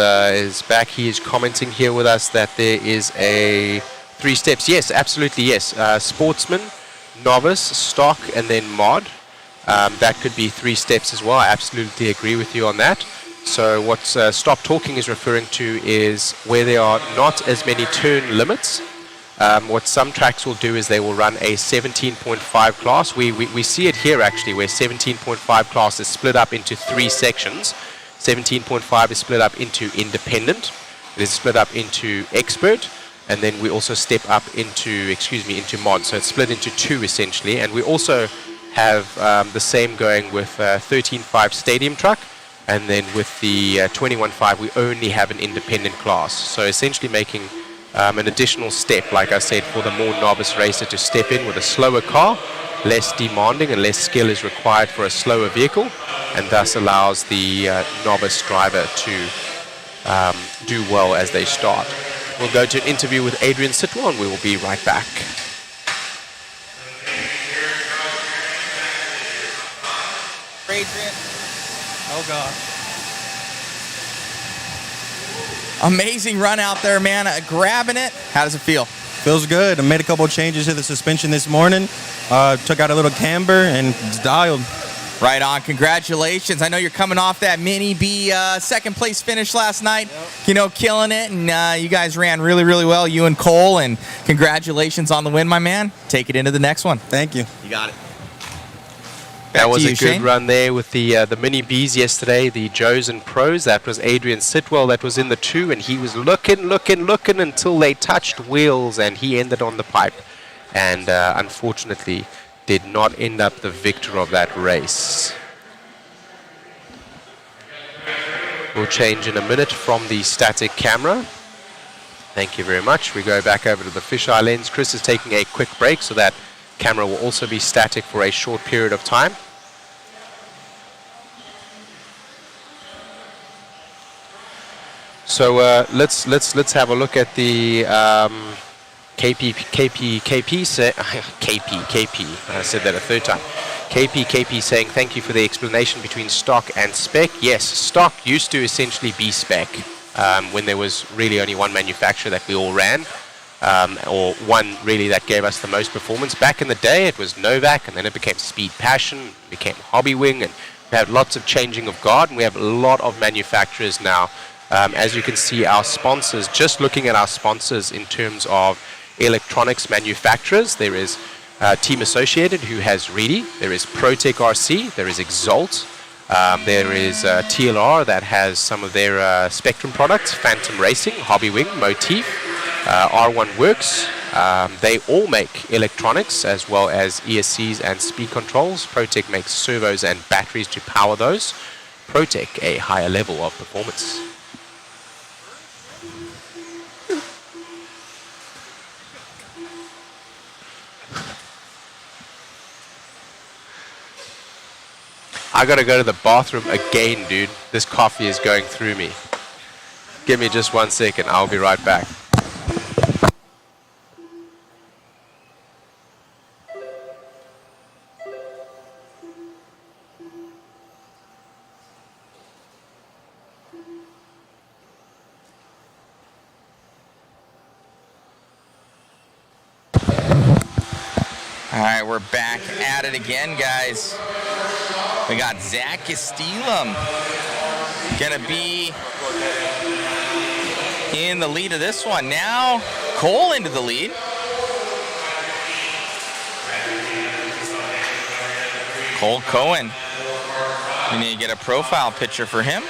back. He is commenting here with us that there is a 3 steps. Yes, absolutely, yes. Sportsman, novice, stock, and then mod. That could be 3 steps as well. I absolutely agree with you on that. So what Stop Talking is referring to is where there are not as many turn limits. What some tracks will do is they will run a 17.5 class. We see it here actually, where 17.5 class is split up into 3 sections. 17.5 is split up into independent, it is split up into expert, and then we also step up into mod. So it's split into 2 essentially, and we also have the same going with 13.5 stadium truck. And then with the 21.5, we only have an independent class. So essentially making an additional step, like I said, for the more novice racer to step in with a slower car, less demanding and less skill is required for a slower vehicle, and thus allows the novice driver to do well as they start. We'll go to an interview with Adrian Sitwell, and we will be right back. Adrian. Oh, God. Amazing run out there, man. Grabbing it. How does it feel? Feels good. I made a couple of changes to the suspension this morning. Took out a little camber and it's dialed. Right on. Congratulations. I know you're coming off that Mini B second place finish last night. Yep. You know, killing it. And you guys ran really, really well, you and Cole. And congratulations on the win, my man. Take it into the next one. Thank you. You got it. That was a good Shane. run there with the Mini Bs yesterday, the Joes and Pros. That was Adrian Sitwell that was in the 2, and he was looking until they touched wheels, and he ended on the pipe. And unfortunately, did not end up the victor of that race. We'll change in a minute from the static camera. Thank you very much. We go back over to the fisheye lens. Chris is taking a quick break, so that camera will also be static for a short period of time. So let's have a look at the KP. I said that a third time. KP saying thank you for the explanation between stock and spec. Yes, stock used to essentially be spec when there was really only one manufacturer that we all ran. Or one really that gave us the most performance. Back in the day, it was Novak, and then it became Speed Passion, became Hobby Wing, and we had lots of changing of guard, and we have a lot of manufacturers now. As you can see, our sponsors, just looking at our sponsors in terms of electronics manufacturers, there is Team Associated, who has Reedy, there is ProTech RC, there is Exalt, there is TLR that has some of their Spectrum products, Phantom Racing, Hobby Wing, Motif, R1 Works. They all make electronics as well as ESCs and speed controls. ProTech makes servos and batteries to power those. ProTech, a higher level of performance. I gotta go to the bathroom again, dude. This coffee is going through me. Give me just 1 second. I'll be right back. All right, we're back at it again, guys. We got Zach Castilum gonna be in the lead of this one. Now Cole into the lead. Cole Cohen. We need to get a profile picture for him.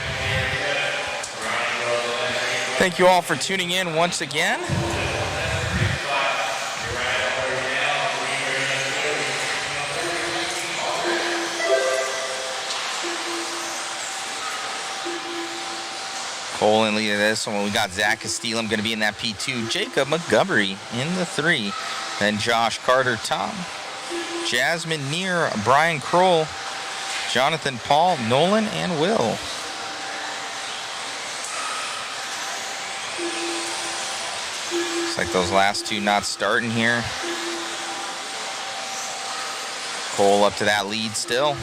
Thank you all for tuning in once again. Cole in lead of this one. We got Zach Castilum going to be in that P2. Jacob Montgomery in the 3. Then Josh Carter, Tom. Jasmine Neer, Brian Kroll, Jonathan Paul, Nolan, and Will. Looks like those last two not starting here. Cole up to that lead still.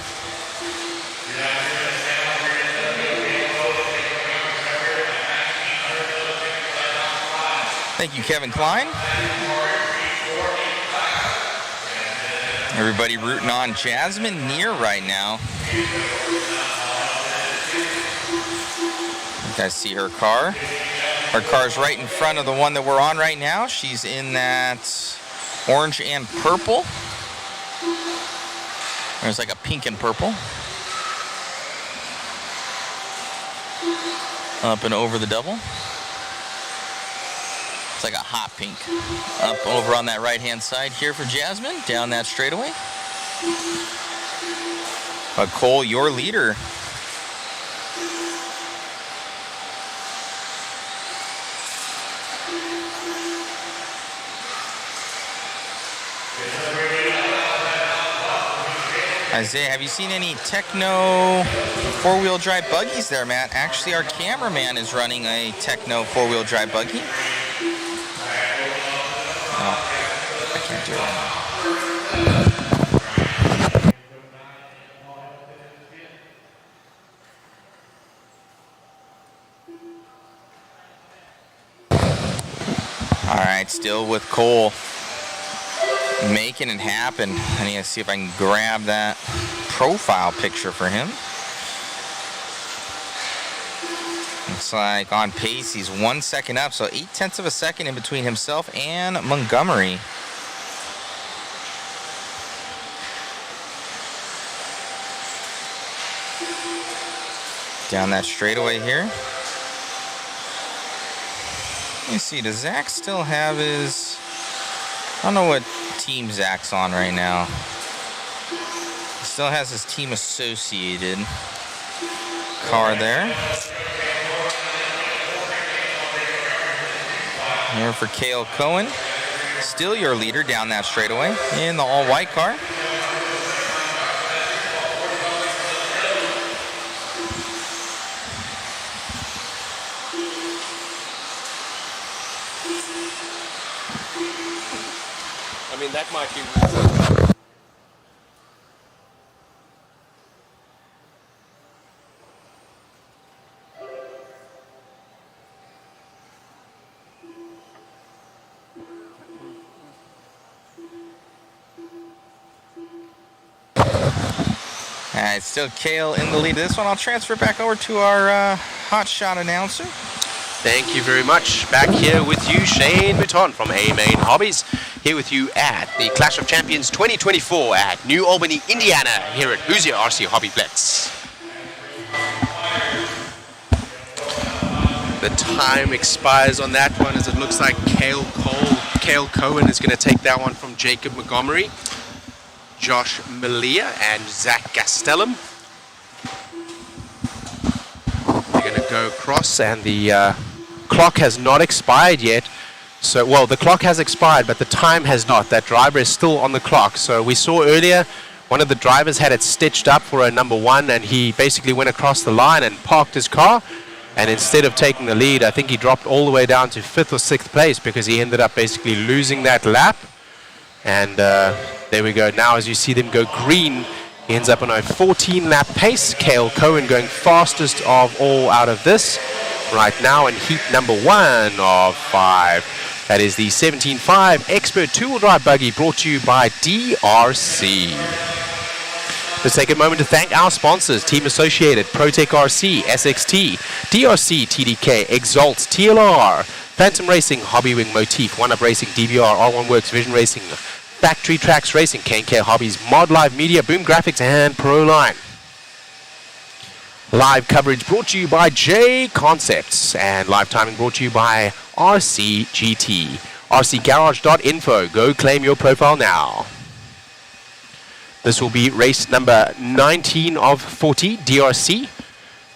Thank you, Kevin Klein. Everybody rooting on Jasmine Neer right now. You guys see her car. Her car's right in front of the one that we're on right now. She's in that orange and purple. There's like a pink and purple. Up and over the double. It's like a hot pink. Up over on that right-hand side here for Jasmine, down that straightaway. But Cole, your leader. Isaiah, have you seen any Techno four-wheel drive buggies there, Matt? Actually, our cameraman is running a Techno four-wheel drive buggy. Victor. All right, still with Cole. Making it happen. I need to see if I can grab that profile picture for him. Looks like on pace, he's 1 second up, so 0.8 of a second in between himself and Montgomery. Down that straightaway here. Let me see, does Zach still have his... I don't know what team Zach's on right now. He still has his team associated car there. Here for Cale Cohen. Still your leader down that straightaway in the all-white car. I mean, that might be... All right, still Cale in the lead of this one. I'll transfer back over to our hot shot announcer. Thank you very much. Back here with you, Shane Mouton from A-Main Hobbies. Here with you at the Clash of Champions 2024 at New Albany, Indiana, here at Hoosier RC HobbyPlex. The time expires on that one, as it looks like Cale Cohen is going to take that one from Jacob Montgomery, Josh Malia, and Zach Gastelum. They're going to go across, and the clock has not expired yet. So, well, the clock has expired, but the time has not. That driver is still on the clock. So we saw earlier one of the drivers had it stitched up for a number one, and he basically went across the line and parked his car. And instead of taking the lead, I think he dropped all the way down to 5th or 6th place because he ended up basically losing that lap. And there we go. Now as you see them go green, he ends up on a 14-lap pace. Cale Cohen going fastest of all out of this right now in heat number 1 of 5. That is the 17.5 Expert two-wheel drive buggy brought to you by DRC. Let's take a moment to thank our sponsors: Team Associated, ProTech RC, SXT, DRC, TDK, Exalt, TLR, Phantom Racing, Hobbywing, Motif, One Up Racing, DVR, R1 Works, Vision Racing, Factory Tracks Racing, K&K Hobbies, Mod Live Media, Boom Graphics, and Proline. Live coverage brought to you by JConcepts, and live timing brought to you by RCGT. RCGarage.info. Go claim your profile now. This will be race number 19 of 40, DRC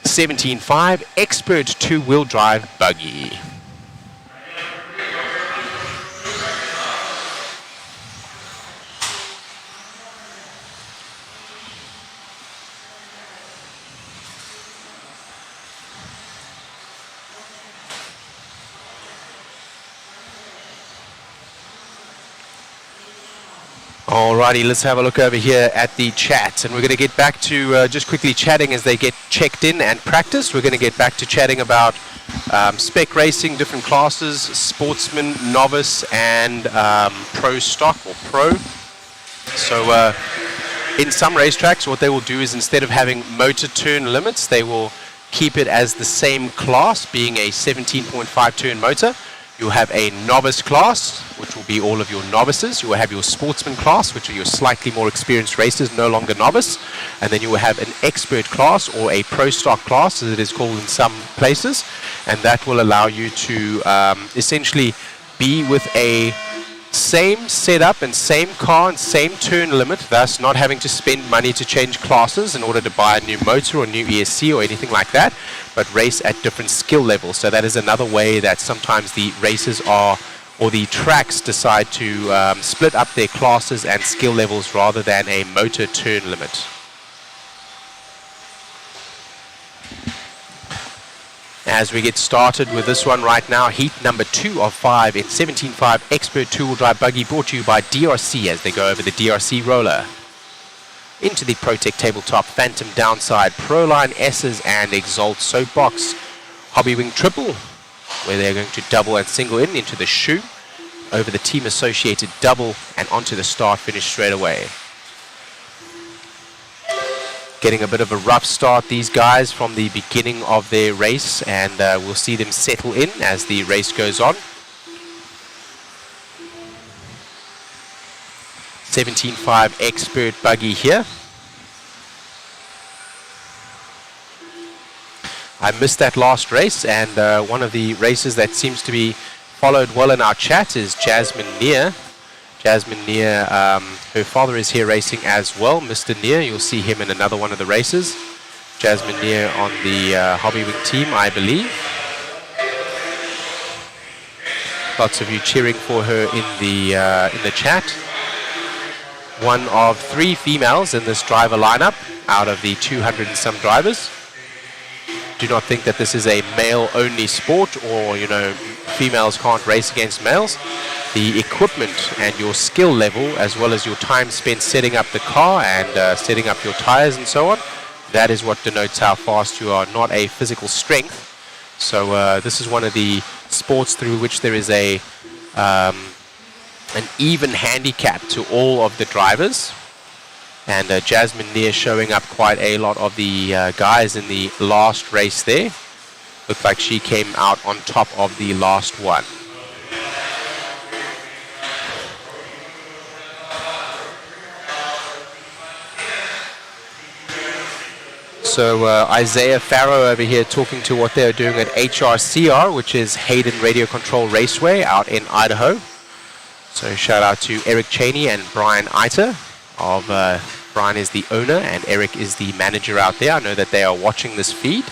17.5 Expert two-wheel drive buggy. Alrighty, let's have a look over here at the chat, and we're going to get back to just quickly chatting as they get checked in and practiced. We're going to get back to chatting about spec racing, different classes, sportsman, novice, and pro stock or pro. So in some racetracks, what they will do is instead of having motor turn limits, they will keep it as the same class, being a 17.5 turn motor. You'll have a novice class, which will be all of your novices. You will have your sportsman class, which are your slightly more experienced racers, no longer novice. And then you will have an expert class, or a pro stock class, as it is called in some places. And that will allow you to essentially be with a same setup and same car and same turn limit, thus not having to spend money to change classes in order to buy a new motor or new ESC or anything like that, but race at different skill levels. So that is another way that sometimes the races are, or the tracks decide to split up their classes and skill levels rather than a motor turn limit. As we get started with this one right now, heat number 2 of 5 in 17.5 Expert two-wheel drive buggy, brought to you by DRC as they go over the DRC roller. Into the ProTech Tabletop Phantom Downside, Proline S's and Exalt Soapbox, Hobby Wing Triple, where they're going to double and single in into the shoe, over the team associated double and onto the start finish straight away. Getting a bit of a rough start, these guys, from the beginning of their race, and we'll see them settle in as the race goes on. 17.5 Expert buggy here. I missed that last race, and one of the races that seems to be followed well in our chat is Jasmine Neer. Jasmine Neer, her father is here racing as well, Mr. Neer. You'll see him in another one of the races. Jasmine Neer on the Hobby Wing team, I believe. Lots of you cheering for her in the chat. One of 3 females in this driver lineup out of the 200 and some drivers. Do not think that this is a male-only sport, or, you know, females can't race against males. The equipment and your skill level, as well as your time spent setting up the car and setting up your tires and so on, that is what denotes how fast you are, not a physical strength. So this is one of the sports through which there is an even handicap to all of the drivers. And Jasmine Neer showing up quite a lot of the guys in the last race there. Looked like she came out on top of the last one. So Isaiah Farrow over here talking to what they're doing at HRCR, which is Hayden Radio Control Raceway out in Idaho. So shout out to Eric Cheney and Brian Eiter. Brian is the owner and Eric is the manager out there. I know that they are watching this feed.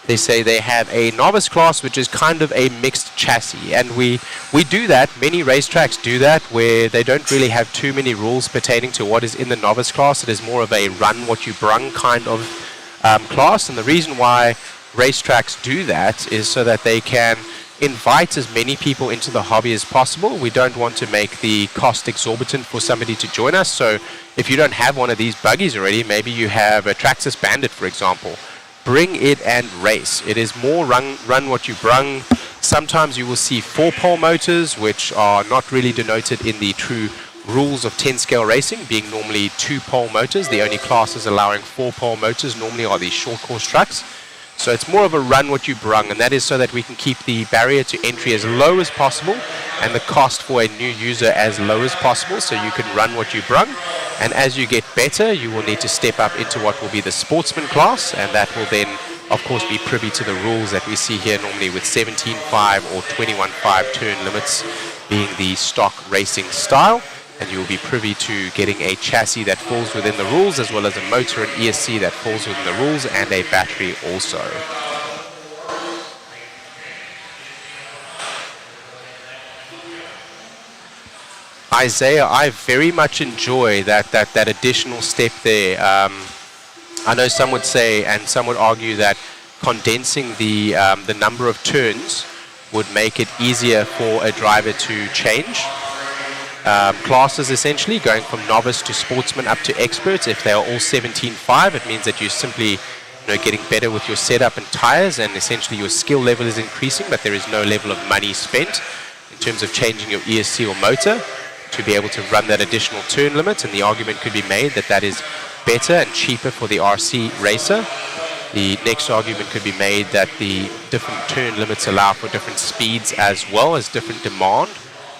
They say they have a novice class, which is kind of a mixed chassis, and we do that. Many racetracks do that, where they don't really have too many rules pertaining to what is in the novice class. It is more of a run what you brung kind of class, and the reason why racetracks do that is so that they can invite as many people into the hobby as possible. We don't want to make the cost exorbitant for somebody to join us. So if you don't have one of these buggies already, maybe you have a Traxxas Bandit, for example, bring it and race. It is more run what you brung. Sometimes you will see 4-pole motors, which are not really denoted in the true rules of 10-scale racing, being normally 2-pole motors. The only classes allowing 4-pole motors normally are the short course trucks. So it's more of a run what you brung, and that is so that we can keep the barrier to entry as low as possible and the cost for a new user as low as possible, so you can run what you brung. And as you get better, you will need to step up into what will be the sportsman class, and that will then, of course, be privy to the rules that we see here normally with 17.5 or 21.5 turn limits being the stock racing style. And you will be privy to getting a chassis that falls within the rules, as well as a motor and ESC that falls within the rules, and a battery also. Isaiah, I very much enjoy that additional step there. I know some would say, and some would argue, that condensing the number of turns would make it easier for a driver to change. Classes, essentially going from novice to sportsman up to experts. If they are all 17.5, it means that you're simply getting better with your setup and tires, and essentially your skill level is increasing, but there is no level of money spent in terms of changing your ESC or motor to be able to run that additional turn limit. And the argument could be made that that is better and cheaper for the RC racer. The next argument could be made that the different turn limits allow for different speeds as well as different demand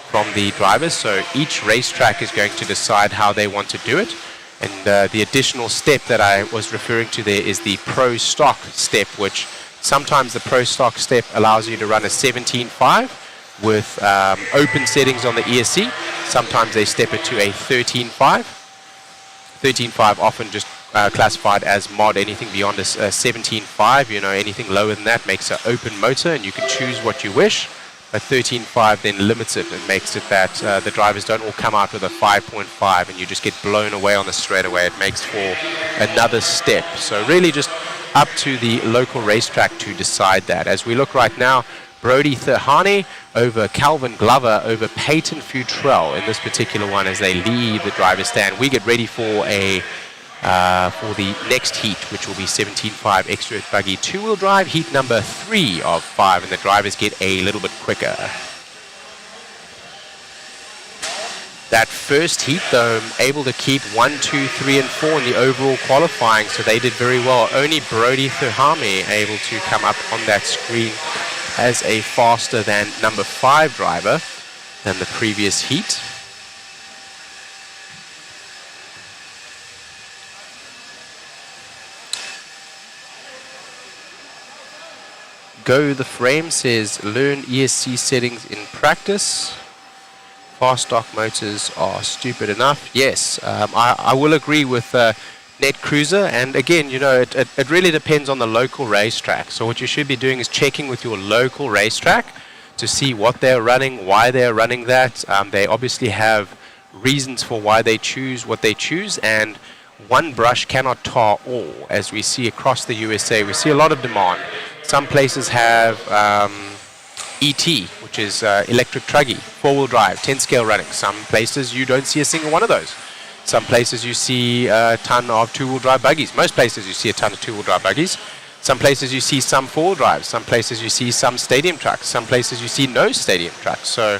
from the drivers. So each racetrack is going to decide how they want to do it. And the additional step that I was referring to there is the Pro Stock step, which sometimes the Pro Stock step allows you to run a 17.5 with open settings on the ESC. Sometimes they step it to a 13.5. 13.5 often just classified as mod. Anything beyond a 17.5, anything lower than that makes an open motor, and you can choose what you wish. But 13.5 then limits it and makes it that the drivers don't all come out with a 5.5 and you just get blown away on the straightaway. It makes for another step. So really just up to the local racetrack to decide that. As we look right now, Brody Thurhane over Calvin Glover over Peyton Futrell in this particular one as they leave the driver's stand. We get ready for the next heat, which will be 17.5 extra buggy 2-wheel drive, heat number 3 of 5, and the drivers get a little bit quicker. That first heat, though, able to keep 1, 2, 3, and 4 in the overall qualifying, so they did very well. Only Brody Thurhame able to come up on that screen as a faster than number 5 driver than the previous heat. Go the Frame says, learn ESC settings in practice. Fast stock motors are stupid enough. Yes, I will agree with Net Cruiser, and again, you know, it really depends on the local racetrack. So what you should be doing is checking with your local racetrack to see what they're running, why they're running that. They obviously have reasons for why they choose what they choose, and one brush cannot tar all. As we see across the USA, we see a lot of demand. Some places have ET, which is electric truggy, 4-wheel drive, 10 scale running. Some places you don't see a single one of those. Some places you see a ton of 2-wheel drive buggies. Most places you see a ton of 2-wheel drive buggies. Some places you see some 4-wheel drives. Some places you see some stadium trucks. Some places you see no stadium trucks. So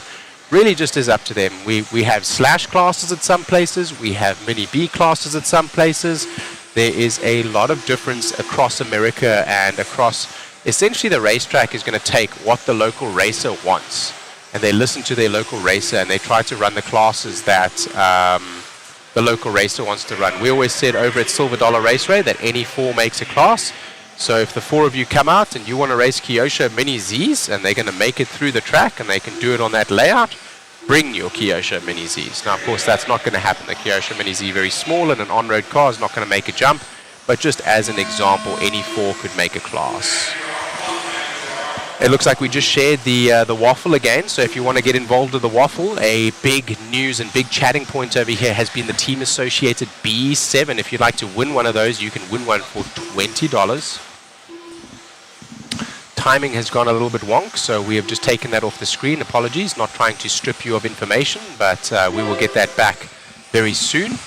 really just is up to them. We have slash classes at some places. We have mini B classes at some places. There is a lot of difference across America and across. Essentially, the racetrack is going to take what the local racer wants, and they listen to their local racer, and they try to run the classes that the local racer wants to run. We always said over at Silver Dollar Raceway that any 4 makes a class. So if the 4 of you come out and you want to race Kyosho Mini Zs, and they're going to make it through the track, and they can do it on that layout, bring your Kyosho Mini Zs. Now, of course, that's not going to happen. The Kyosho Mini Z, very small, and an on-road car is not going to make a jump. But just as an example, any 4 could make a class. It looks like we just shared the waffle again, so if you want to get involved with the waffle, a big news and big chatting point over here has been the team associated B7. If you'd like to win one of those, you can win one for $20. Timing has gone a little bit wonk, so we have just taken that off the screen. Apologies, not trying to strip you of information, but we will get that back very soon.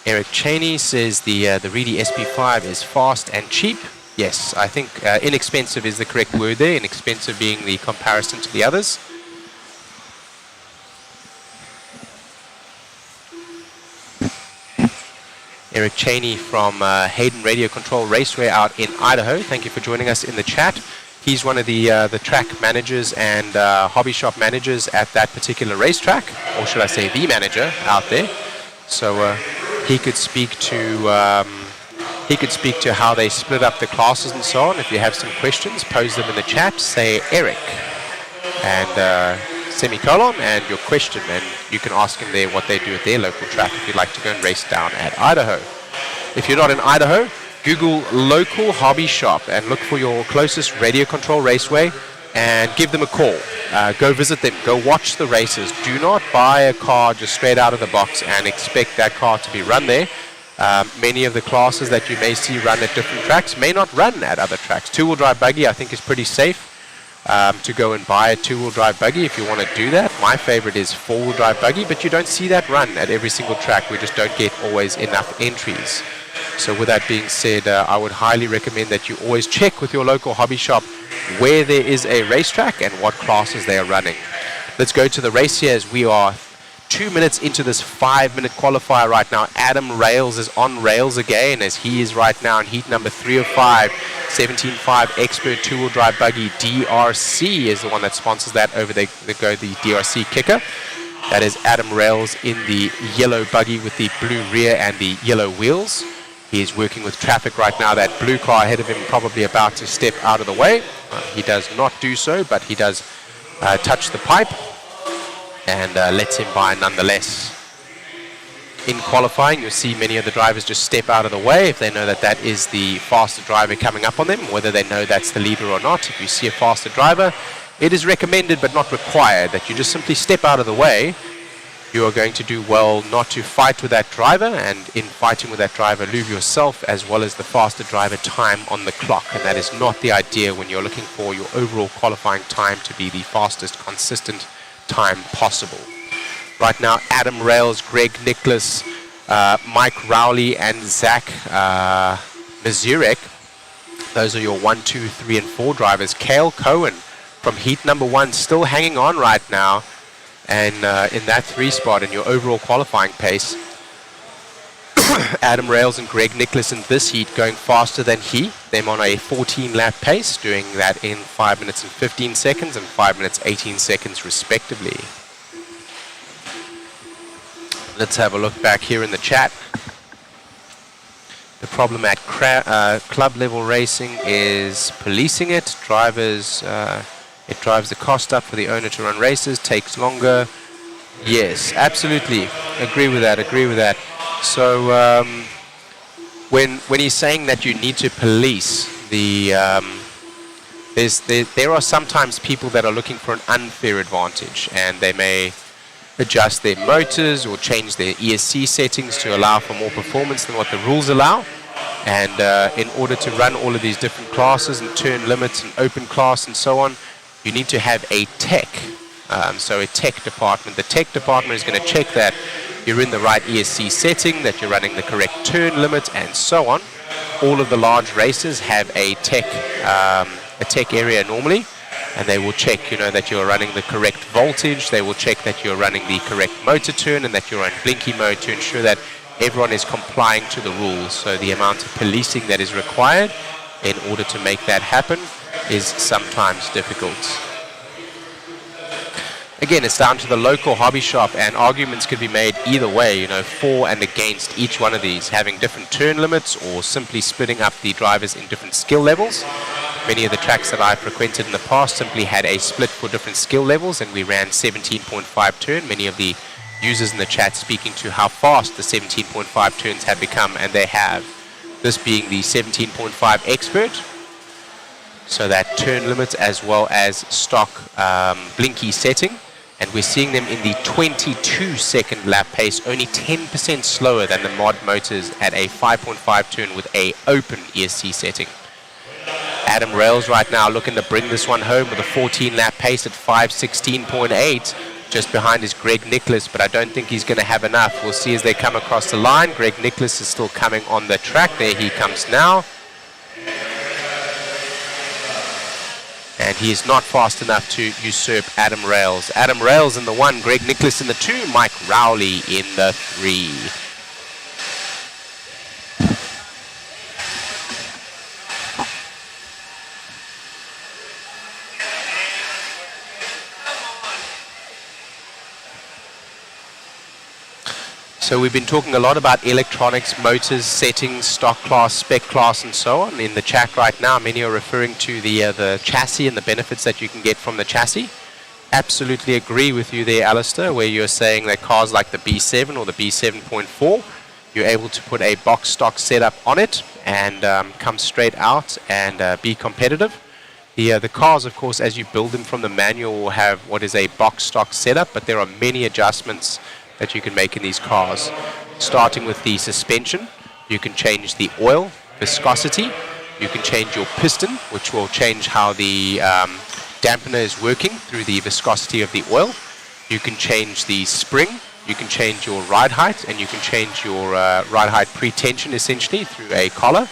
Eric Cheney says the Reedy SP5 is fast and cheap. Yes, I think inexpensive is the correct word there, inexpensive being the comparison to the others. Eric Cheney from Hayden Radio Control Raceway out in Idaho. Thank you for joining us in the chat. He's one of the track managers and hobby shop managers at that particular racetrack, or should I say the manager out there. So he could speak to how they split up the classes and so on. If you have some questions, pose them in the chat. Say Eric and semicolon and your question, and you can ask them there what they do at their local track if you'd like to go and race down at Idaho. If you're not in Idaho, Google local hobby shop and look for your closest radio control raceway and give them a call. Go visit them. Go watch the races. Do not buy a car just straight out of the box and expect that car to be run there. Many of the classes that you may see run at different tracks may not run at other tracks. 2-wheel drive buggy I think is pretty safe to go and buy a 2-wheel drive buggy if you want to do that. My favorite is 4-wheel drive buggy, but you don't see that run at every single track. We just don't get always enough entries. So with that being said, I would highly recommend that you always check with your local hobby shop where there is a racetrack and what classes they are running. Let's go to the race here as we are 2 minutes into this 5-minute qualifier right now. Adam Rails is on rails again as he is right now in heat number 3 of 5. 17.5 expert 2-wheel drive buggy. DRC is the one that sponsors that. Over there they go, the DRC kicker. That is Adam Rails in the yellow buggy with the blue rear and the yellow wheels. He is working with traffic right now. That blue car ahead of him probably about to step out of the way. He does not do so, but he does touch the pipe and lets him by nonetheless. In qualifying, you'll see many of the drivers just step out of the way if they know that that is the faster driver coming up on them, whether they know that's the leader or not. If you see a faster driver, it is recommended but not required that you just simply step out of the way you are going to do well not to fight with that driver, and in fighting with that driver, leave yourself as well as the faster driver time on the clock. And that is not the idea when you're looking for your overall qualifying time to be the fastest consistent time possible. Right now, Adam Rails, Greg Nicholas, Mike Rowley, and Zach Mazurek. Those are your 1, 2, 3, and 4 drivers. Cale Cohen from heat number 1 still hanging on right now. And in that 3 spot in your overall qualifying pace, Adam Rails and Greg Nicholas in this heat going faster than them on a 14-lap pace, doing that in 5 minutes and 15 seconds and 5 minutes 18 seconds respectively. Let's have a look back here in the chat. The problem at club level racing is policing it. Drivers, it drives the cost up for the owner to run races, takes longer. Yes, absolutely. Agree with that. So when he's saying that you need to police the, there are sometimes people that are looking for an unfair advantage, and they may adjust their motors or change their ESC settings to allow for more performance than what the rules allow. And in order to run all of these different classes and turn limits and open class and so on, you need to have a tech. So a tech department. The tech department is going to check that you're in the right ESC setting, that you're running the correct turn limit, and so on. All of the large races have a tech area normally, and they will check, that you're running the correct voltage. They will check that you're running the correct motor turn and that you're on blinky mode to ensure that everyone is complying to the rules. So the amount of policing that is required in order to make that happen is sometimes difficult. Again, it's down to the local hobby shop, and arguments could be made either way, for and against each one of these, having different turn limits or simply splitting up the drivers in different skill levels. Many of the tracks that I frequented in the past simply had a split for different skill levels, and we ran 17.5 turn. Many of the users in the chat speaking to how fast the 17.5 turns have become, and they have. This being the 17.5 expert, so that turn limit as well as stock blinky setting. And we're seeing them in the 22-second lap pace, only 10% slower than the mod motors at a 5.5 turn with a open ESC setting. Adam Rails right now looking to bring this one home with a 14-lap pace at 5:16.8, just behind is Greg Nicholas, but I don't think he's going to have enough. We'll see as they come across the line. Greg Nicholas is still coming on the track. There he comes now. And he is not fast enough to usurp Adam Rails. Adam Rails in the 1, Greg Nicholas in the 2, Mike Rowley in the 3. So we've been talking a lot about electronics, motors, settings, stock class, spec class, and so on. In the chat right now, many are referring to the chassis and the benefits that you can get from the chassis. Absolutely agree with you there, Alistair, where you're saying that cars like the B7 or the B7.4, you're able to put a box stock setup on it and come straight out and be competitive. The cars, of course, as you build them from the manual, will have what is a box stock setup, but there are many adjustments that you can make in these cars. Starting with the suspension, you can change the oil viscosity, you can change your piston, which will change how the dampener is working through the viscosity of the oil. You can change the spring, you can change your ride height, and you can change your ride height pre-tension essentially through a collar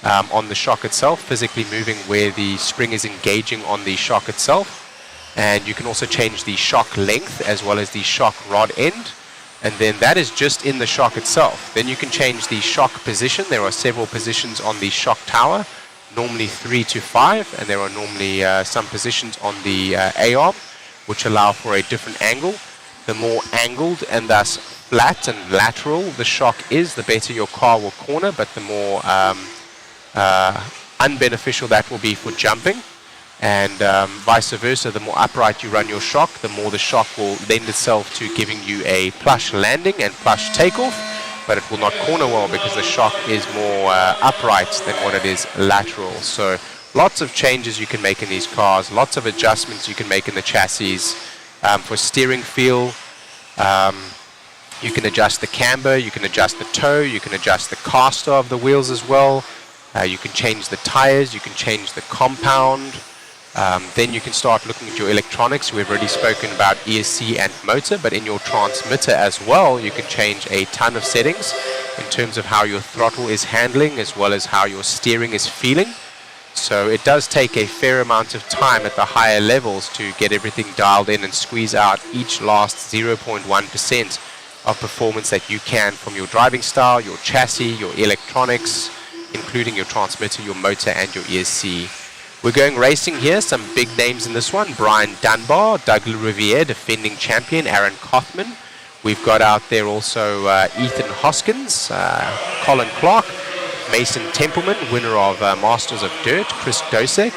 on the shock itself, physically moving where the spring is engaging on the shock itself. And you can also change the shock length as well as the shock rod end. And then that is just in the shock itself. Then you can change the shock position. There are several positions on the shock tower, normally 3 to 5. And there are normally some positions on the A-arm, which allow for a different angle. The more angled and thus flat and lateral the shock is, the better your car will corner, but the more unbeneficial that will be for jumping. And vice versa, the more upright you run your shock, the more the shock will lend itself to giving you a plush landing and plush takeoff, but it will not corner well because the shock is more upright than what it is lateral. So lots of changes you can make in these cars, lots of adjustments you can make in the chassis. For steering feel, You can adjust the camber, you can adjust the toe, you can adjust the caster of the wheels as well. You can change the tires, you can change the compound. Then you can start looking at your electronics. We've already spoken about ESC and motor, but in your transmitter as well, you can change a ton of settings in terms of how your throttle is handling as well as how your steering is feeling. So it does take a fair amount of time at the higher levels to get everything dialed in and squeeze out each last 0.1% of performance that you can from your driving style, your chassis, your electronics, including your transmitter, your motor, and your ESC. We're going racing here, some big names in this one. Brian Dunbar, Doug LeRiviere, defending champion, Aaron Kothman. We've got out there also Ethan Hoskins, Colin Clark, Mason Templeman, winner of Masters of Dirt, Chris Dosek.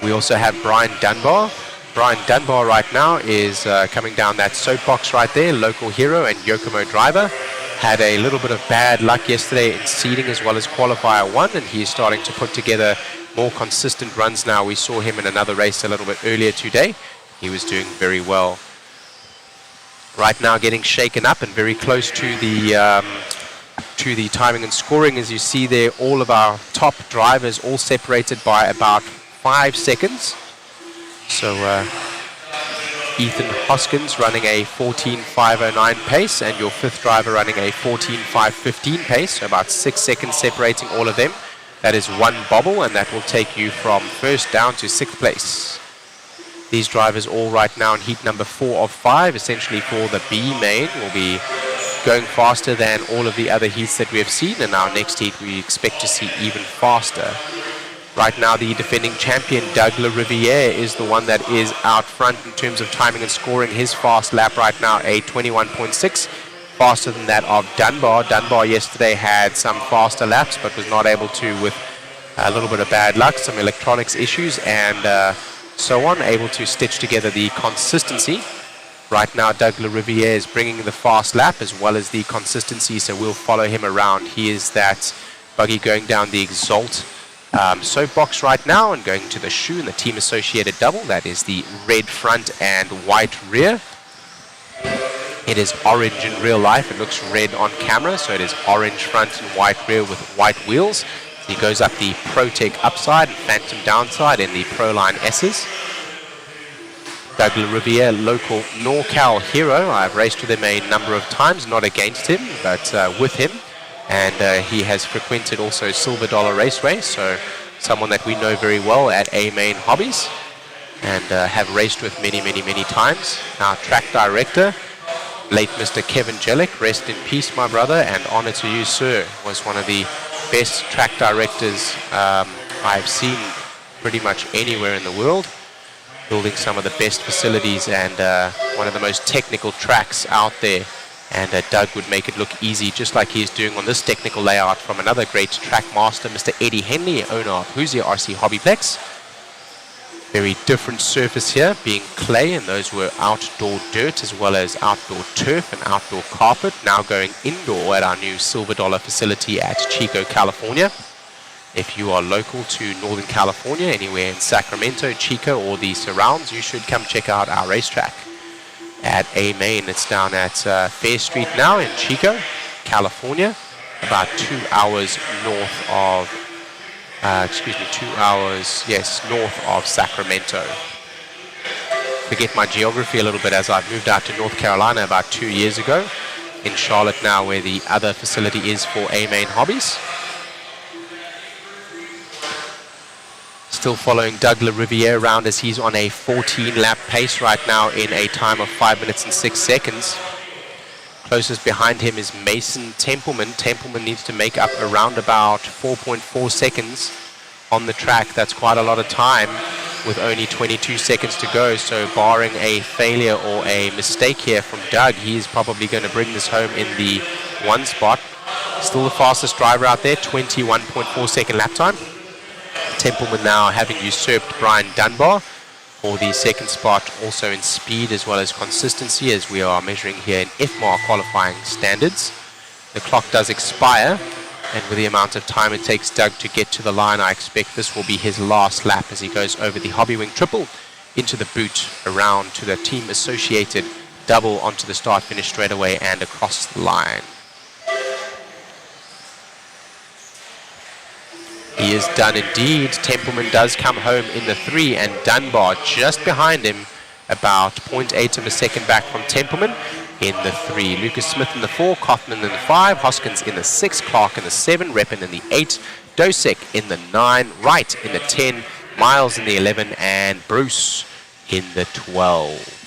We also have Brian Dunbar. Brian Dunbar right now is coming down that soapbox right there, local hero and Yokomo driver. Had a little bit of bad luck yesterday in seeding as well as qualifier 1, and he is starting to put together more consistent runs now. We saw him in another race a little bit earlier today. He was doing very well. Right now getting shaken up and very close to the timing and scoring. As you see there, all of our top drivers all separated by about 5 seconds. So Ethan Hoskins running a 14.509 pace, and your 5th driver running a 14.515 pace, so about 6 seconds separating all of them. That is 1 bobble, and that will take you from 1st down to 6th place. These drivers all right now in heat number 4 of 5, essentially for the B main, will be going faster than all of the other heats that we have seen, and our next heat we expect to see even faster. Right now, the defending champion, Doug LeRiviere, is the one that is out front in terms of timing and scoring. His fast lap right now, a 21.6, faster than that of Dunbar. Dunbar yesterday had some faster laps, but was not able to, with a little bit of bad luck, some electronics issues, and so on, able to stitch together the consistency. Right now, Doug LeRiviere is bringing the fast lap as well as the consistency, so we'll follow him around. He is that buggy going down the Exalt soapbox right now and going to the shoe and the team associated double. That is the red front and white rear. It is orange in real life. It looks red on camera, so it is orange front and white rear with white wheels. So he goes up the ProTech upside and Phantom downside in the Proline S's. Doug LeRiviere, local NorCal hero. I've raced with him a number of times, not against him, but with him. And he has frequented also Silver Dollar Raceway, so someone that we know very well at A Main Hobbies and have raced with many, many, many times. Our track director, late Mr. Kevin Jellick, rest in peace, my brother, and honor to you, sir, was one of the best track directors I've seen pretty much anywhere in the world, building some of the best facilities and one of the most technical tracks out there. And Doug would make it look easy, just like he's doing on this technical layout from another great track master, Mr. Eddie Henley, owner of Hoosier RC HobbyPlex. Very different surface here, being clay, and those were outdoor dirt as well as outdoor turf and outdoor carpet. Now going indoor at our new Silver Dollar facility at Chico, California. If you are local to Northern California, anywhere in Sacramento, Chico, or the surrounds, you should come check out our racetrack. At A Main, it's down at Fair Street now in Chico, California, about 2 hours north of, 2 hours, yes, north of Sacramento. Forget my geography a little bit as I've moved out to North Carolina about 2 years ago, in Charlotte now, where the other facility is for A Main Hobbies. Still following Doug LeRiviere around as he's on a 14-lap pace right now in a time of 5 minutes and 6 seconds. Closest behind him is Mason Templeman. Templeman needs to make up around about 4.4 seconds on the track. That's quite a lot of time with only 22 seconds to go. So barring a failure or a mistake here from Doug, he's probably going to bring this home in the 1 spot. Still the fastest driver out there, 21.4 second lap time. Templeman now having usurped Brian Dunbar for the 2nd spot, also in speed as well as consistency, as we are measuring here in FMAR qualifying standards. The clock does expire, and with the amount of time it takes Doug to get to the line, I expect this will be his last lap as he goes over the Hobby Wing triple into the boot, around to the team associated double onto the start finish straight away and across the line. He is done indeed. Templeman does come home in the 3, and Dunbar just behind him, about 0.8 of a second back from Templeman in the 3. Lucas Smith in the 4, Kaufman in the 5, Hoskins in the 6, Clark in the 7, Reppin in the 8, Dosek in the 9, Wright in the 10, Miles in the 11, and Bruce in the 12.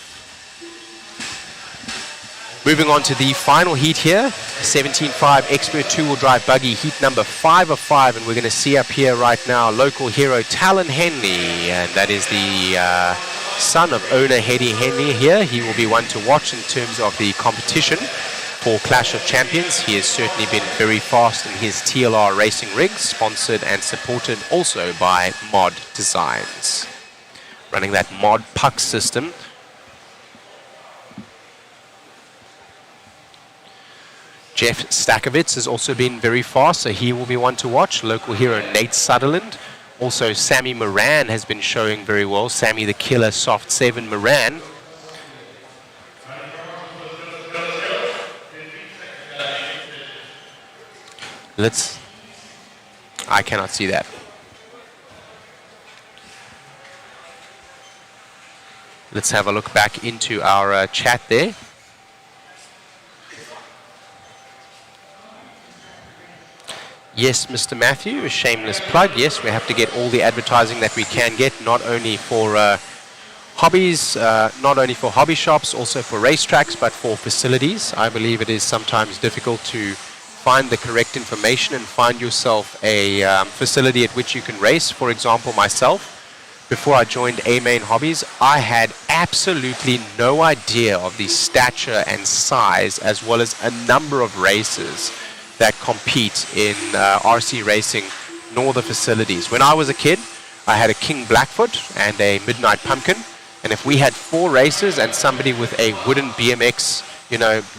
Moving on to the final heat here, 17.5 Expert 2-wheel drive buggy, heat number 5 of 5, and we're going to see up here right now local hero Talon Henley, and that is the son of owner Eddie Henley here. He will be one to watch in terms of the competition for Clash of Champions. He has certainly been very fast in his TLR racing rigs, sponsored and supported also by Mod Designs, running that Mod Puck system. Jeff Stakovitz has also been very fast, so he will be one to watch. Local hero Nate Sutherland. Also, Sammy Moran has been showing very well. Sammy the Killer Soft 7 Moran. I cannot see that. Let's have a look back into our chat there. Yes, Mr. Matthew, a shameless plug. Yes, we have to get all the advertising that we can get, not only for hobbies, not only for hobby shops, also for racetracks, but for facilities. I believe it is sometimes difficult to find the correct information and find yourself a facility at which you can race. For example, myself, before I joined A-Main Hobbies, I had absolutely no idea of the stature and size, as well as a number of races that compete in RC racing, nor the facilities. When I was a kid, I had a King Blackfoot and a Midnight Pumpkin, and if we had 4 races and somebody with a wooden BMX,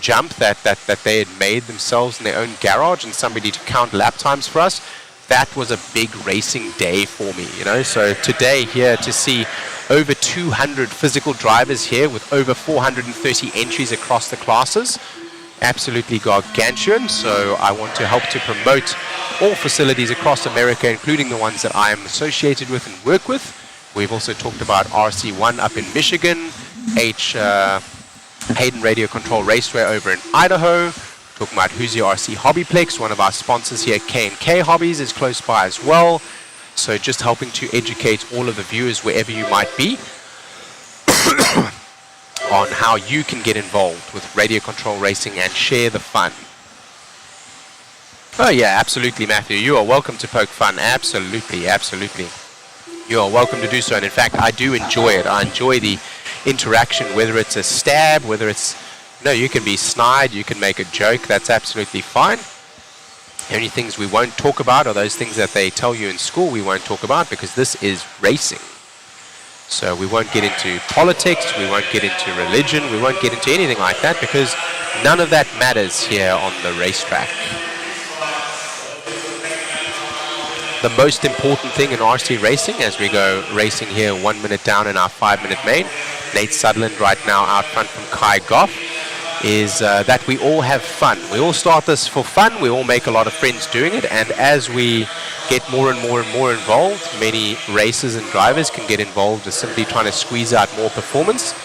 jump that they had made themselves in their own garage, and somebody to count lap times for us, that was a big racing day for me, So today here to see over 200 physical drivers here with over 430 entries across the classes, absolutely gargantuan. So I want to help to promote all facilities across America, including the ones that I am associated with and work with. We've also talked about RC1 up in Michigan, Hayden Radio Control Raceway over in Idaho, talking about Hoosier RC HobbyPlex, one of our sponsors here, K&K Hobbies, is close by as well. So just helping to educate all of the viewers wherever you might be on how you can get involved with radio control racing and share the fun. Oh yeah, absolutely, Matthew. You are welcome to poke fun. Absolutely, absolutely. You are welcome to do so. And in fact, I do enjoy it. I enjoy the interaction, whether it's a stab, whether it's, you can be snide, you can make a joke. That's absolutely fine. The only things we won't talk about are those things that they tell you in school we won't talk about, because this is racing. So we won't get into politics, we won't get into religion, we won't get into anything like that, because none of that matters here on the racetrack. The most important thing in RC racing, as we go racing here 1 minute down in our 5-minute main, Nate Sutherland right now out front from Kai Goff, is that we all have fun. We all start this for fun, we all make a lot of friends doing it, and as we get more and more and more involved, many racers and drivers can get involved with simply trying to squeeze out more performance.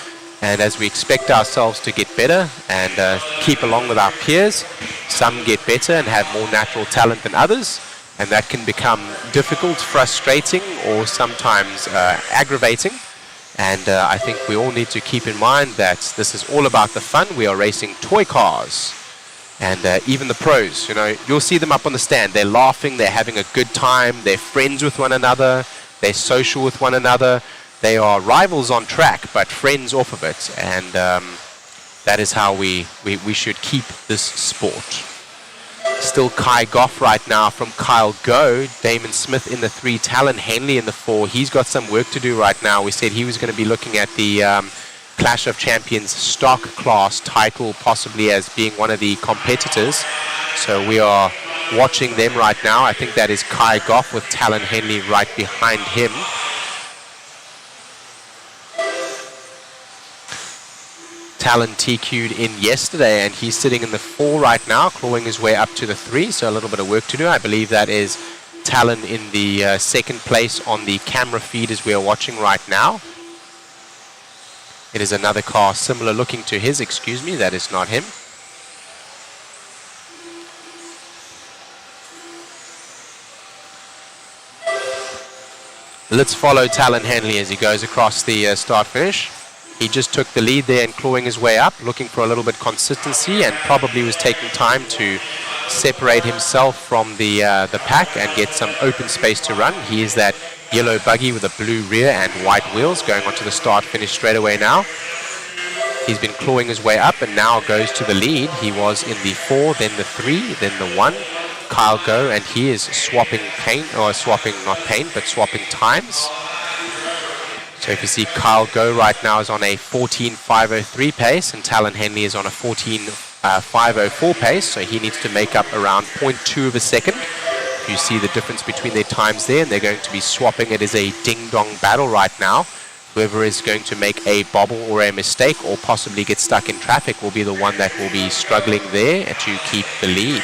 And as we expect ourselves to get better and keep along with our peers, some get better and have more natural talent than others, and that can become difficult, frustrating, or sometimes aggravating. And I think we all need to keep in mind that this is all about the fun. We are racing toy cars. And even the pros, you'll see them up on the stand. They're laughing, they're having a good time, they're friends with one another, they're social with one another. They are rivals on track, but friends off of it. And that is how we should keep this sport. Still Kai Goff right now from Kyle Go. Damon Smith in the 3, Talon Henley in the 4. He's got some work to do right now. We said he was going to be looking at the Clash of Champions stock class title, possibly as being one of the competitors. So we are watching them right now. I think that is Kai Goff with Talon Henley right behind him. Talon TQ'd in yesterday, and he's sitting in the 4 right now, clawing his way up to the 3, so a little bit of work to do. I believe that is Talon in the second place on the camera feed as we are watching right now. It is another car similar looking to his, excuse me, that is not him. Let's follow Talon Henley as he goes across the start-finish. He just took the lead there and clawing his way up, looking for a little bit consistency, and probably was taking time to separate himself from the pack and get some open space to run. He is that yellow buggy with a blue rear and white wheels going onto the start-finish straight away now. He's been clawing his way up and now goes to the lead. He was in the 4, then the 3, then the 1. Kyle go, and he is swapping paint, or swapping, not paint, but swapping times. So if you see Kyle go right now is on a 14.503 pace, and Talon Henley is on a 14.504 pace, so he needs to make up around 0.2 of a second. You see the difference between their times there, and they're going to be swapping. It is a ding-dong battle right now. Whoever is going to make a bobble or a mistake or possibly get stuck in traffic will be the one that will be struggling there to keep the lead.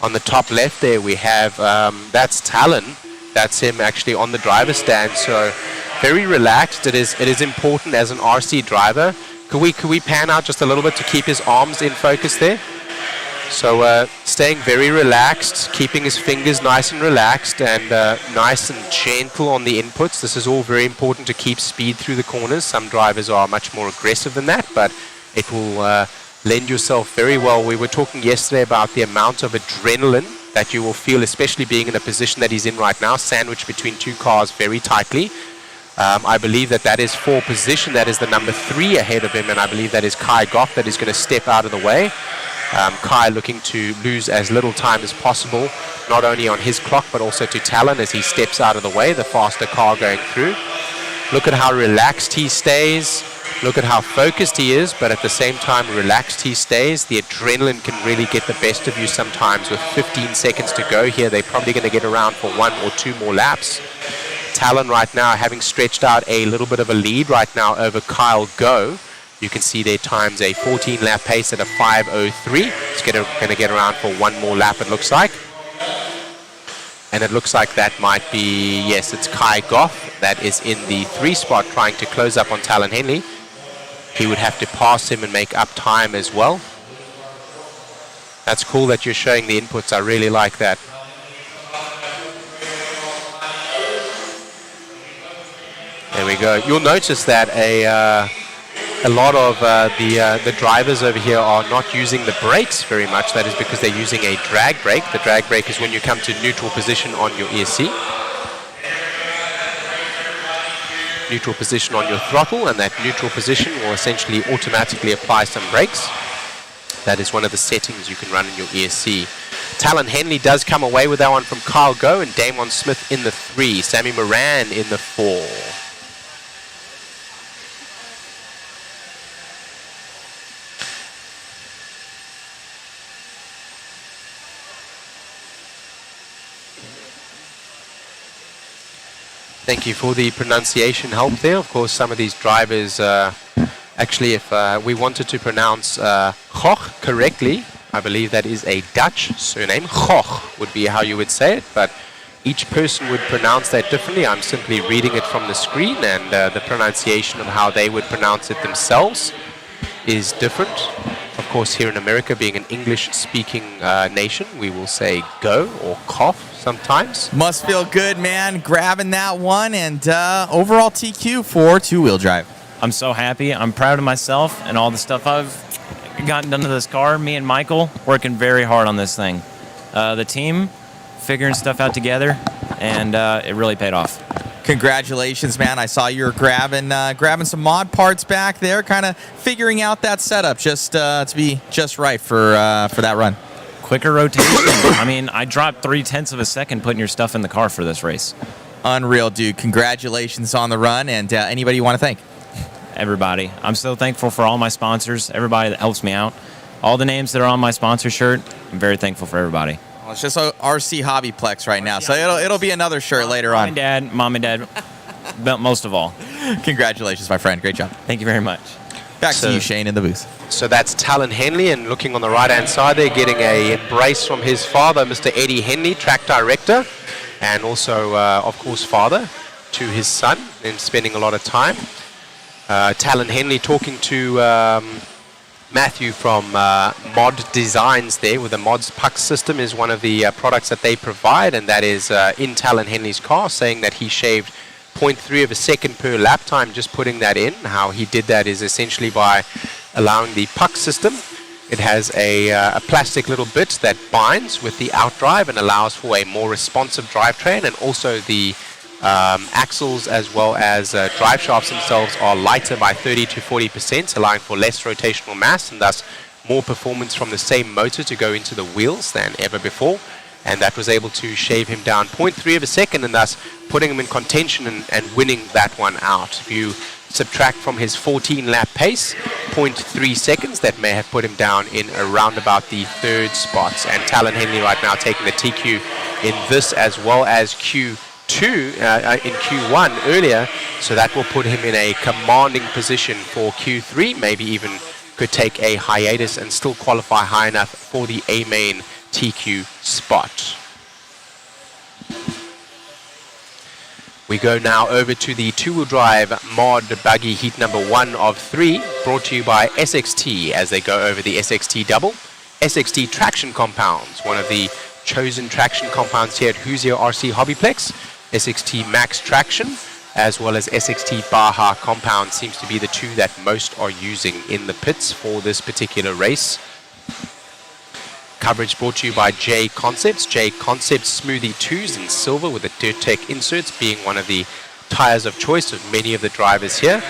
On the top left there we have, that's Talon. That's him actually on the driver's stand, so very relaxed. It is important as an RC driver. Could we pan out just a little bit to keep his arms in focus there? So staying very relaxed, keeping his fingers nice and relaxed, and nice and gentle on the inputs. This is all very important to keep speed through the corners. Some drivers are much more aggressive than that, but it will lend yourself very well. We were talking yesterday about the amount of adrenaline that you will feel, especially being in a position that he's in right now, sandwiched between 2 cars very tightly. I believe that is for position. That is the number 3 ahead of him, and I believe that is Kai Goff that is going to step out of the way. Kai looking to lose as little time as possible, not only on his clock, but also to Talon as he steps out of the way, the faster car going through. Look at how relaxed he stays. Look at how focused he is, but at the same time relaxed he stays. The adrenaline can really get the best of you sometimes. With 15 seconds to go here, they're probably going to get around for 1 or 2 more laps. Talon right now having stretched out a little bit of a lead right now over Kyle Go. You can see their times a 14-lap pace at a 5:03. It's going to get around for 1 more lap, it looks like. And it looks like that might be, yes, it's Kai Goff that is in the 3 spot trying to close up on Talon Henley. He would have to pass him and make up time as well. That's cool that you're showing the inputs. I really like that. There we go. You'll notice that a lot of the drivers over here are not using the brakes very much. That is because they're using a drag brake. The drag brake is when you come to neutral position on your ESC. Neutral position on your throttle, and that neutral position will essentially automatically apply some brakes. That is one of the settings you can run in your ESC. Talon Henley does come away with that one from Kyle Go, and Damon Smith in the 3. Sammy Moran in the 4. Thank you for the pronunciation help there. Of course, some of these drivers, actually, if we wanted to pronounce Goch correctly, I believe that is a Dutch surname. Goch would be how you would say it, but each person would pronounce that differently. I'm simply reading it from the screen, and the pronunciation of how they would pronounce it themselves is different. Of course, here in America, being an English-speaking nation, we will say go or cough sometimes. Must feel good, man, grabbing that one, and overall TQ for 2-wheel drive. I'm so happy. I'm proud of myself and all the stuff I've gotten done to this car. Me and Michael working very hard on this thing. The team figuring stuff out together, and it really paid off. Congratulations, man. I saw you were grabbing some mod parts back there, kind of figuring out that setup just to be just right for that run. Quicker rotation. I mean, I dropped 0.3 of a second putting your stuff in the car for this race. Unreal, dude. Congratulations on the run, and anybody you want to thank? Everybody. I'm so thankful for all my sponsors, everybody that helps me out. All the names that are on my sponsor shirt, I'm very thankful for everybody. Well, it's just RC HobbyPlex right now, so it'll be another shirt later on. Mom and Dad, most of all. Congratulations, my friend. Great job. Thank you very much. Back to you, Shane, in the booth. So that's Talon Henley, and looking on the right-hand side there, getting a embrace from his father, Mr. Eddie Henley, track director, and also, of course, father to his son, and spending a lot of time. Talon Henley talking to Matthew from Mod Designs there, with the Mods Puck system is one of the products that they provide, and that is in Talon Henley's car, saying that he shaved 0.3 of a second per lap time just putting that in. How he did that is essentially by allowing the puck system. It has a plastic little bit that binds with the outdrive and allows for a more responsive drivetrain, and also the axles as well as drive shafts themselves are lighter by 30 to 40%, allowing for less rotational mass and thus more performance from the same motor to go into the wheels than ever before. And that was able to shave him down 0.3 of a second, and thus putting him in contention and winning that one out. If you subtract from his 14-lap pace, 0.3 seconds, that may have put him down in around about the third spot. And Talon Henley right now taking the TQ in this as well as Q2 in Q1 earlier, so that will put him in a commanding position for Q3, maybe even could take a hiatus and still qualify high enough for the A-main TQ spot. We go now over to the two-wheel drive mod buggy heat number 1 of 3, brought to you by SXT as they go over the SXT double. SXT traction compounds, one of the chosen traction compounds here at Hoosier RC HobbyPlex. SXT Max Traction as well as SXT Baja compound seems to be the two that most are using in the pits for this particular race. Coverage brought to you by JConcepts. JConcepts Smoothie 2s in silver with the Dirt Tech inserts being one of the tires of choice of many of the drivers here.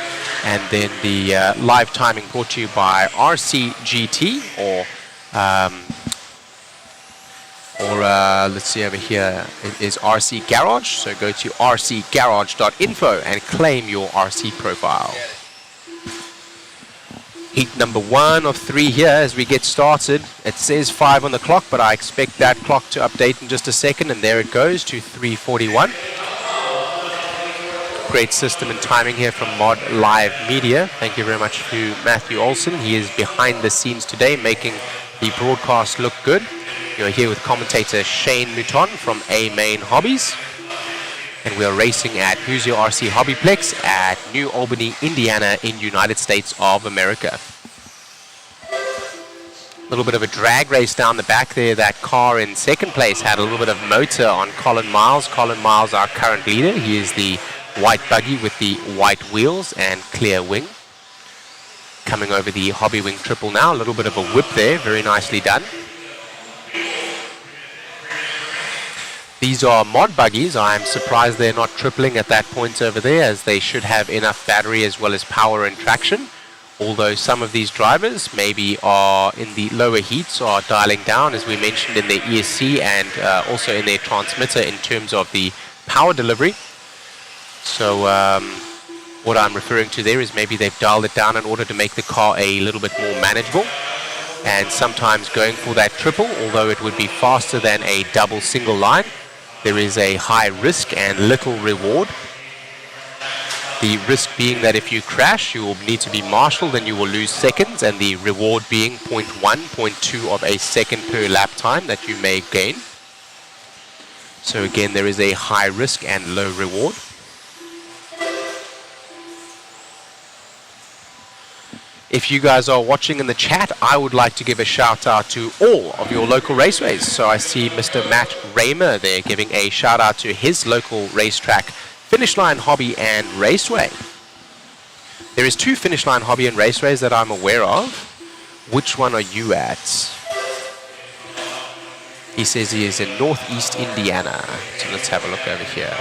And then the live timing brought to you by RCGT let's see over here, it is RC Garage. So go to rcgarage.info and claim your RC profile. Heat number 1 of 3 here as we get started. It says 5 on the clock, but I expect that clock to update in just a second, and there it goes to 3:41. Great system and timing here from Mod Live Media. Thank you very much to Matthew Olson. He is behind the scenes today, making the broadcast look good. You're here with commentator Shane Mouton from A-Main Hobbies. And we are racing at Hoosier RC HobbyPlex at New Albany, Indiana in United States of America. A little bit of a drag race down the back there. That car in second place had a little bit of motor on Colin Miles. Colin Miles, our current leader. He is the white buggy with the white wheels and clear wing. Coming over the Hobby Wing triple now. A little bit of a whip there. Very nicely done. These are mod buggies. I am surprised they're not tripling at that point over there, as they should have enough battery as well as power and traction. Although some of these drivers maybe are in the lower heats or dialing down, as we mentioned, in their ESC and also in their transmitter in terms of the power delivery. So what I'm referring to there is maybe they've dialed it down in order to make the car a little bit more manageable. And sometimes going for that triple, although it would be faster than a double single line, there is a high risk and little reward. The risk being that if you crash, you will need to be marshaled and you will lose seconds, and the reward being 0.1, 0.2 of a second per lap time that you may gain. So again, there is a high risk and low reward. If you guys are watching in the chat, I would like to give a shout out to all of your local raceways. So I see Mr. Matt Raymer there giving a shout out to his local racetrack, Finish Line Hobby and Raceway. There is 2 Finish Line Hobby and Raceways that I'm aware of. Which one are you at? He says he is in Northeast Indiana. So let's have a look over here.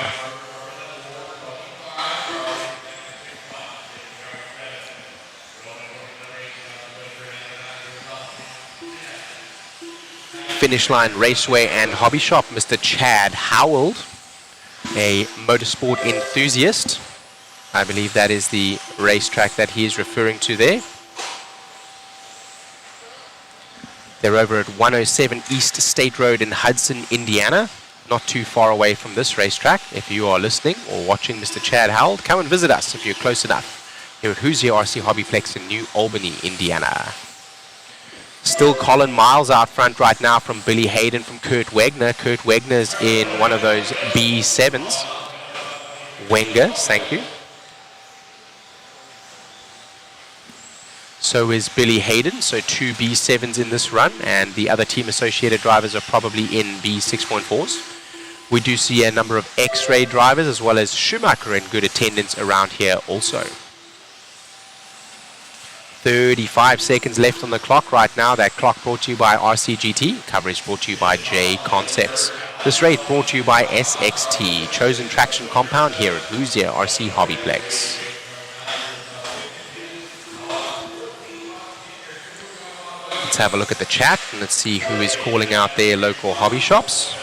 Finish Line Raceway and Hobby Shop, Mr. Chad Howell, a motorsport enthusiast. I believe that is the racetrack that he is referring to there. They're over at 107 East State Road in Hudson, Indiana. not too far away from this racetrack. If you are listening or watching Mr. Chad Howell, come and visit us if you're close enough here at Hoosier RC HobbyPlex in New Albany, Indiana. Still Colin Miles out front right now from Billy Hayden from Kurt Wegner. Kurt Wegner's in one of those B7s. Wenger, thank you. So is Billy Hayden, so 2 B7s in this run, and the other team associated drivers are probably in B6.4s. We do see a number of X-ray drivers as well as Schumacher in good attendance around here also. 35 seconds left on the clock right now. That clock brought to you by RCGT. Coverage brought to you by JConcepts. This rate brought to you by SXT, chosen traction compound here at Hoosier RC HobbyPlex. Let's have a look at the chat and let's see who is calling out their local hobby shops.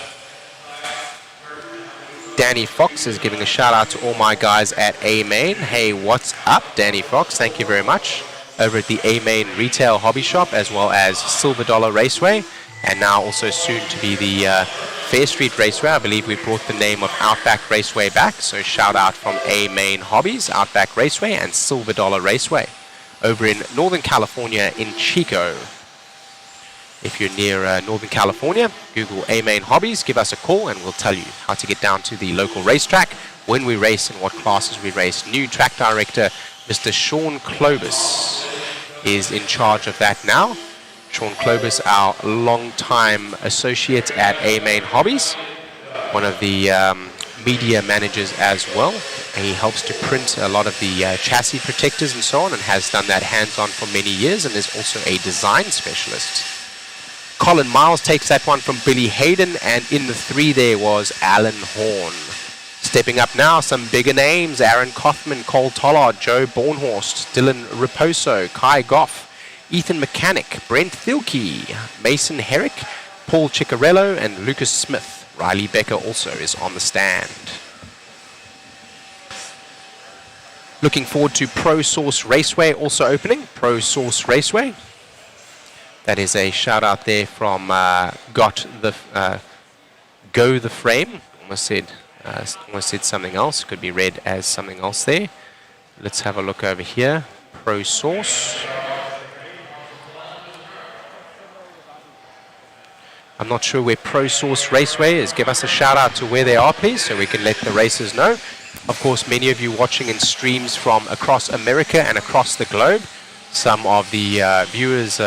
Danny Fox is giving a shout out to all my guys at A-Main. Hey, what's up, Danny Fox? Thank you very much. Over at the A-Main Retail Hobby Shop, as well as Silver Dollar Raceway, and now also soon to be the Fair Street Raceway. I believe we brought the name of Outback Raceway back, so shout out from A-Main Hobbies, Outback Raceway, and Silver Dollar Raceway over in Northern California in Chico. If you're near Northern California, Google A-Main Hobbies, give us a call and we'll tell you how to get down to the local racetrack, when we race and what classes we race. New track director, Mr. Sean Clovis, is in charge of that now. Sean Clovis, our long-time associate at A-Main Hobbies, one of the media managers as well. He helps to print a lot of the chassis protectors and so on, and has done that hands-on for many years, and is also a design specialist. Colin Miles takes that one from Billy Hayden, and in the 3 there was Alan Horn. Stepping up now, some bigger names: Aaron Kaufman, Cole Tollard, Joe Bornhorst, Dylan Raposo, Kai Goff, Ethan Mechanic, Brent Thielke, Mason Herrick, Paul Ciccarello, and Lucas Smith. Riley Becker also is on the stand. Looking forward to Pro Source Raceway also opening. Pro Source Raceway. That is a shout out there from Go the Frame. Almost said something else. Could be read as something else there. Let's have a look over here. Pro Source. I'm not sure where Pro Source Raceway is. Give us a shout out to where they are, please, so we can let the racers know. Of course, many of you watching in streams from across America and across the globe. Some of the viewers,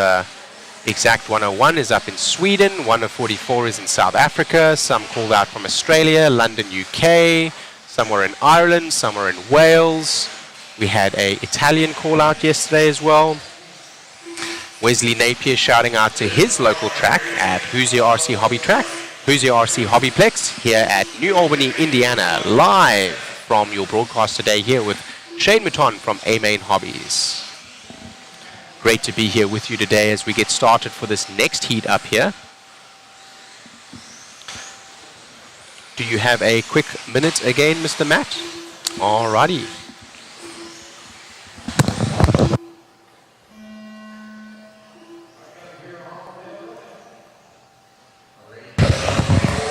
Exact 101 is up in Sweden, 144 is in South Africa, some called out from Australia, London, UK, some were in Ireland, some were in Wales. We had a Italian call out yesterday as well. Wesley Napier shouting out to his local track at Hoosier RC HobbyPlex here at New Albany, Indiana, live from your broadcast today here with Shane Mouton from A-Main Hobbies. Great to be here with you today as we get started for this next heat up here. Do you have a quick minute again, Mr. Matt? Alrighty.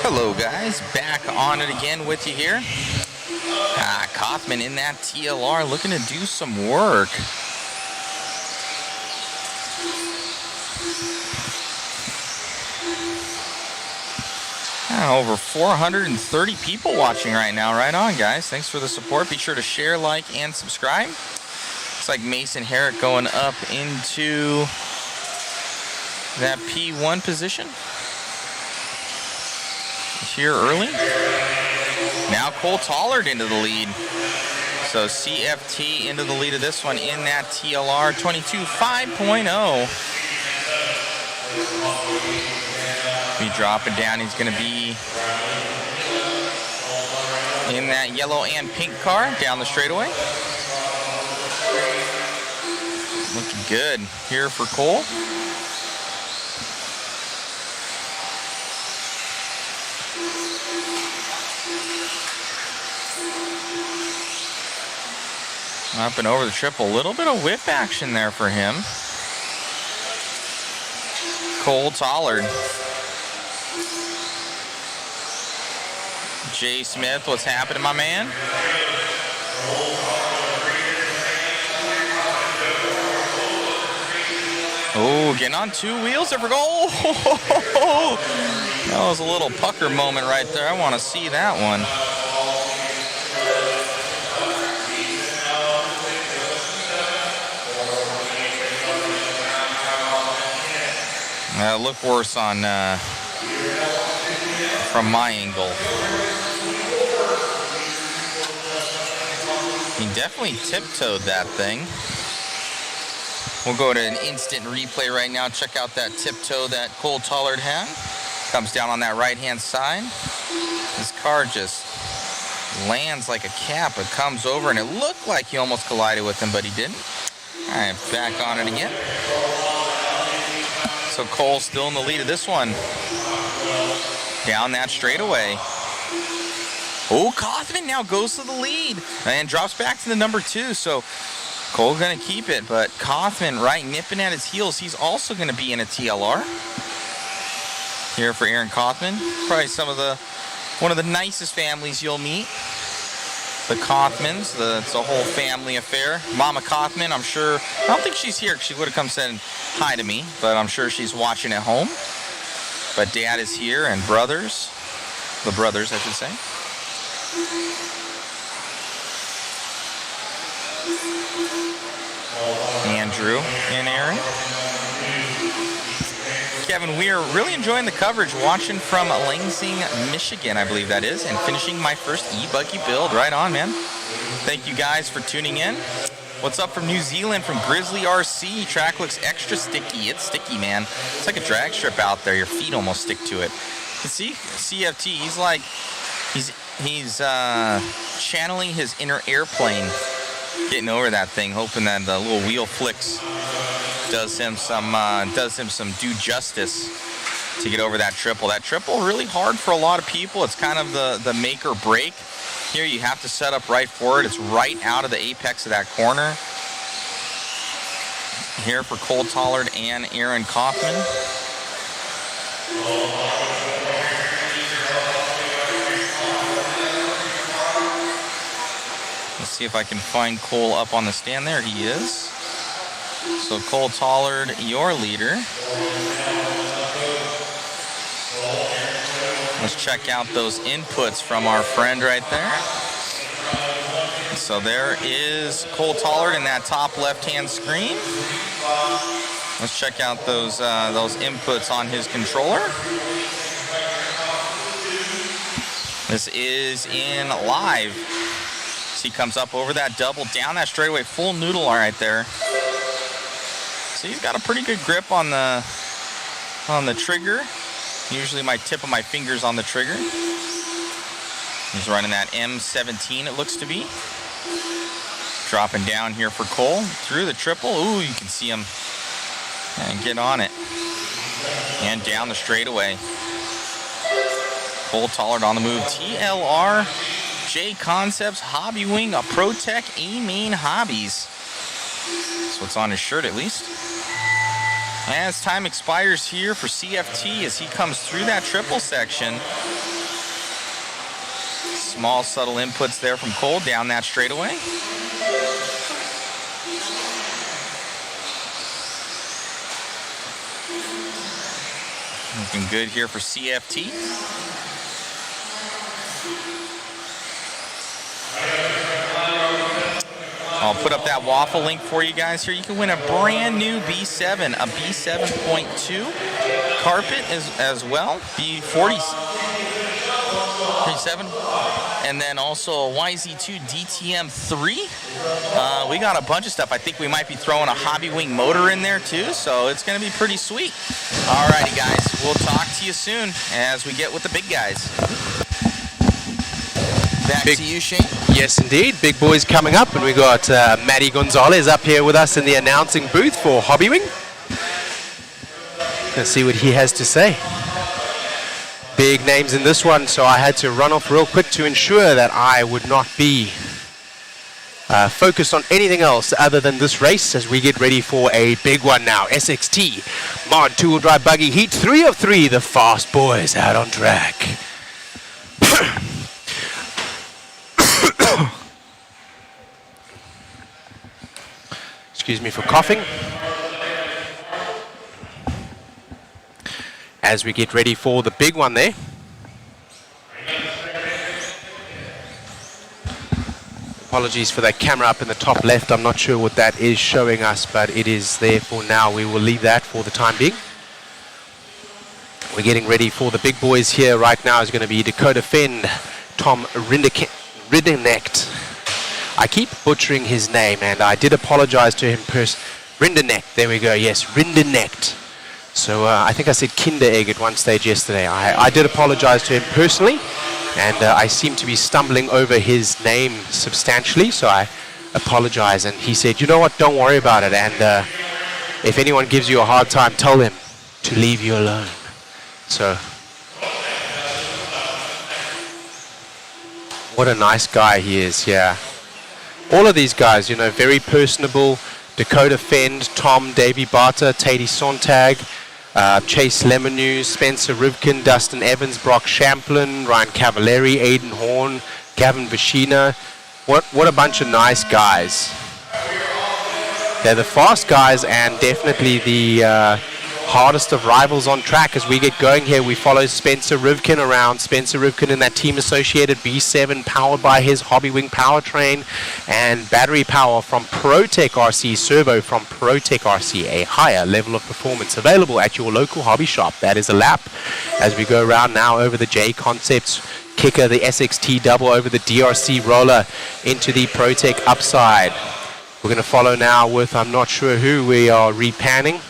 Hello guys, back on it again with you here. Kaufman in that TLR looking to do some work. Over 430 people watching right now. Right on, guys. Thanks for the support. Be sure to share, like, and subscribe. Looks like Mason Herrick going up into that P1 position here early. Now Cole Tollard into the lead. So CFT into the lead of this one in that TLR 22.5.0. Be dropping down. He's going to be in that yellow and pink car down the straightaway. Looking good here for Cole. Up and over the triple. A little bit of whip action there for him. Cole Tollard. Jay Smith, what's happening, my man? Oh, getting on 2 wheels there for goal. Oh, that was a little pucker moment right there. I want to see that one. Look worse on from my angle. He definitely tiptoed that thing. We'll go to an instant replay right now. Check out that tiptoe that Cole Tollard had. Comes down on that right-hand side. This car just lands like a cap. It comes over, and it looked like he almost collided with him, but he didn't. All right, back on it again. So Cole still in the lead of this one. Down that straightaway. Oh, Kaufman now goes to the lead and drops back to the number 2. So Cole's going to keep it, but Kaufman right nipping at his heels. He's also going to be in a TLR. Here for Aaron Kaufman. Probably one of the nicest families you'll meet. The Kaufmans. It's a whole family affair. Mama Kaufman, I'm sure. I don't think she's here. She would have come saying hi to me, but I'm sure she's watching at home. But Dad is here, and brothers. The brothers, I should say. Andrew and Aaron. Kevin, we are really enjoying the coverage, watching from Lansing, Michigan, I believe that is, and finishing my first e-buggy build. Right on, man. Thank you guys for tuning in. What's up from New Zealand, from Grizzly RC? Track looks extra sticky. It's sticky, man. It's like a drag strip out there. Your feet almost stick to it. You see, CFT, he's channeling his inner airplane, getting over that thing, hoping that the little wheel flicks does him some due justice to get over that triple. That triple really hard for a lot of people. It's kind of the make or break. Here you have to set up right for it. It's right out of the apex of that corner. Here for Cole Tollard and Aaron Kaufman. Let's see if I can find Cole up on the stand. There he is. So Cole Tollard, your leader. Let's check out those inputs from our friend right there. So there is Cole Tollard in that top left-hand screen. Let's check out those inputs on his controller. This is in live. So he comes up over that double, down that straightaway, full noodle right there. So he's got a pretty good grip on the trigger. Usually my tip of my fingers on the trigger. He's running that M17, it looks to be. Dropping down here for Cole through the triple. Ooh, you can see him and get on it. And down the straightaway. Cole Tollard on the move. TLR, JConcepts, Hobby Wing, a ProTech, A-Main Hobbies. That's what's on his shirt at least. As time expires here for CFT as he comes through that triple section. Small subtle inputs there from Cole down that straightaway. Looking good here for CFT. I'll put up that waffle link for you guys here. You can win a brand new B7, a B7.2 carpet as well, B40 37, and then also a YZ2 DTM3. We got a bunch of stuff. I think we might be throwing a Hobby Wing motor in there too, so it's going to be pretty sweet. Alrighty, guys, we'll talk to you soon as we get with the big guys. Back to you, Shane. Yes, indeed. Big boys coming up, and we got Matty Gonzalez up here with us in the announcing booth for Hobby Wing. Let's see what he has to say. Big names in this one, so I had to run off real quick to ensure that I would not be focused on anything else other than this race as we get ready for a big one now. SXT Mod 2-wheel drive buggy heat 3 of 3, the fast boys out on track. Excuse me for coughing. As we get ready for the big one there. Apologies for that camera up in the top left. I'm not sure what that is showing us, but it is there for now. We will leave that for the time being. We're getting ready for the big boys here. Right now is going to be Dakota Fend, Tom Rinderknecht. I keep butchering his name, and I did apologize to him Rinderknecht, there we go, yes, Rinderknecht. So I think I said Kinder Egg at one stage yesterday. I did apologize to him personally, and I seem to be stumbling over his name substantially, so I apologize. And he said, you know what, don't worry about it, and if anyone gives you a hard time, tell them to leave you alone. So, what a nice guy he is, yeah. All of these guys, you know, very personable. Dakota Fend, Tom, Davey Barter, Tady Sontag, Chase Lemonew, Spencer Rivkin, Dustin Evans, Brock Champlin, Ryan Cavallari, Aiden Horn, Gavin Vashina. What a bunch of nice guys. They're the fast guys and definitely the hardest of rivals on track. As we get going here, we follow Spencer Rivkin around. Spencer Rivkin in that team associated B7, powered by his Hobbywing powertrain and battery power from ProTech RC, servo from ProTech RC, a higher level of performance available at your local hobby shop. That is a lap as we go around now over the JConcepts kicker, the SXT double over the DRC roller into the ProTech upside. We're going to follow now with, I'm not sure who, we are repanning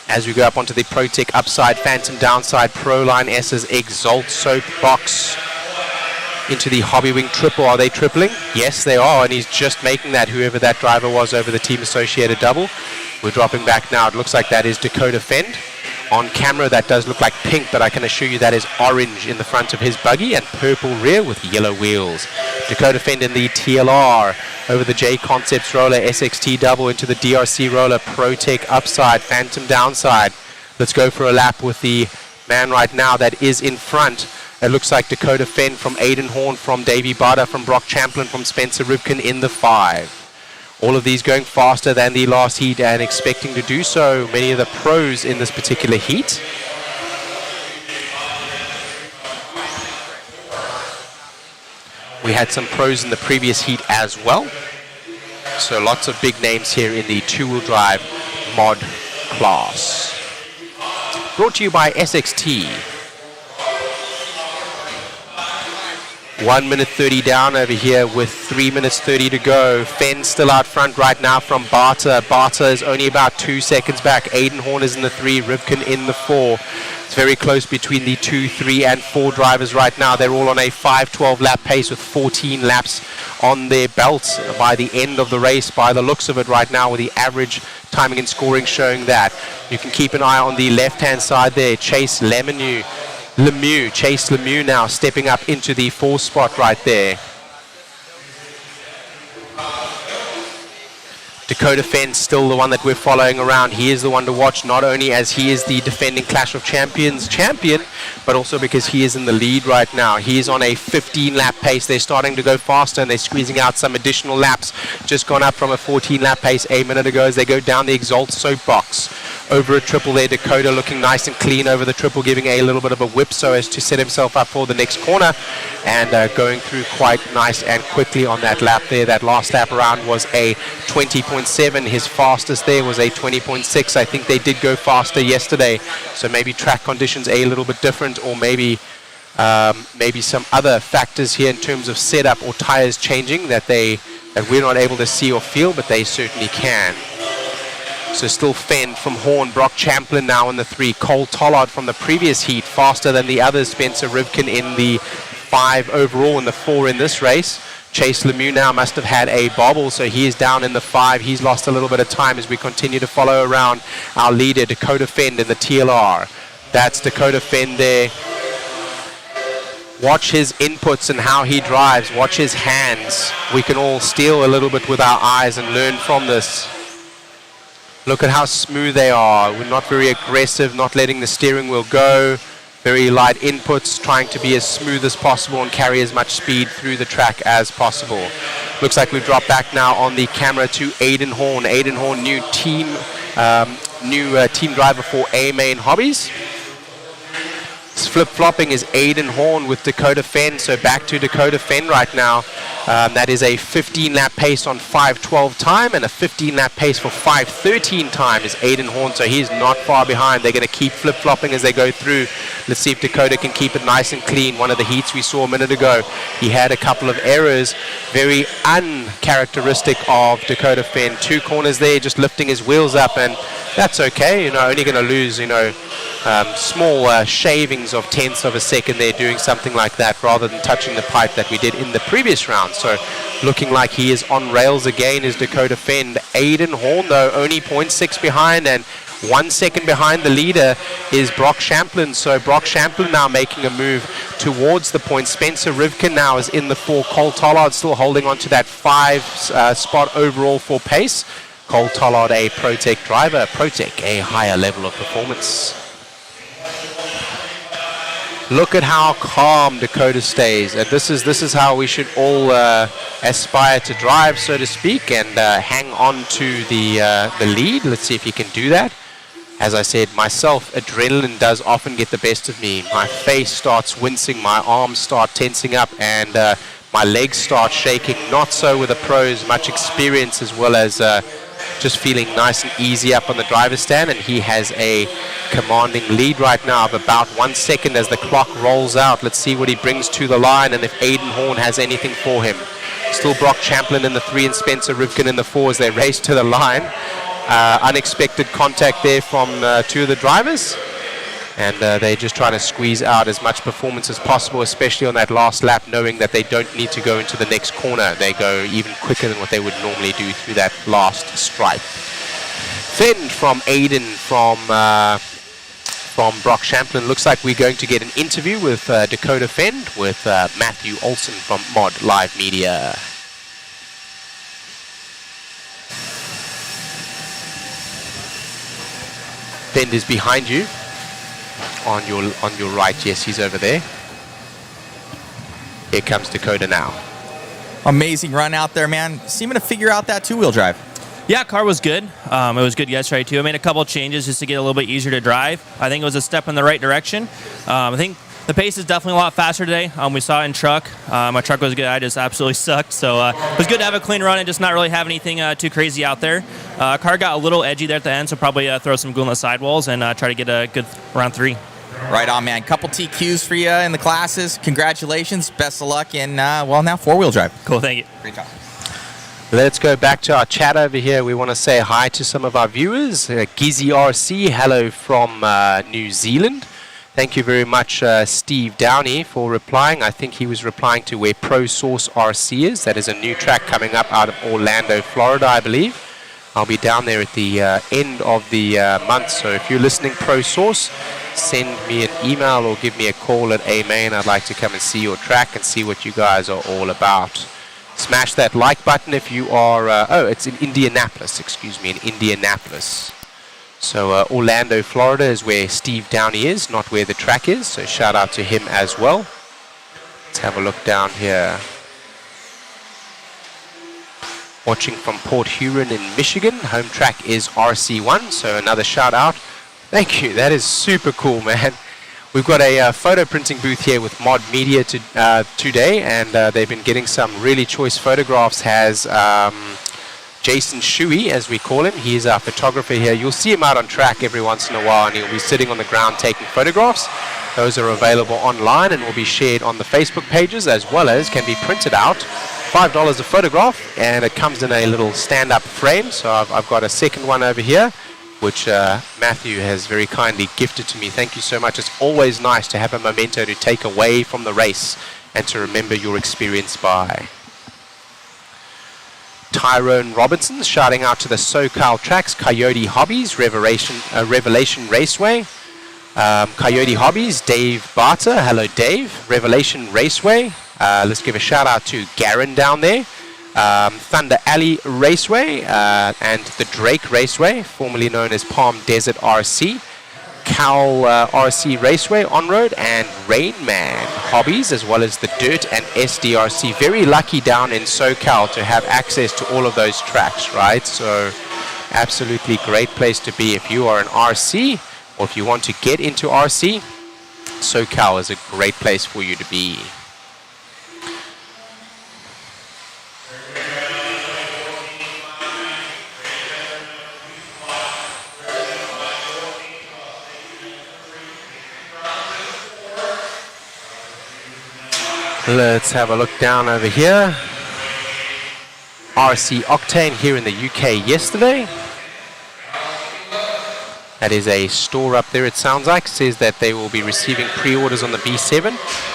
as we go up onto the ProTech upside, Phantom downside, Proline S's Exalt Soapbox into the Hobbywing triple. Are they tripling? Yes, they are, and he's just making that, whoever that driver was over the team associated double. We're dropping back now. It looks like that is Dakota Fend. On camera, that does look like pink, but I can assure you that is orange in the front of his buggy and purple rear with yellow wheels. Dakota Fend in the TLR over the JConcepts roller, SXT double into the DRC roller, ProTech upside, Phantom downside. Let's go for a lap with the man right now that is in front. It looks like Dakota Fend from Aiden Horn, from Davey Barter, from Brock Champlin, from Spencer Rivkin in the 5. All of these going faster than the last heat and expecting to do so. Many of the pros in this particular heat. We had some pros in the previous heat as well. So lots of big names here in the two-wheel drive mod class. Brought to you by SXT. 1 minute 30 down over here with 3 minutes 30 to go. Fenn still out front right now from Barter. Barter is only about 2 seconds back. Aiden Horn is in the 3, Rivkin in the 4. It's very close between the 2, 3, and 4 drivers right now. They're all on a 5:12 lap pace with 14 laps on their belts by the end of the race, by the looks of it right now, with the average timing and scoring showing that. You can keep an eye on the left-hand side there. Chase Lemieux now stepping up into the 4 spot right there. Dakota Fend still the one that we're following around. He is the one to watch, not only as he is the defending Clash of Champions champion, but also because he is in the lead right now. He is on a 15-lap pace. They're starting to go faster, and they're squeezing out some additional laps. Just gone up from a 14-lap pace a minute ago as they go down the Exalt Soapbox. Over a triple there, Dakota looking nice and clean over the triple, giving a little bit of a whip so as to set himself up for the next corner, and going through quite nice and quickly on that lap there. That last lap around was a 20.7. His fastest there was a 20.6. I think they did go faster yesterday, so maybe track conditions a little bit different, or maybe some other factors here in terms of setup or tires changing that we're not able to see or feel, but they certainly can. So still Fend from Horn, Brock Champlin now in the 3, Cole Tollard from the previous heat, faster than the others, Spencer Rivkin in the 5 overall, in the 4 in this race. Chase Lemieux now must have had a bobble, so he is down in the 5. He's lost a little bit of time as we continue to follow around our leader, Dakota Fend in the TLR. That's Dakota Fend there. Watch his inputs and how he drives. Watch his hands. We can all steal a little bit with our eyes and learn from this. Look at how smooth they are. We're not very aggressive, not letting the steering wheel go. very light inputs, trying to be as smooth as possible and carry as much speed through the track as possible. Looks like we've dropped back now on the camera to Aiden Horn. Aiden Horn, new team driver for A-Main Hobbies. Flip-flopping is Aiden Horn with Dakota Fenn, so back to Dakota Fenn right now. That is a 15-lap pace on 5:12 time, and a 15-lap pace for 5:13 time is Aiden Horn, so he's not far behind. They're going to keep flip-flopping as they go through. Let's see if Dakota can keep it nice and clean. One of the heats we saw a minute ago, he had a couple of errors, very uncharacteristic of Dakota Fenn. 2 corners there, just lifting his wheels up, and that's okay. Only going to lose, small shavings of tenths of a second there doing something like that, rather than touching the pipe that we did in the previous round. So looking like he is on rails again is Dakota Fenn. Aiden Horn, though, only 0.6 behind, and 1 second behind the leader is Brock Champlin. So Brock Champlin now making a move towards the point. Spencer Rivkin now is in the 4. Cole Tollard still holding on to that 5 spot overall for pace. Cole Tollard, a ProTech driver. ProTech, a higher level of performance. Look at how calm Dakota stays. And this is how we should all aspire to drive, so to speak, and hang on to the lead. Let's see if he can do that. As I said, myself, adrenaline does often get the best of me. My face starts wincing, my arms start tensing up, and my legs start shaking. Not so with the pros, much experience as well as just feeling nice and easy up on the driver's stand, and he has a commanding lead right now of about 1 second as the clock rolls out. Let's see what he brings to the line and if Aiden Horn has anything for him. Still Brock Champlin in the 3 and Spencer Rivkin in the 4 as they race to the line. Unexpected contact there from 2 of the drivers, and they just try to squeeze out as much performance as possible, especially on that last lap, knowing that they don't need to go into the next corner. They go even quicker than what they would normally do through that last stripe. Fenn from Aiden from Brock Champlin. Looks like we're going to get an interview with Dakota Fenn with Matthew Olson from Mod Live Media. Fenn is behind you. On your right, yes, he's over there. Here comes Dakota now. Amazing run out there, man. Seeming to figure out that 2-wheel drive. Yeah, car was good. It was good yesterday, too. I made a couple changes just to get a little bit easier to drive. I think it was a step in the right direction. I think the pace is definitely a lot faster today. We saw it in truck. My truck was good. I just absolutely sucked. So it was good to have a clean run and just not really have anything too crazy out there. Car got a little edgy there at the end, so probably throw some glue on the sidewalls and try to get a good round 3. Right on, man. Couple TQs for you in the classes. Congratulations. Best of luck in, now 4-wheel drive. Cool, thank you. Great job. Let's go back to our chat over here. We want to say hi to some of our viewers. Gizzy RC, hello from New Zealand. Thank you very much, Steve Downey, for replying. I think he was replying to where Pro Source RC is. That is a new track coming up out of Orlando, Florida, I believe. I'll be down there at the end of the month. So if you're listening, Pro Source, send me an email or give me a call at A-Main. I'd like to come and see your track and see what you guys are all about. Smash that like button if you are... it's in Indianapolis, excuse me, in Indianapolis. So Orlando, Florida is where Steve Downey is, not where the track is. So shout out to him as well. Let's have a look down here. Watching from Port Huron in Michigan. Home track is RC1, so another shout out. Thank you, that is super cool, man. We've got a photo printing booth here with Mod Media today, and they've been getting some really choice photographs. Has Jason Shuey, as we call him. He's our photographer here. You'll see him out on track every once in a while, and he'll be sitting on the ground taking photographs. Those are available online and will be shared on the Facebook pages, as well as can be printed out. $5 a photograph, and it comes in a little stand-up frame. So I've got a second one over here, which Matthew has very kindly gifted to me. Thank you so much. It's always nice to have a memento to take away from the race and to remember your experience by. Tyrone Robinson shouting out to the SoCal Tracks, Coyote Hobbies, Revelation Raceway. Coyote Hobbies, Dave Barter. Hello, Dave. Revelation Raceway. Let's give a shout out to Garen down there. Thunder Alley Raceway and the Drake Raceway, formerly known as Palm Desert RC. Qual RC Raceway on-road and Rain Man Hobbies, as well as the Dirt and SDRC. Very lucky down in SoCal to have access to all of those tracks, right? So absolutely great place to be if you are an RC or if you want to get into RC. SoCal is a great place for you to be. Let's have a look down over here. RC Octane here in the UK yesterday. That is a store up there, it sounds like. It says that they will be receiving pre-orders on the B7.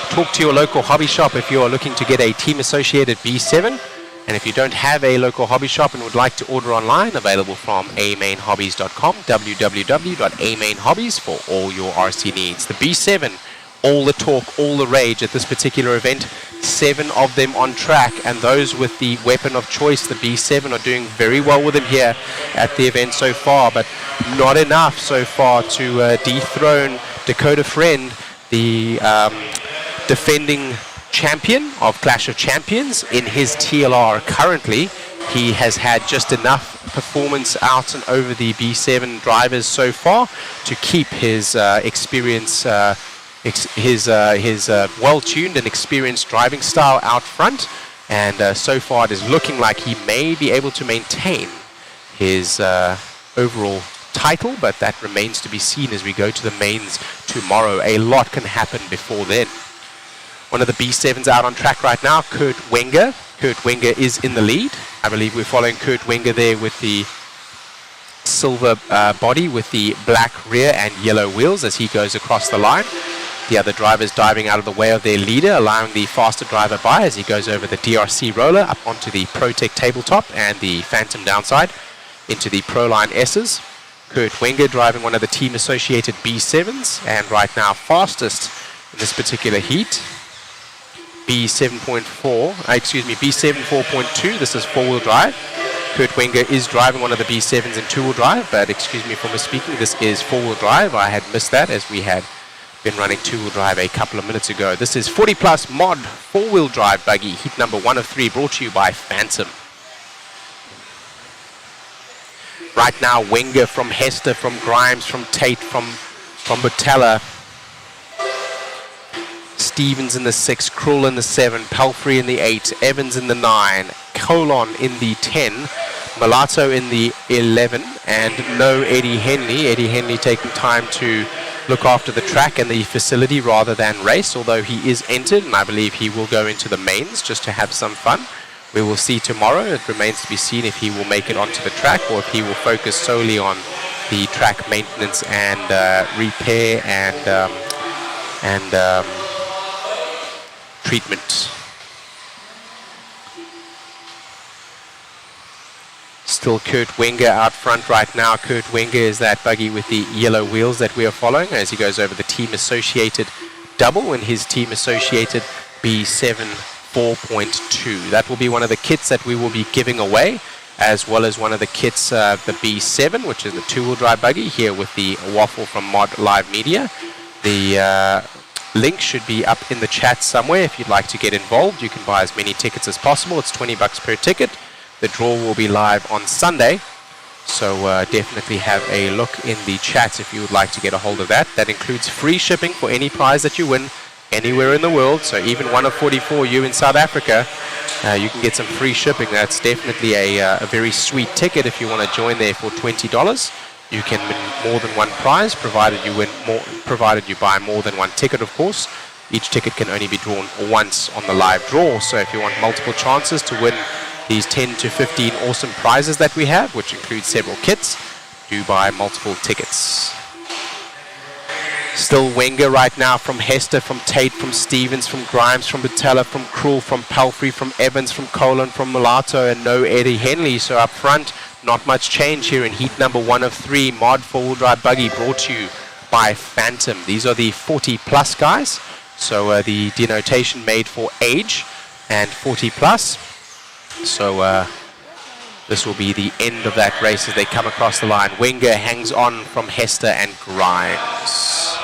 Talk to your local hobby shop if you are looking to get a team-associated B7. And if you don't have a local hobby shop and would like to order online, available from amainhobbies.com, www.amainhobbies for all your RC needs. The B7, all the talk, all the rage at this particular event. 7 of them on track, and those with the weapon of choice, the B7, are doing very well with him here at the event so far, but not enough so far to dethrone Dakota Friend, the defending champion of Clash of Champions in his TLR. Currently, he has had just enough performance out and over the B7 drivers so far to keep his experience, his well-tuned and experienced driving style out front, and so far it is looking like he may be able to maintain his overall title, but that remains to be seen as we go to the mains tomorrow. A lot can happen before then. One of the B7s out on track right now, Kurt Wenger. Kurt Wenger is in the lead. I believe we're following Kurt Wenger there with the silver body with the black rear and yellow wheels as he goes across the line. The other drivers diving out of the way of their leader, allowing the faster driver by as he goes over the DRC roller up onto the ProTech tabletop and the Phantom downside into the Proline S's. Kurt Wenger driving one of the team-associated B7s, and right now fastest in this particular heat. B7 4.2, this is four-wheel drive. Kurt Wenger is driving one of the B7s in two-wheel drive, but excuse me for misspeaking, this is four-wheel drive. I had missed that as we had been running two-wheel drive a couple of minutes ago. This is 40 Plus Mod four-wheel drive buggy, heat number 1 of 3, brought to you by Phantom. Right now, Wenger from Hester, from Grimes, from Tate, from Botella. Stevens in the 6, Krull in the 7, Palfrey in the 8, Evans in the 9, Colon in the 10, Mulatto in the 11, and no Eddie Henley. Eddie Henley taking time to look after the track and the facility rather than race, although he is entered, and I believe he will go into the mains just to have some fun. We will see tomorrow. It remains to be seen if he will make it onto the track or if he will focus solely on the track maintenance and repair and treatment. Still Kurt Wenger out front right now. Kurt Wenger is that buggy with the yellow wheels that we are following as he goes over the team-associated double in his team-associated B7 4.2. That will be one of the kits that we will be giving away, as well as one of the kits, the B7, which is the two-wheel drive buggy here with the waffle from Mod Live Media. The link should be up in the chat somewhere. If you'd like to get involved, you can buy as many tickets as possible. It's $20 per ticket. The draw will be live on Sunday, so definitely have a look in the chat if you would like to get a hold of that. That includes free shipping for any prize that you win anywhere in the world. So even 1 of 44, you in South Africa, you can get some free shipping. That's definitely a very sweet ticket if you want to join there for $20. You can win more than one prize, provided you buy more than one ticket, of course. Each ticket can only be drawn once on the live draw. So if you want multiple chances to win these 10 to 15 awesome prizes that we have, which include several kits, do buy multiple tickets. Still Wenger right now from Hester, from Tate, from Stevens, from Grimes, from Botella, from Krull, from Palfrey, from Evans, from Colon, from Mulatto, and no Eddie Henley. So up front, not much change here in heat number 1 of 3, Mod 4-wheel drive buggy brought to you by Phantom. These are the 40 plus guys. So the denotation made for age and 40 plus. So This will be the end of that race as they come across the line. Wenger hangs on from Hester and Grimes.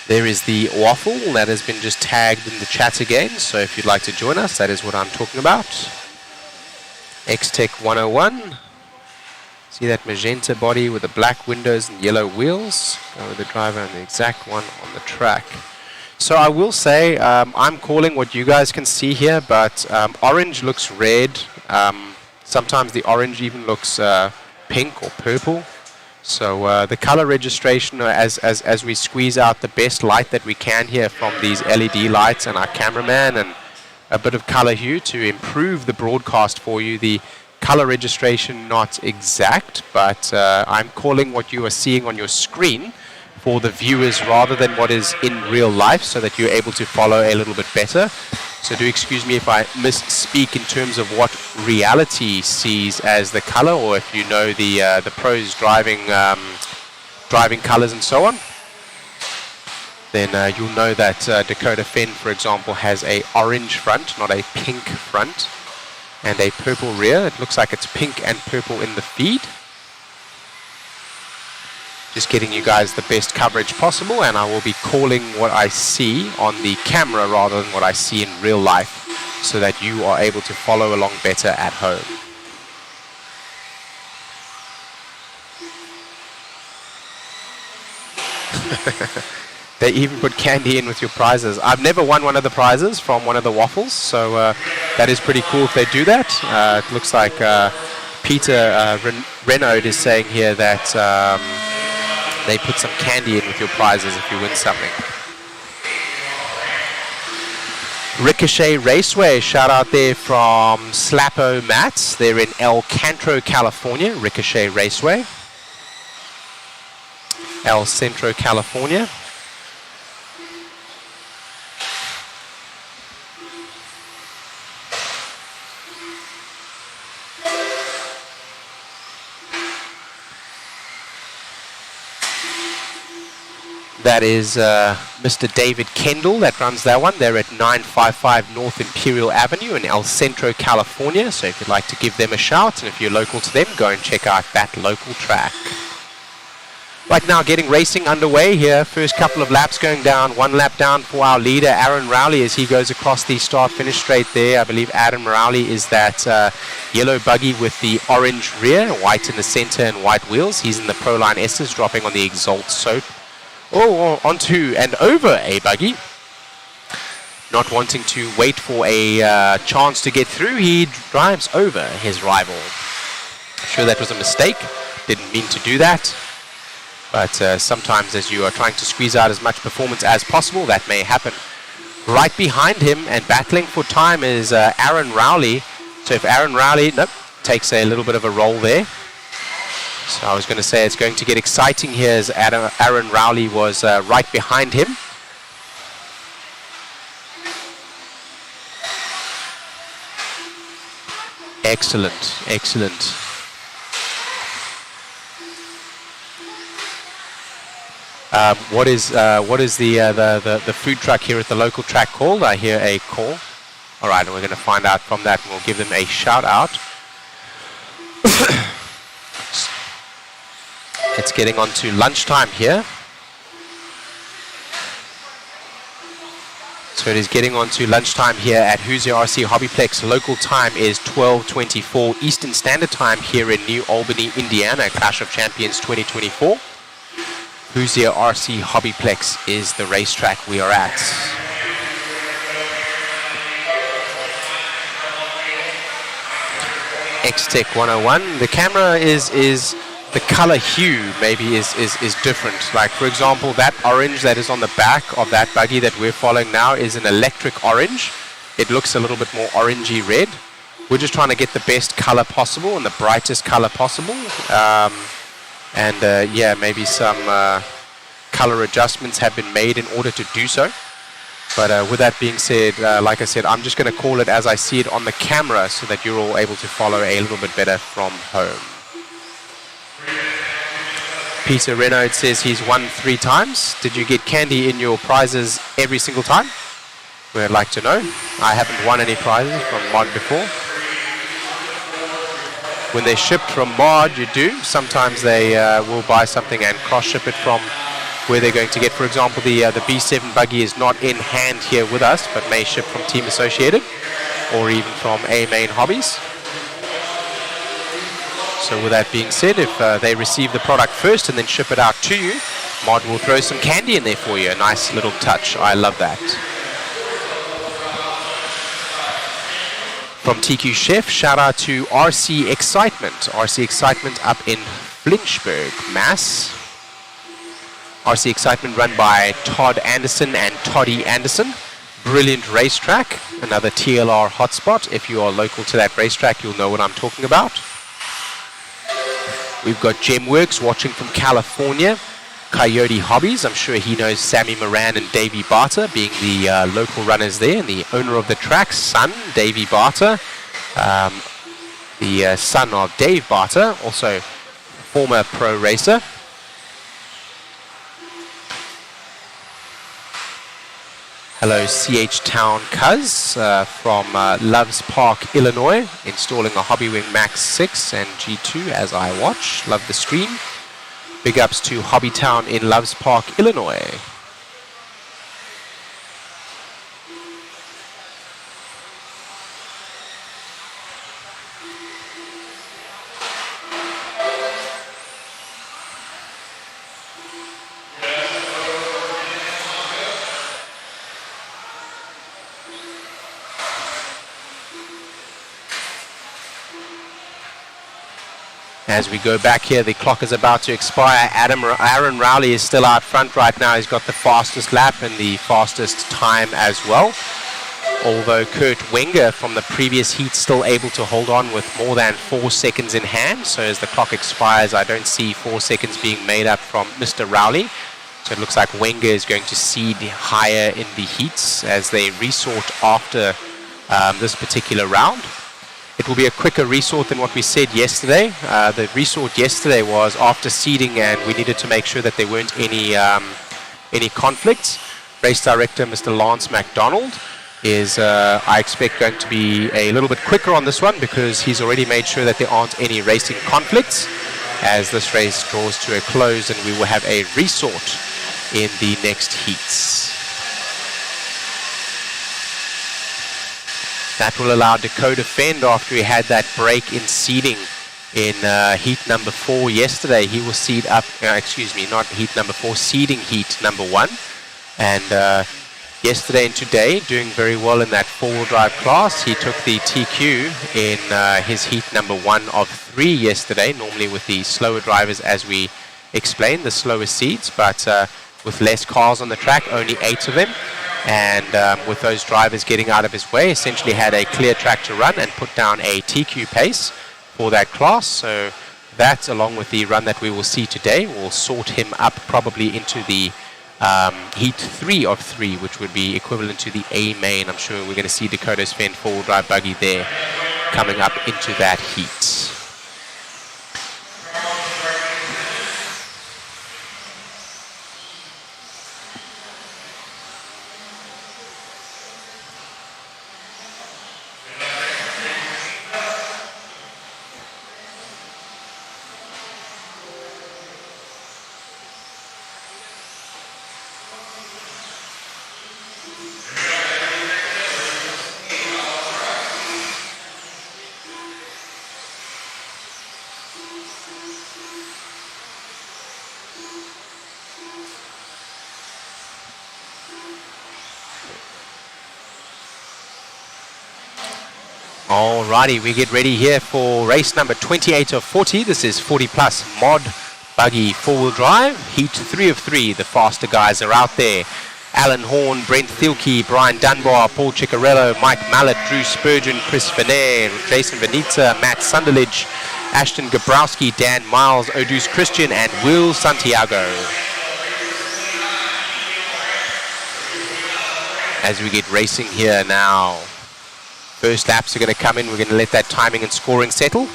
There is the waffle that has been just tagged in the chat again, so if you'd like to join us, that is what I'm talking about. X-Tech 101. See that magenta body with the black windows and yellow wheels? Go with the driver and the exact one on the track. So I will say, I'm calling what you guys can see here, but orange looks red. Sometimes the orange even looks pink or purple. So the color registration, as we squeeze out the best light that we can here from these LED lights and our cameraman and a bit of color hue to improve the broadcast for you. The color registration not exact, but I'm calling what you are seeing on your screen for the viewers rather than what is in real life, so that you're able to follow a little bit better. So do excuse me if I misspeak in terms of what reality sees as the color, or if you know the pros driving colors and so on. Then you'll know that Dakota Fen, for example, has a orange front, not a pink front, and a purple rear. It looks like it's pink and purple in the feed. Just getting you guys the best coverage possible, and I will be calling what I see on the camera rather than what I see in real life, so that you are able to follow along better at home. They even put candy in with your prizes. I've never won one of the prizes from one of the waffles, so that is pretty cool if they do that. It looks like Peter Renaud is saying here that they put some candy in with your prizes if you win something. Ricochet Raceway, shout out there from Slappo Mats. They're in El Centro, California. Ricochet Raceway. El Centro, California. That is Mr. David Kendall that runs that one. They're at 955 North Imperial Avenue in El Centro, California. So if you'd like to give them a shout, and if you're local to them, go and check out that local track. Right now, getting racing underway here. First couple of laps going down. One lap down for our leader, Aaron Rowley, as he goes across the start-finish straight there. I believe Aaron Rowley is that yellow buggy with the orange rear, white in the center and white wheels. He's in the Proline Estes, dropping on the Exalt Soap. Oh, onto and over a buggy. Not wanting to wait for a chance to get through, he drives over his rival. Sure, that was a mistake. Didn't mean to do that. But sometimes as you are trying to squeeze out as much performance as possible, that may happen. Right behind him and battling for time is Aaron Rowley. So if Aaron Rowley, takes a little bit of a roll there. So I was going to say it's going to get exciting here as Aaron Rowley was right behind him. Excellent, excellent. What is the food truck here at the local track called? I hear a call. All right, and we're going to find out from that, and we'll give them a shout out. It's getting on to lunchtime here. So it is getting on to lunchtime here at Hoosier RC HobbyPlex. Local time is 12:24 Eastern Standard Time here in New Albany, Indiana, Clash of Champions 2024. Hoosier RC HobbyPlex is the racetrack we are at. X-Tech 101. The camera is the color hue maybe is different. Like, for example, that orange that is on the back of that buggy that we're following now is an electric orange. It looks a little bit more orangey red. We're just trying to get the best color possible and the brightest color possible. Yeah, maybe some color adjustments have been made in order to do so. But with that being said, like I said, I'm just going to call it as I see it on the camera so that you're all able to follow a little bit better from home. Peter Renaud says he's won 3 times. Did you get candy in your prizes every single time? We'd like to know. I haven't won any prizes from Mod before. When they're shipped from Mod, you do. Sometimes they will buy something and cross-ship it from where they're going to get. For example, the B7 buggy is not in hand here with us, but may ship from Team Associated or even from A-Main Hobbies. So with that being said, if they receive the product first and then ship it out to you, Mod will throw some candy in there for you. A nice little touch. I love that. From TQ Chef, shout out to RC Excitement. RC Excitement up in Lynchburg, Mass. RC Excitement run by Todd Anderson and Toddy Anderson. Brilliant racetrack. Another TLR hotspot. If you are local to that racetrack, you'll know what I'm talking about. We've got Gemworks watching from California. Coyote Hobbies, I'm sure he knows Sammy Moran and Davey Barter being the local runners there, and the owner of the track, son, Davey Barter, the son of Dave Barter, also former pro racer. Hello, CH Town Cuz from Loves Park, Illinois, installing a Hobbywing Max 6 and G2 as I watch. Love the stream. Big ups to Hobbytown in Loves Park, Illinois. As we go back here, the clock is about to expire. Aaron Rowley is still out front right now. He's got the fastest lap and the fastest time as well. Although Kurt Wenger from the previous heat still able to hold on with more than 4 seconds in hand. So as the clock expires, I don't see 4 seconds being made up from Mr. Rowley. So it looks like Wenger is going to seed higher in the heats as they resort after this particular round. It will be a quicker resort than what we said yesterday. The resort yesterday was after seeding, and we needed to make sure that there weren't any conflicts. Race director, Mr. Lance MacDonald, is, I expect, going to be a little bit quicker on this one because he's already made sure that there aren't any racing conflicts as this race draws to a close, and we will have a resort in the next heats. That will allow Dakota Fend, after he had that break in seeding in heat number 4 yesterday. He will seed up, excuse me, not heat number 4, seeding heat number 1. And yesterday and today, doing very well in that 4-wheel drive class. He took the TQ in his heat number 1 of 3 yesterday, normally with the slower drivers, as we explained, the slower seeds, but with less cars on the track, only 8 of them. And with those drivers getting out of his way, essentially had a clear track to run and put down a TQ pace for that class. So that, along with the run that we will see today, will sort him up probably into the heat 3 of 3, which would be equivalent to the A main. I'm sure we're going to see Dakota's Fend 4-wheel drive buggy there coming up into that heat. Alrighty, we get ready here for race number 28 of 40. This is 40 plus mod buggy 4-wheel drive. Heat 3 of 3. The faster guys are out there. Alan Horn, Brent Thielke, Brian Dunbar, Paul Ciccarello, Mike Mallet, Drew Spurgeon, Chris Fener, Jason Venita, Matt Sunderledge, Ashton Gabrowski, Dan Miles, Odus Christian, and Will Santiago. as we get racing here now. First laps are going to come in. We're going to let that timing and scoring settle.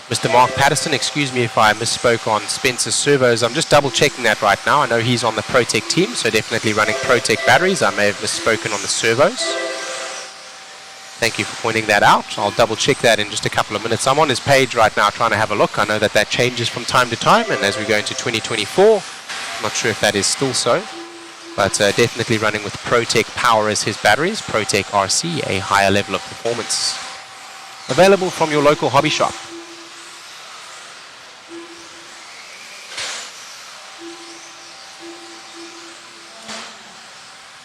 Mr. Mark Patterson, excuse me if I misspoke on Spencer's servos. I'm just double checking that right now. I know he's on the ProTech team, so definitely running ProTech batteries. I may have misspoken on the servos. Thank you for pointing that out. I'll double check that in just a couple of minutes. I'm on his page right now trying to have a look. I know that that changes from time to time, and as we go into 2024, I'm not sure if that is still so, but definitely running with ProTech Power as his batteries. ProTech RC, a higher level of performance. Available from your local hobby shop.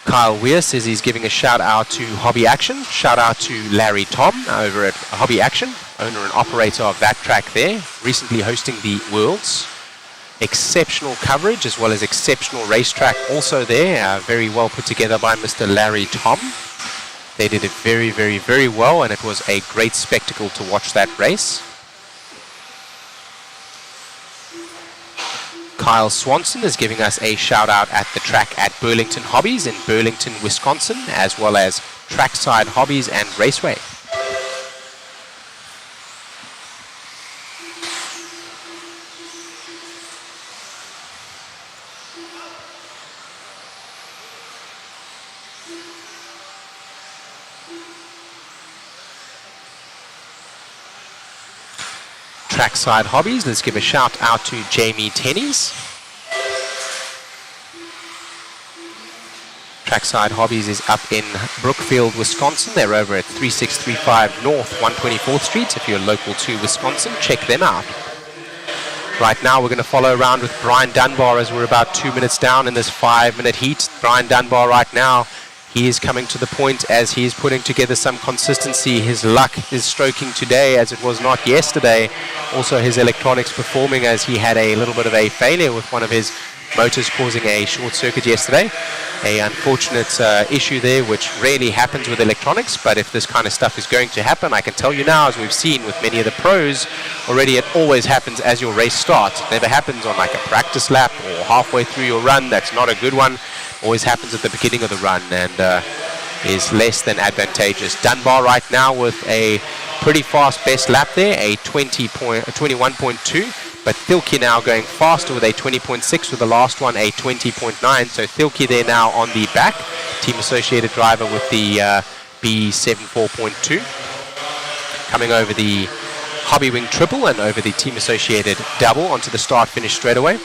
Kyle Weir says he's giving a shout out to Hobby Action. Shout out to Larry Tom over at Hobby Action, owner and operator of that track there, recently hosting the Worlds. Exceptional coverage as well as exceptional racetrack also there, very well put together by Mr. Larry Tom. They did it very, very, very well, and it was a great spectacle to watch that race. Kyle Swanson is giving us a shout out at the track at Burlington Hobbies in Burlington, Wisconsin, as well as Trackside Hobbies and Raceway. Trackside Hobbies, let's give a shout out to Jamie Tennies. Trackside Hobbies is up in Brookfield, Wisconsin. They're over at 3635 North 124th Street. If you're local to Wisconsin, check them out. Right now we're going to follow around with Brian Dunbar as we're about 2 minutes down in this 5-minute heat. Brian Dunbar right now, he is coming to the point as he is putting together some consistency. His luck is stroking today as it was not yesterday. Also his electronics performing as he had a little bit of a failure with one of his motors causing a short circuit yesterday. A unfortunate issue there which rarely happens with electronics, but if this kind of stuff is going to happen, I can tell you now, as we've seen with many of the pros already, it always happens as your race starts. It never happens on like a practice lap or halfway through your run. That's not a good one. Always happens at the beginning of the run and is less than advantageous. Dunbar right now with a pretty fast best lap there, a 21.2, but Thilke now going faster with a 20.6 with the last one, a 20.9. So Thilke there now on the back, Team Associated driver with the B74.2. Coming over the Hobby Wing triple and over the Team Associated double onto the start-finish straightaway.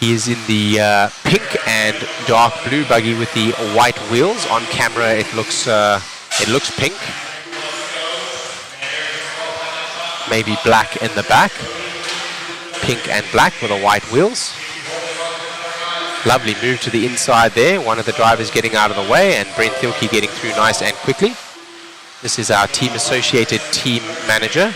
He is in the pink and dark blue buggy with the white wheels. On camera, it looks pink. Maybe black in the back. Pink and black with the white wheels. Lovely move to the inside there. One of the drivers getting out of the way, and Brent Thilke getting through nice and quickly. This is our Team Associated team manager.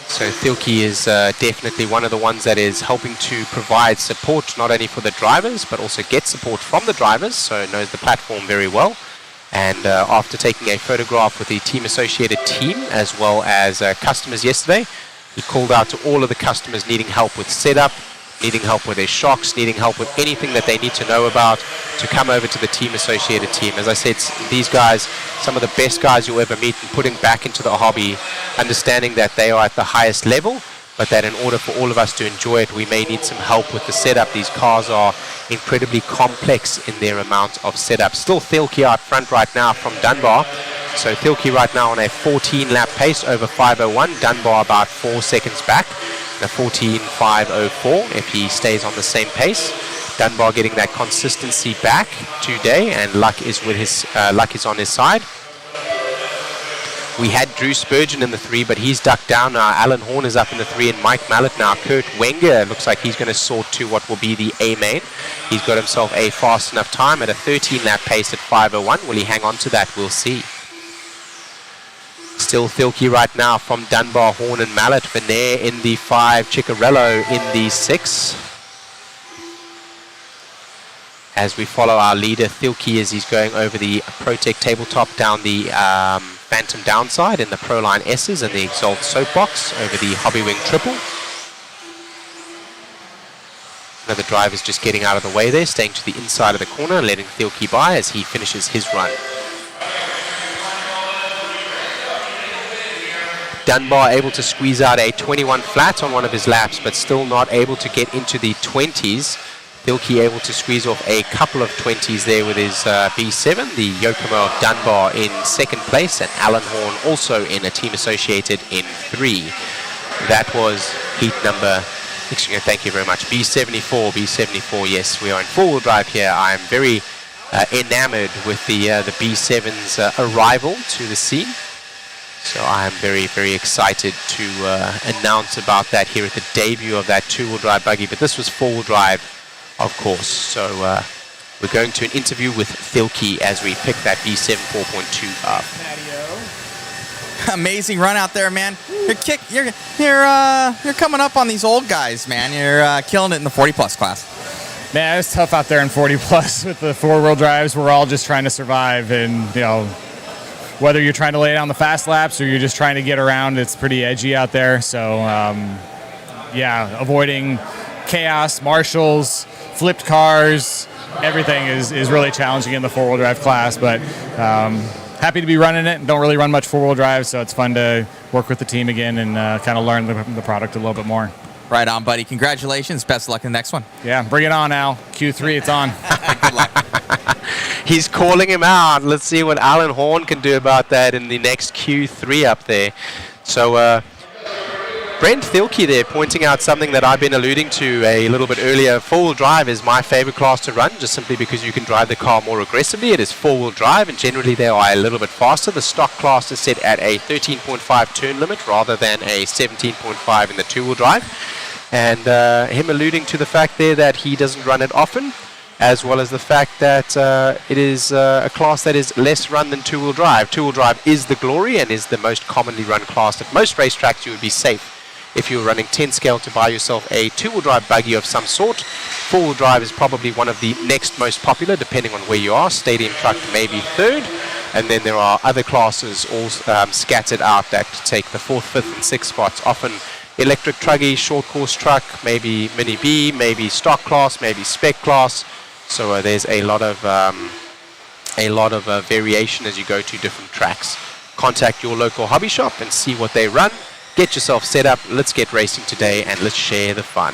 So Thilke is definitely one of the ones that is helping to provide support not only for the drivers but also get support from the drivers, so knows the platform very well. And after taking a photograph with the Team Associated team as well as customers yesterday, he called out to all of the customers needing help with setup, needing help with their shocks, needing help with anything that they need to know about, to come over to the Team Associated team. As I said, these guys, some of the best guys you'll ever meet, and putting back into the hobby, understanding that they are at the highest level, but that in order for all of us to enjoy it, we may need some help with the setup. These cars are incredibly complex in their amount of setup. Still Thilke out front right now from Dunbar. So Thilke right now on a 14-lap pace over 5:01. Dunbar about 4 seconds back. A 14.504 if he stays on the same pace. Dunbar getting that consistency back today, and luck is with his luck is on his side. We had Drew Spurgeon in the 3, but he's ducked down now. Alan Horn is up in the 3, and Mike Mallet now. Kurt Wenger looks like he's going to sort to what will be the A main. He's got himself a fast enough time at a 13-lap pace at 5:01. Will he hang on to that? We'll see. Still Thilke right now from Dunbar, Horn and Mallet. Venair in the 5, Ciccarello in the 6. As we follow our leader Thilke as he's going over the ProTech tabletop down the Phantom downside in the Proline S's and the Exalt Soapbox over the Hobby Wing Triple. Another driver's just getting out of the way there, staying to the inside of the corner, letting Thielke by as he finishes his run. Dunbar able to squeeze out a 21 flat on one of his laps, but still not able to get into the 20s. Thielke able to squeeze off a couple of 20s there with his B7. The Yokomo of Dunbar in second place, and Alan Horn also in a team associated in 3. That was heat number, thank you very much, B74, yes, we are in four-wheel drive here. I am very enamored with the B7's arrival to the scene. So I am very, very excited to announce about that here at the debut of that two-wheel drive buggy. But this was four-wheel drive, of course. So we're going to an interview with Thielke as we pick that B7 4.2 up. Amazing run out there, man. You're coming up on these old guys, man. You're killing it in the 40-plus class. Man, it's tough out there in 40-plus with the four-wheel drives. We're all just trying to survive, and whether you're trying to lay down the fast laps or you're just trying to get around, it's pretty edgy out there. So, avoiding chaos, marshals, flipped cars, everything is really challenging in the four-wheel drive class. But happy to be running it. Don't really run much four-wheel drive, so it's fun to work with the team again and kind of learn the product a little bit more. Right on, buddy. Congratulations. Best of luck in the next one. Yeah, bring it on, Al. Q3, it's on. Good luck. He's calling him out. Let's see what Alan Horn can do about that in the next Q3 up there. So Brent Thielke there pointing out something that I've been alluding to a little bit earlier. Four-wheel drive is my favorite class to run, just simply because you can drive the car more aggressively. It is four-wheel drive, and generally they are a little bit faster. The stock class is set at a 13.5 turn limit rather than a 17.5 in the two-wheel drive. And him alluding to the fact there that he doesn't run it often, as well as the fact that it is a class that is less run than two-wheel drive. Two-wheel drive is the glory and is the most commonly run class. At most racetracks, you would be safe if you were running 10 scale to buy yourself a two-wheel drive buggy of some sort. Four-wheel drive is probably one of the next most popular, depending on where you are. Stadium truck maybe third. And then there are other classes all scattered out that take the fourth, fifth, and sixth spots. Often electric truggy, short course truck, maybe mini B, maybe stock class, maybe spec class. So there's a lot of variation as you go to different tracks. Contact your local hobby shop and see what they run. Get yourself set up. Let's get racing today and let's share the fun.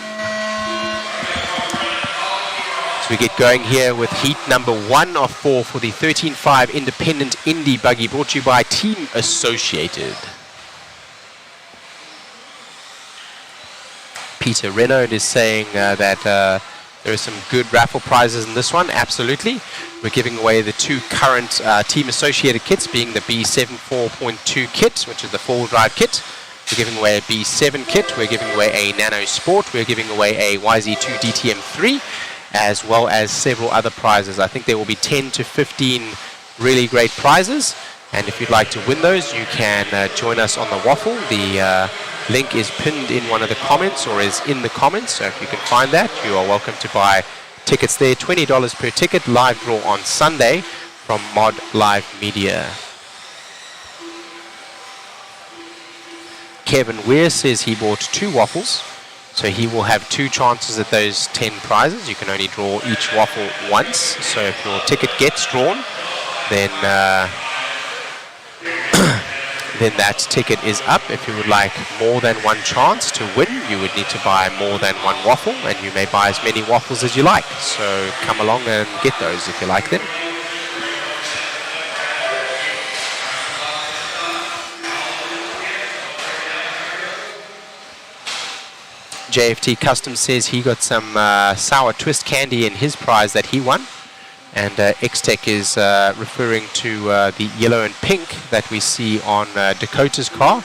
So we get going here with heat number 1 of 4 for the 13.5 Independent Indy Buggy, brought to you by Team Associated. Peter Renaud is saying that there are some good raffle prizes in this one. Absolutely. We're giving away the two current Team Associated kits, being the B7 4.2 kit, which is the four-wheel drive kit. We're giving away a B7 kit. We're giving away a Nano Sport. We're giving away a YZ2 DTM3, as well as several other prizes. I think there will be 10 to 15 really great prizes. And if you'd like to win those, you can join us on the waffle. The link is pinned in one of the comments or is in the comments. So if you can find that, you are welcome to buy tickets there. $20 per ticket. Live draw on Sunday from Mod Live Media. Kevin Weir says he bought 2 waffles, so he will have 2 chances at those 10 prizes. You can only draw each waffle once, so if your ticket gets drawn, then then that ticket is up. If you would like more than one chance to win, you would need to buy more than one waffle, and you may buy as many waffles as you like. So come along and get those if you like them. JFT Custom says he got some sour twist candy in his prize that he won. And X-Tech is referring to the yellow and pink that we see on Dakota's car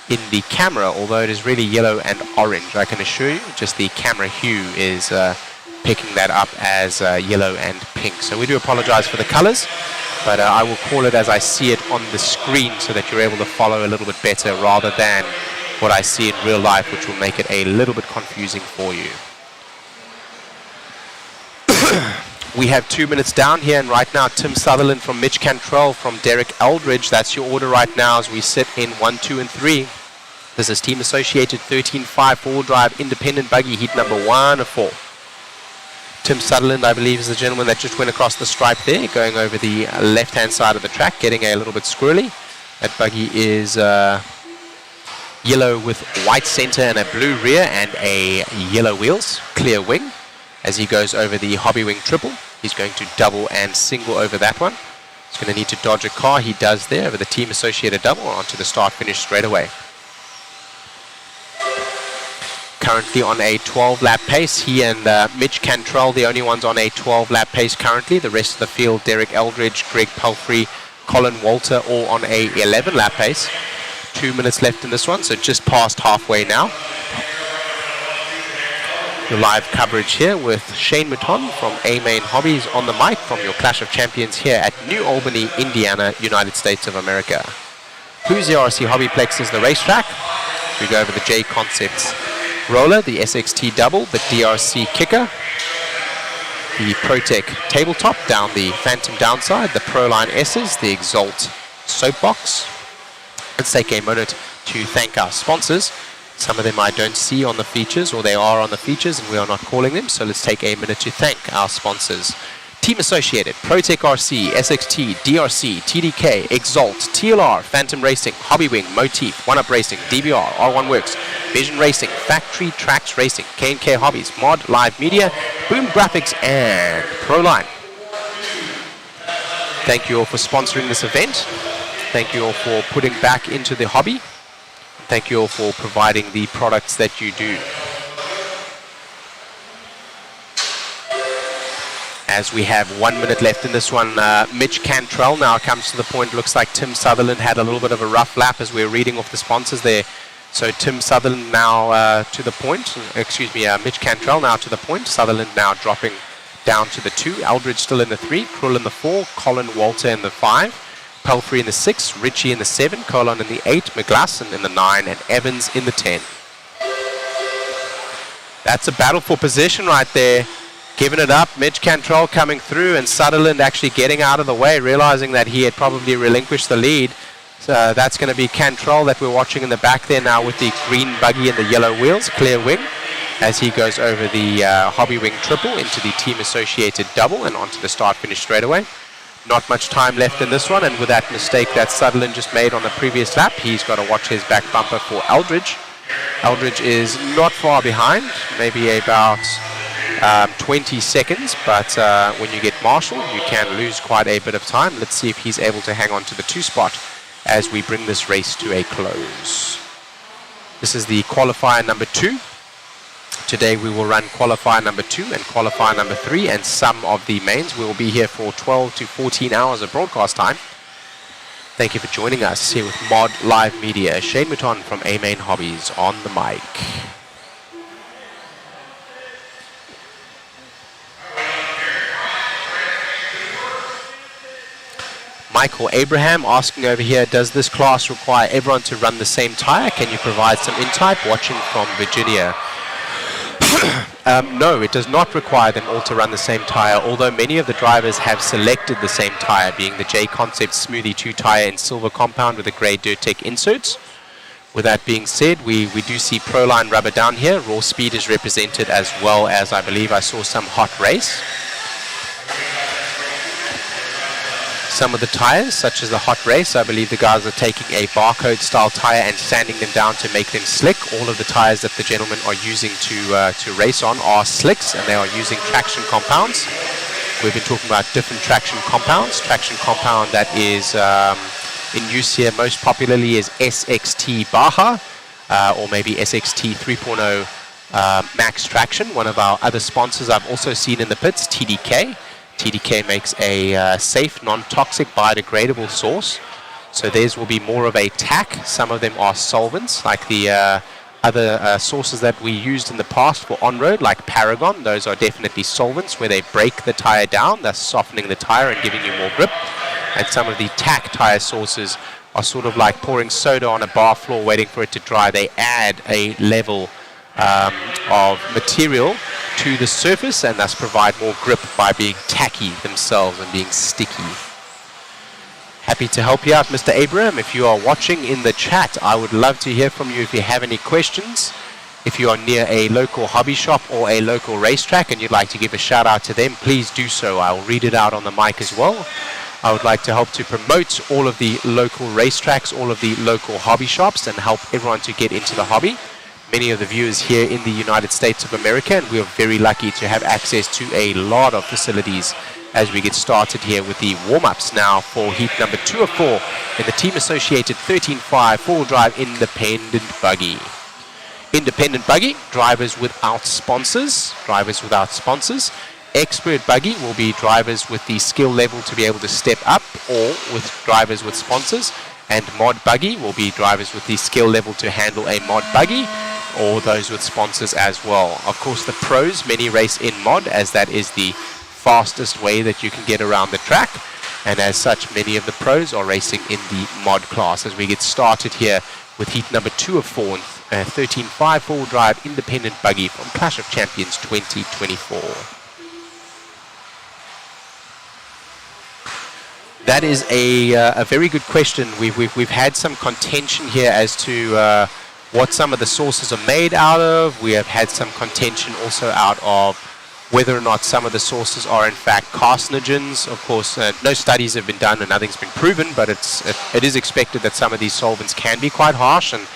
in the camera, although it is really yellow and orange. I can assure you, just the camera hue is picking that up as yellow and pink. So we do apologize for the colors, but I will call it as I see it on the screen so that you're able to follow a little bit better rather than what I see in real life, which will make it a little bit confusing for you. We have 2 minutes down here, and right now Tim Sutherland from Mitch Cantrell from Derek Eldridge. That's your order right now as we sit in 1, 2, and 3. This is Team Associated 13.5 four-wheel drive independent buggy heat number 1 of 4. Tim Sutherland, I believe, is the gentleman that just went across the stripe there, going over the left-hand side of the track, getting a little bit squirrely. That buggy is yellow with white center and a blue rear and a yellow wheels, clear wing. As he goes over the hobby wing triple, he's going to double and single over that one. He's going to need to dodge a car. He does there over the Team Associated double onto the start-finish straight away. Currently on a 12-lap pace. He and Mitch Cantrell, the only ones on a 12-lap pace currently. The rest of the field, Derek Eldridge, Greg Pelfrey, Colin Walter, all on a 11-lap pace. 2 minutes left in this one, so just past halfway now. Your live coverage here with Shane Mouton from A-Main Hobbies on the mic from your Clash of Champions here at New Albany, Indiana, United States of America. Hoosier RC HobbyPlex is the racetrack. We go over the JConcepts roller, the SXT double, the DRC kicker, the ProTech tabletop down the Phantom downside, the Proline S's, the Exalt soapbox. Let's take a moment to thank our sponsors. Some of them I don't see on the features, or they are on the features and we are not calling them, so let's take a minute to thank our sponsors. Team Associated, ProTech RC, SXT, DRC, TDK, Exalt, TLR, Phantom Racing, Hobbywing, Motif, One Up Racing, DBR, R1 Works, Vision Racing, Factory Tracks Racing, K&K Hobbies, Mod, Live Media, Boom Graphics, and Proline. Thank you all for sponsoring this event. Thank you all for putting back into the hobby. Thank you all for providing the products that you do. As we have 1 minute left in this one, Mitch Cantrell now comes to the point. Looks like Tim Sutherland had a little bit of a rough lap as we're reading off the sponsors there. So Tim Sutherland now to the point. Mitch Cantrell now to the point. Sutherland now dropping down to the 2. Eldridge still in the 3. Krull in the 4. Colin Walter in the 5. Pelfrey in the 6, Ritchie in the 7, Colon in the 8, McGlasson in the 9, and Evans in the 10. That's a battle for position right there. Giving it up, Mitch Cantrell coming through, and Sutherland actually getting out of the way, realizing that he had probably relinquished the lead. So that's going to be Cantrell that we're watching in the back there now with the green buggy and the yellow wheels, clear wing, as he goes over the hobby wing triple into the Team Associated double and onto the start-finish straight away. Not much time left in this one, and with that mistake that Sutherland just made on the previous lap, he's got to watch his back bumper for Eldridge. Eldridge is not far behind, maybe about 20 seconds, but when you get marshaled, you can lose quite a bit of time. Let's see if he's able to hang on to the 2 spot as we bring this race to a close. This is the qualifier number 2. Today we will run qualifier number 2 and qualifier number 3 and some of the mains. We will be here for 12 to 14 hours of broadcast time. Thank you for joining us here with Mod Live Media. Shane Mouton from A-Main Hobbies on the mic. Michael Abraham asking over here, does this class require everyone to run the same tire? Can you provide some in-type? Watching from Virginia. No, it does not require them all to run the same tire, although many of the drivers have selected the same tire, being the JConcepts Smoothie 2 tire in silver compound with the grey Durtec inserts. With that being said, we do see Proline rubber down here. Raw Speed is represented, as well as I believe I saw some Hot Race. Some of the tires, such as the Hot Race, I believe the guys are taking a barcode style tire and sanding them down to make them slick. All of the tires that the gentlemen are using to race on are slicks, and they are using traction compounds. We've been talking about different traction compounds. Traction compound that is in use here most popularly is SXT Baja, or maybe SXT 3.0 Max Traction. One of our other sponsors I've also seen in the pits, TDK. TDK makes a safe, non-toxic, biodegradable source. So theirs will be more of a tack. Some of them are solvents, like the other sources that we used in the past for on-road, like Paragon. Those are definitely solvents where they break the tire down, thus softening the tire and giving you more grip. And some of the tack tire sources are sort of like pouring soda on a bar floor waiting for it to dry. They add a level of material to the surface and thus provide more grip by being tacky themselves and being sticky. Happy to help you out, Mr. Abraham. If you are watching in the chat, I would love to hear from you if you have any questions. If you are near a local hobby shop or a local racetrack and you'd like to give a shout out to them, please do so. I'll read it out on the mic as well. I would like to help to promote all of the local racetracks, all of the local hobby shops, and help everyone to get into the hobby. Many of the viewers here in the United States of America, and we are very lucky to have access to a lot of facilities as we get started here with the warm-ups now for heat number 2 of 4 in the team-associated 13.5 four-wheel drive independent buggy. Independent buggy, drivers without sponsors. Expert buggy will be drivers with the skill level to be able to step up, or with drivers with sponsors. And mod buggy will be drivers with the skill level to handle a mod buggy, or those with sponsors as well. Of course, the pros, many race in mod, as that is the fastest way that you can get around the track. And as such, many of the pros are racing in the mod class as we get started here with heat number 2 of 4 and 13.5 four-wheel drive independent buggy from Clash of Champions 2024. That is a very good question. We've had some contention here as to what some of the sauces are made out of. We have had some contention also out of whether or not some of the sauces are in fact carcinogens. Of course, no studies have been done and nothing's been proven, but it is expected that some of these solvents can be quite harsh, and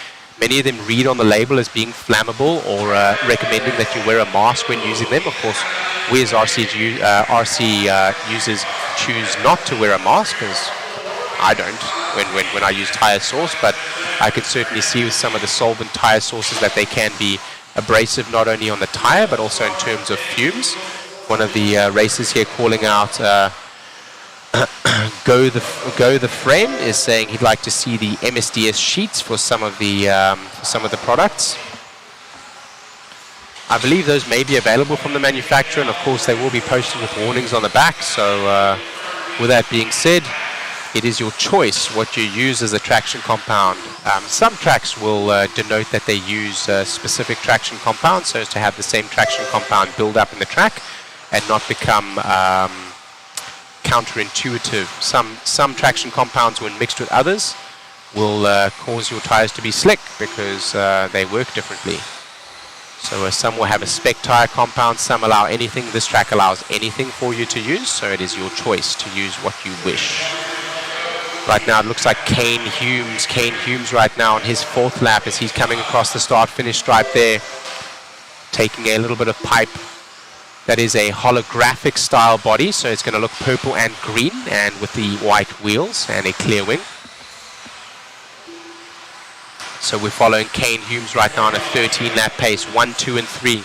many of them read on the label as being flammable or recommending that you wear a mask when using them. Of course, we as RC users choose not to wear a mask, as I don't when I use tire sauce, but I could certainly see with some of the solvent tire sauces that they can be abrasive not only on the tire but also in terms of fumes. One of the racers here calling out Go the Friend is saying he'd like to see the MSDS sheets for some of the products. I believe those may be available from the manufacturer, and of course they will be posted with warnings on the back. So with that being said, it is your choice what you use as a traction compound. Some tracks will denote that they use specific traction compounds so as to have the same traction compound build up in the track and not become counterintuitive. Some traction compounds, when mixed with others, will cause your tires to be slick because they work differently. So some will have a spec tire compound, some allow anything. This track allows anything for you to use, so it is your choice to use what you wish. Right now it looks like Kane Humes right now on his 4th lap as he's coming across the start-finish stripe there, taking a little bit of pipe. That is a holographic style body, so it's going to look purple and green, and with the white wheels and a clear wing. So we're following Kane Humes right now on a 13-lap pace, 1, 2, and 3,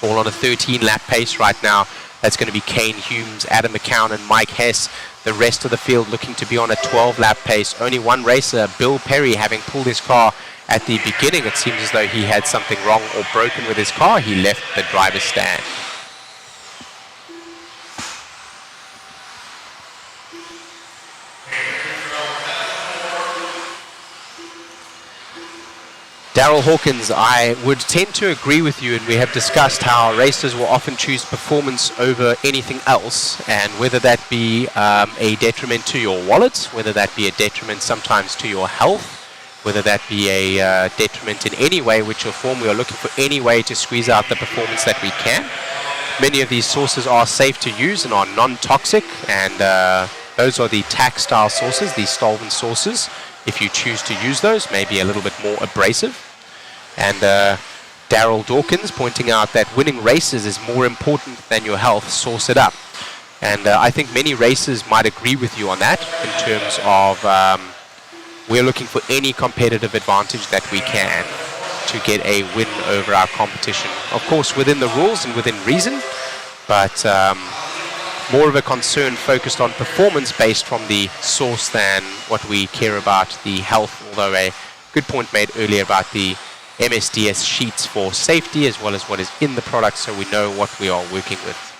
all on a 13-lap pace right now. That's going to be Kane Humes, Adam McCown, and Mike Hess. The rest of the field looking to be on a 12-lap pace. Only one racer, Bill Perry, having pulled his car at the beginning. It seems as though he had something wrong or broken with his car. He left the driver's stand. Daryl Hawkins, I would tend to agree with you, and we have discussed how racers will often choose performance over anything else, and whether that be a detriment to your wallet, whether that be a detriment sometimes to your health, whether that be a detriment in any way, which or form, we are looking for any way to squeeze out the performance that we can. Many of these sources are safe to use and are non-toxic, and those are the tack style sources, the solvent sources. If you choose to use those, maybe a little bit more abrasive. And Daryl Dawkins pointing out that winning races is more important than your health. Source it up. And I think many racers might agree with you on that in terms of we're looking for any competitive advantage that we can to get a win over our competition. Of course, within the rules and within reason, but more of a concern focused on performance based from the source than what we care about the health, although a good point made earlier about the MSDS sheets for safety as well as what is in the product, so we know what we are working with.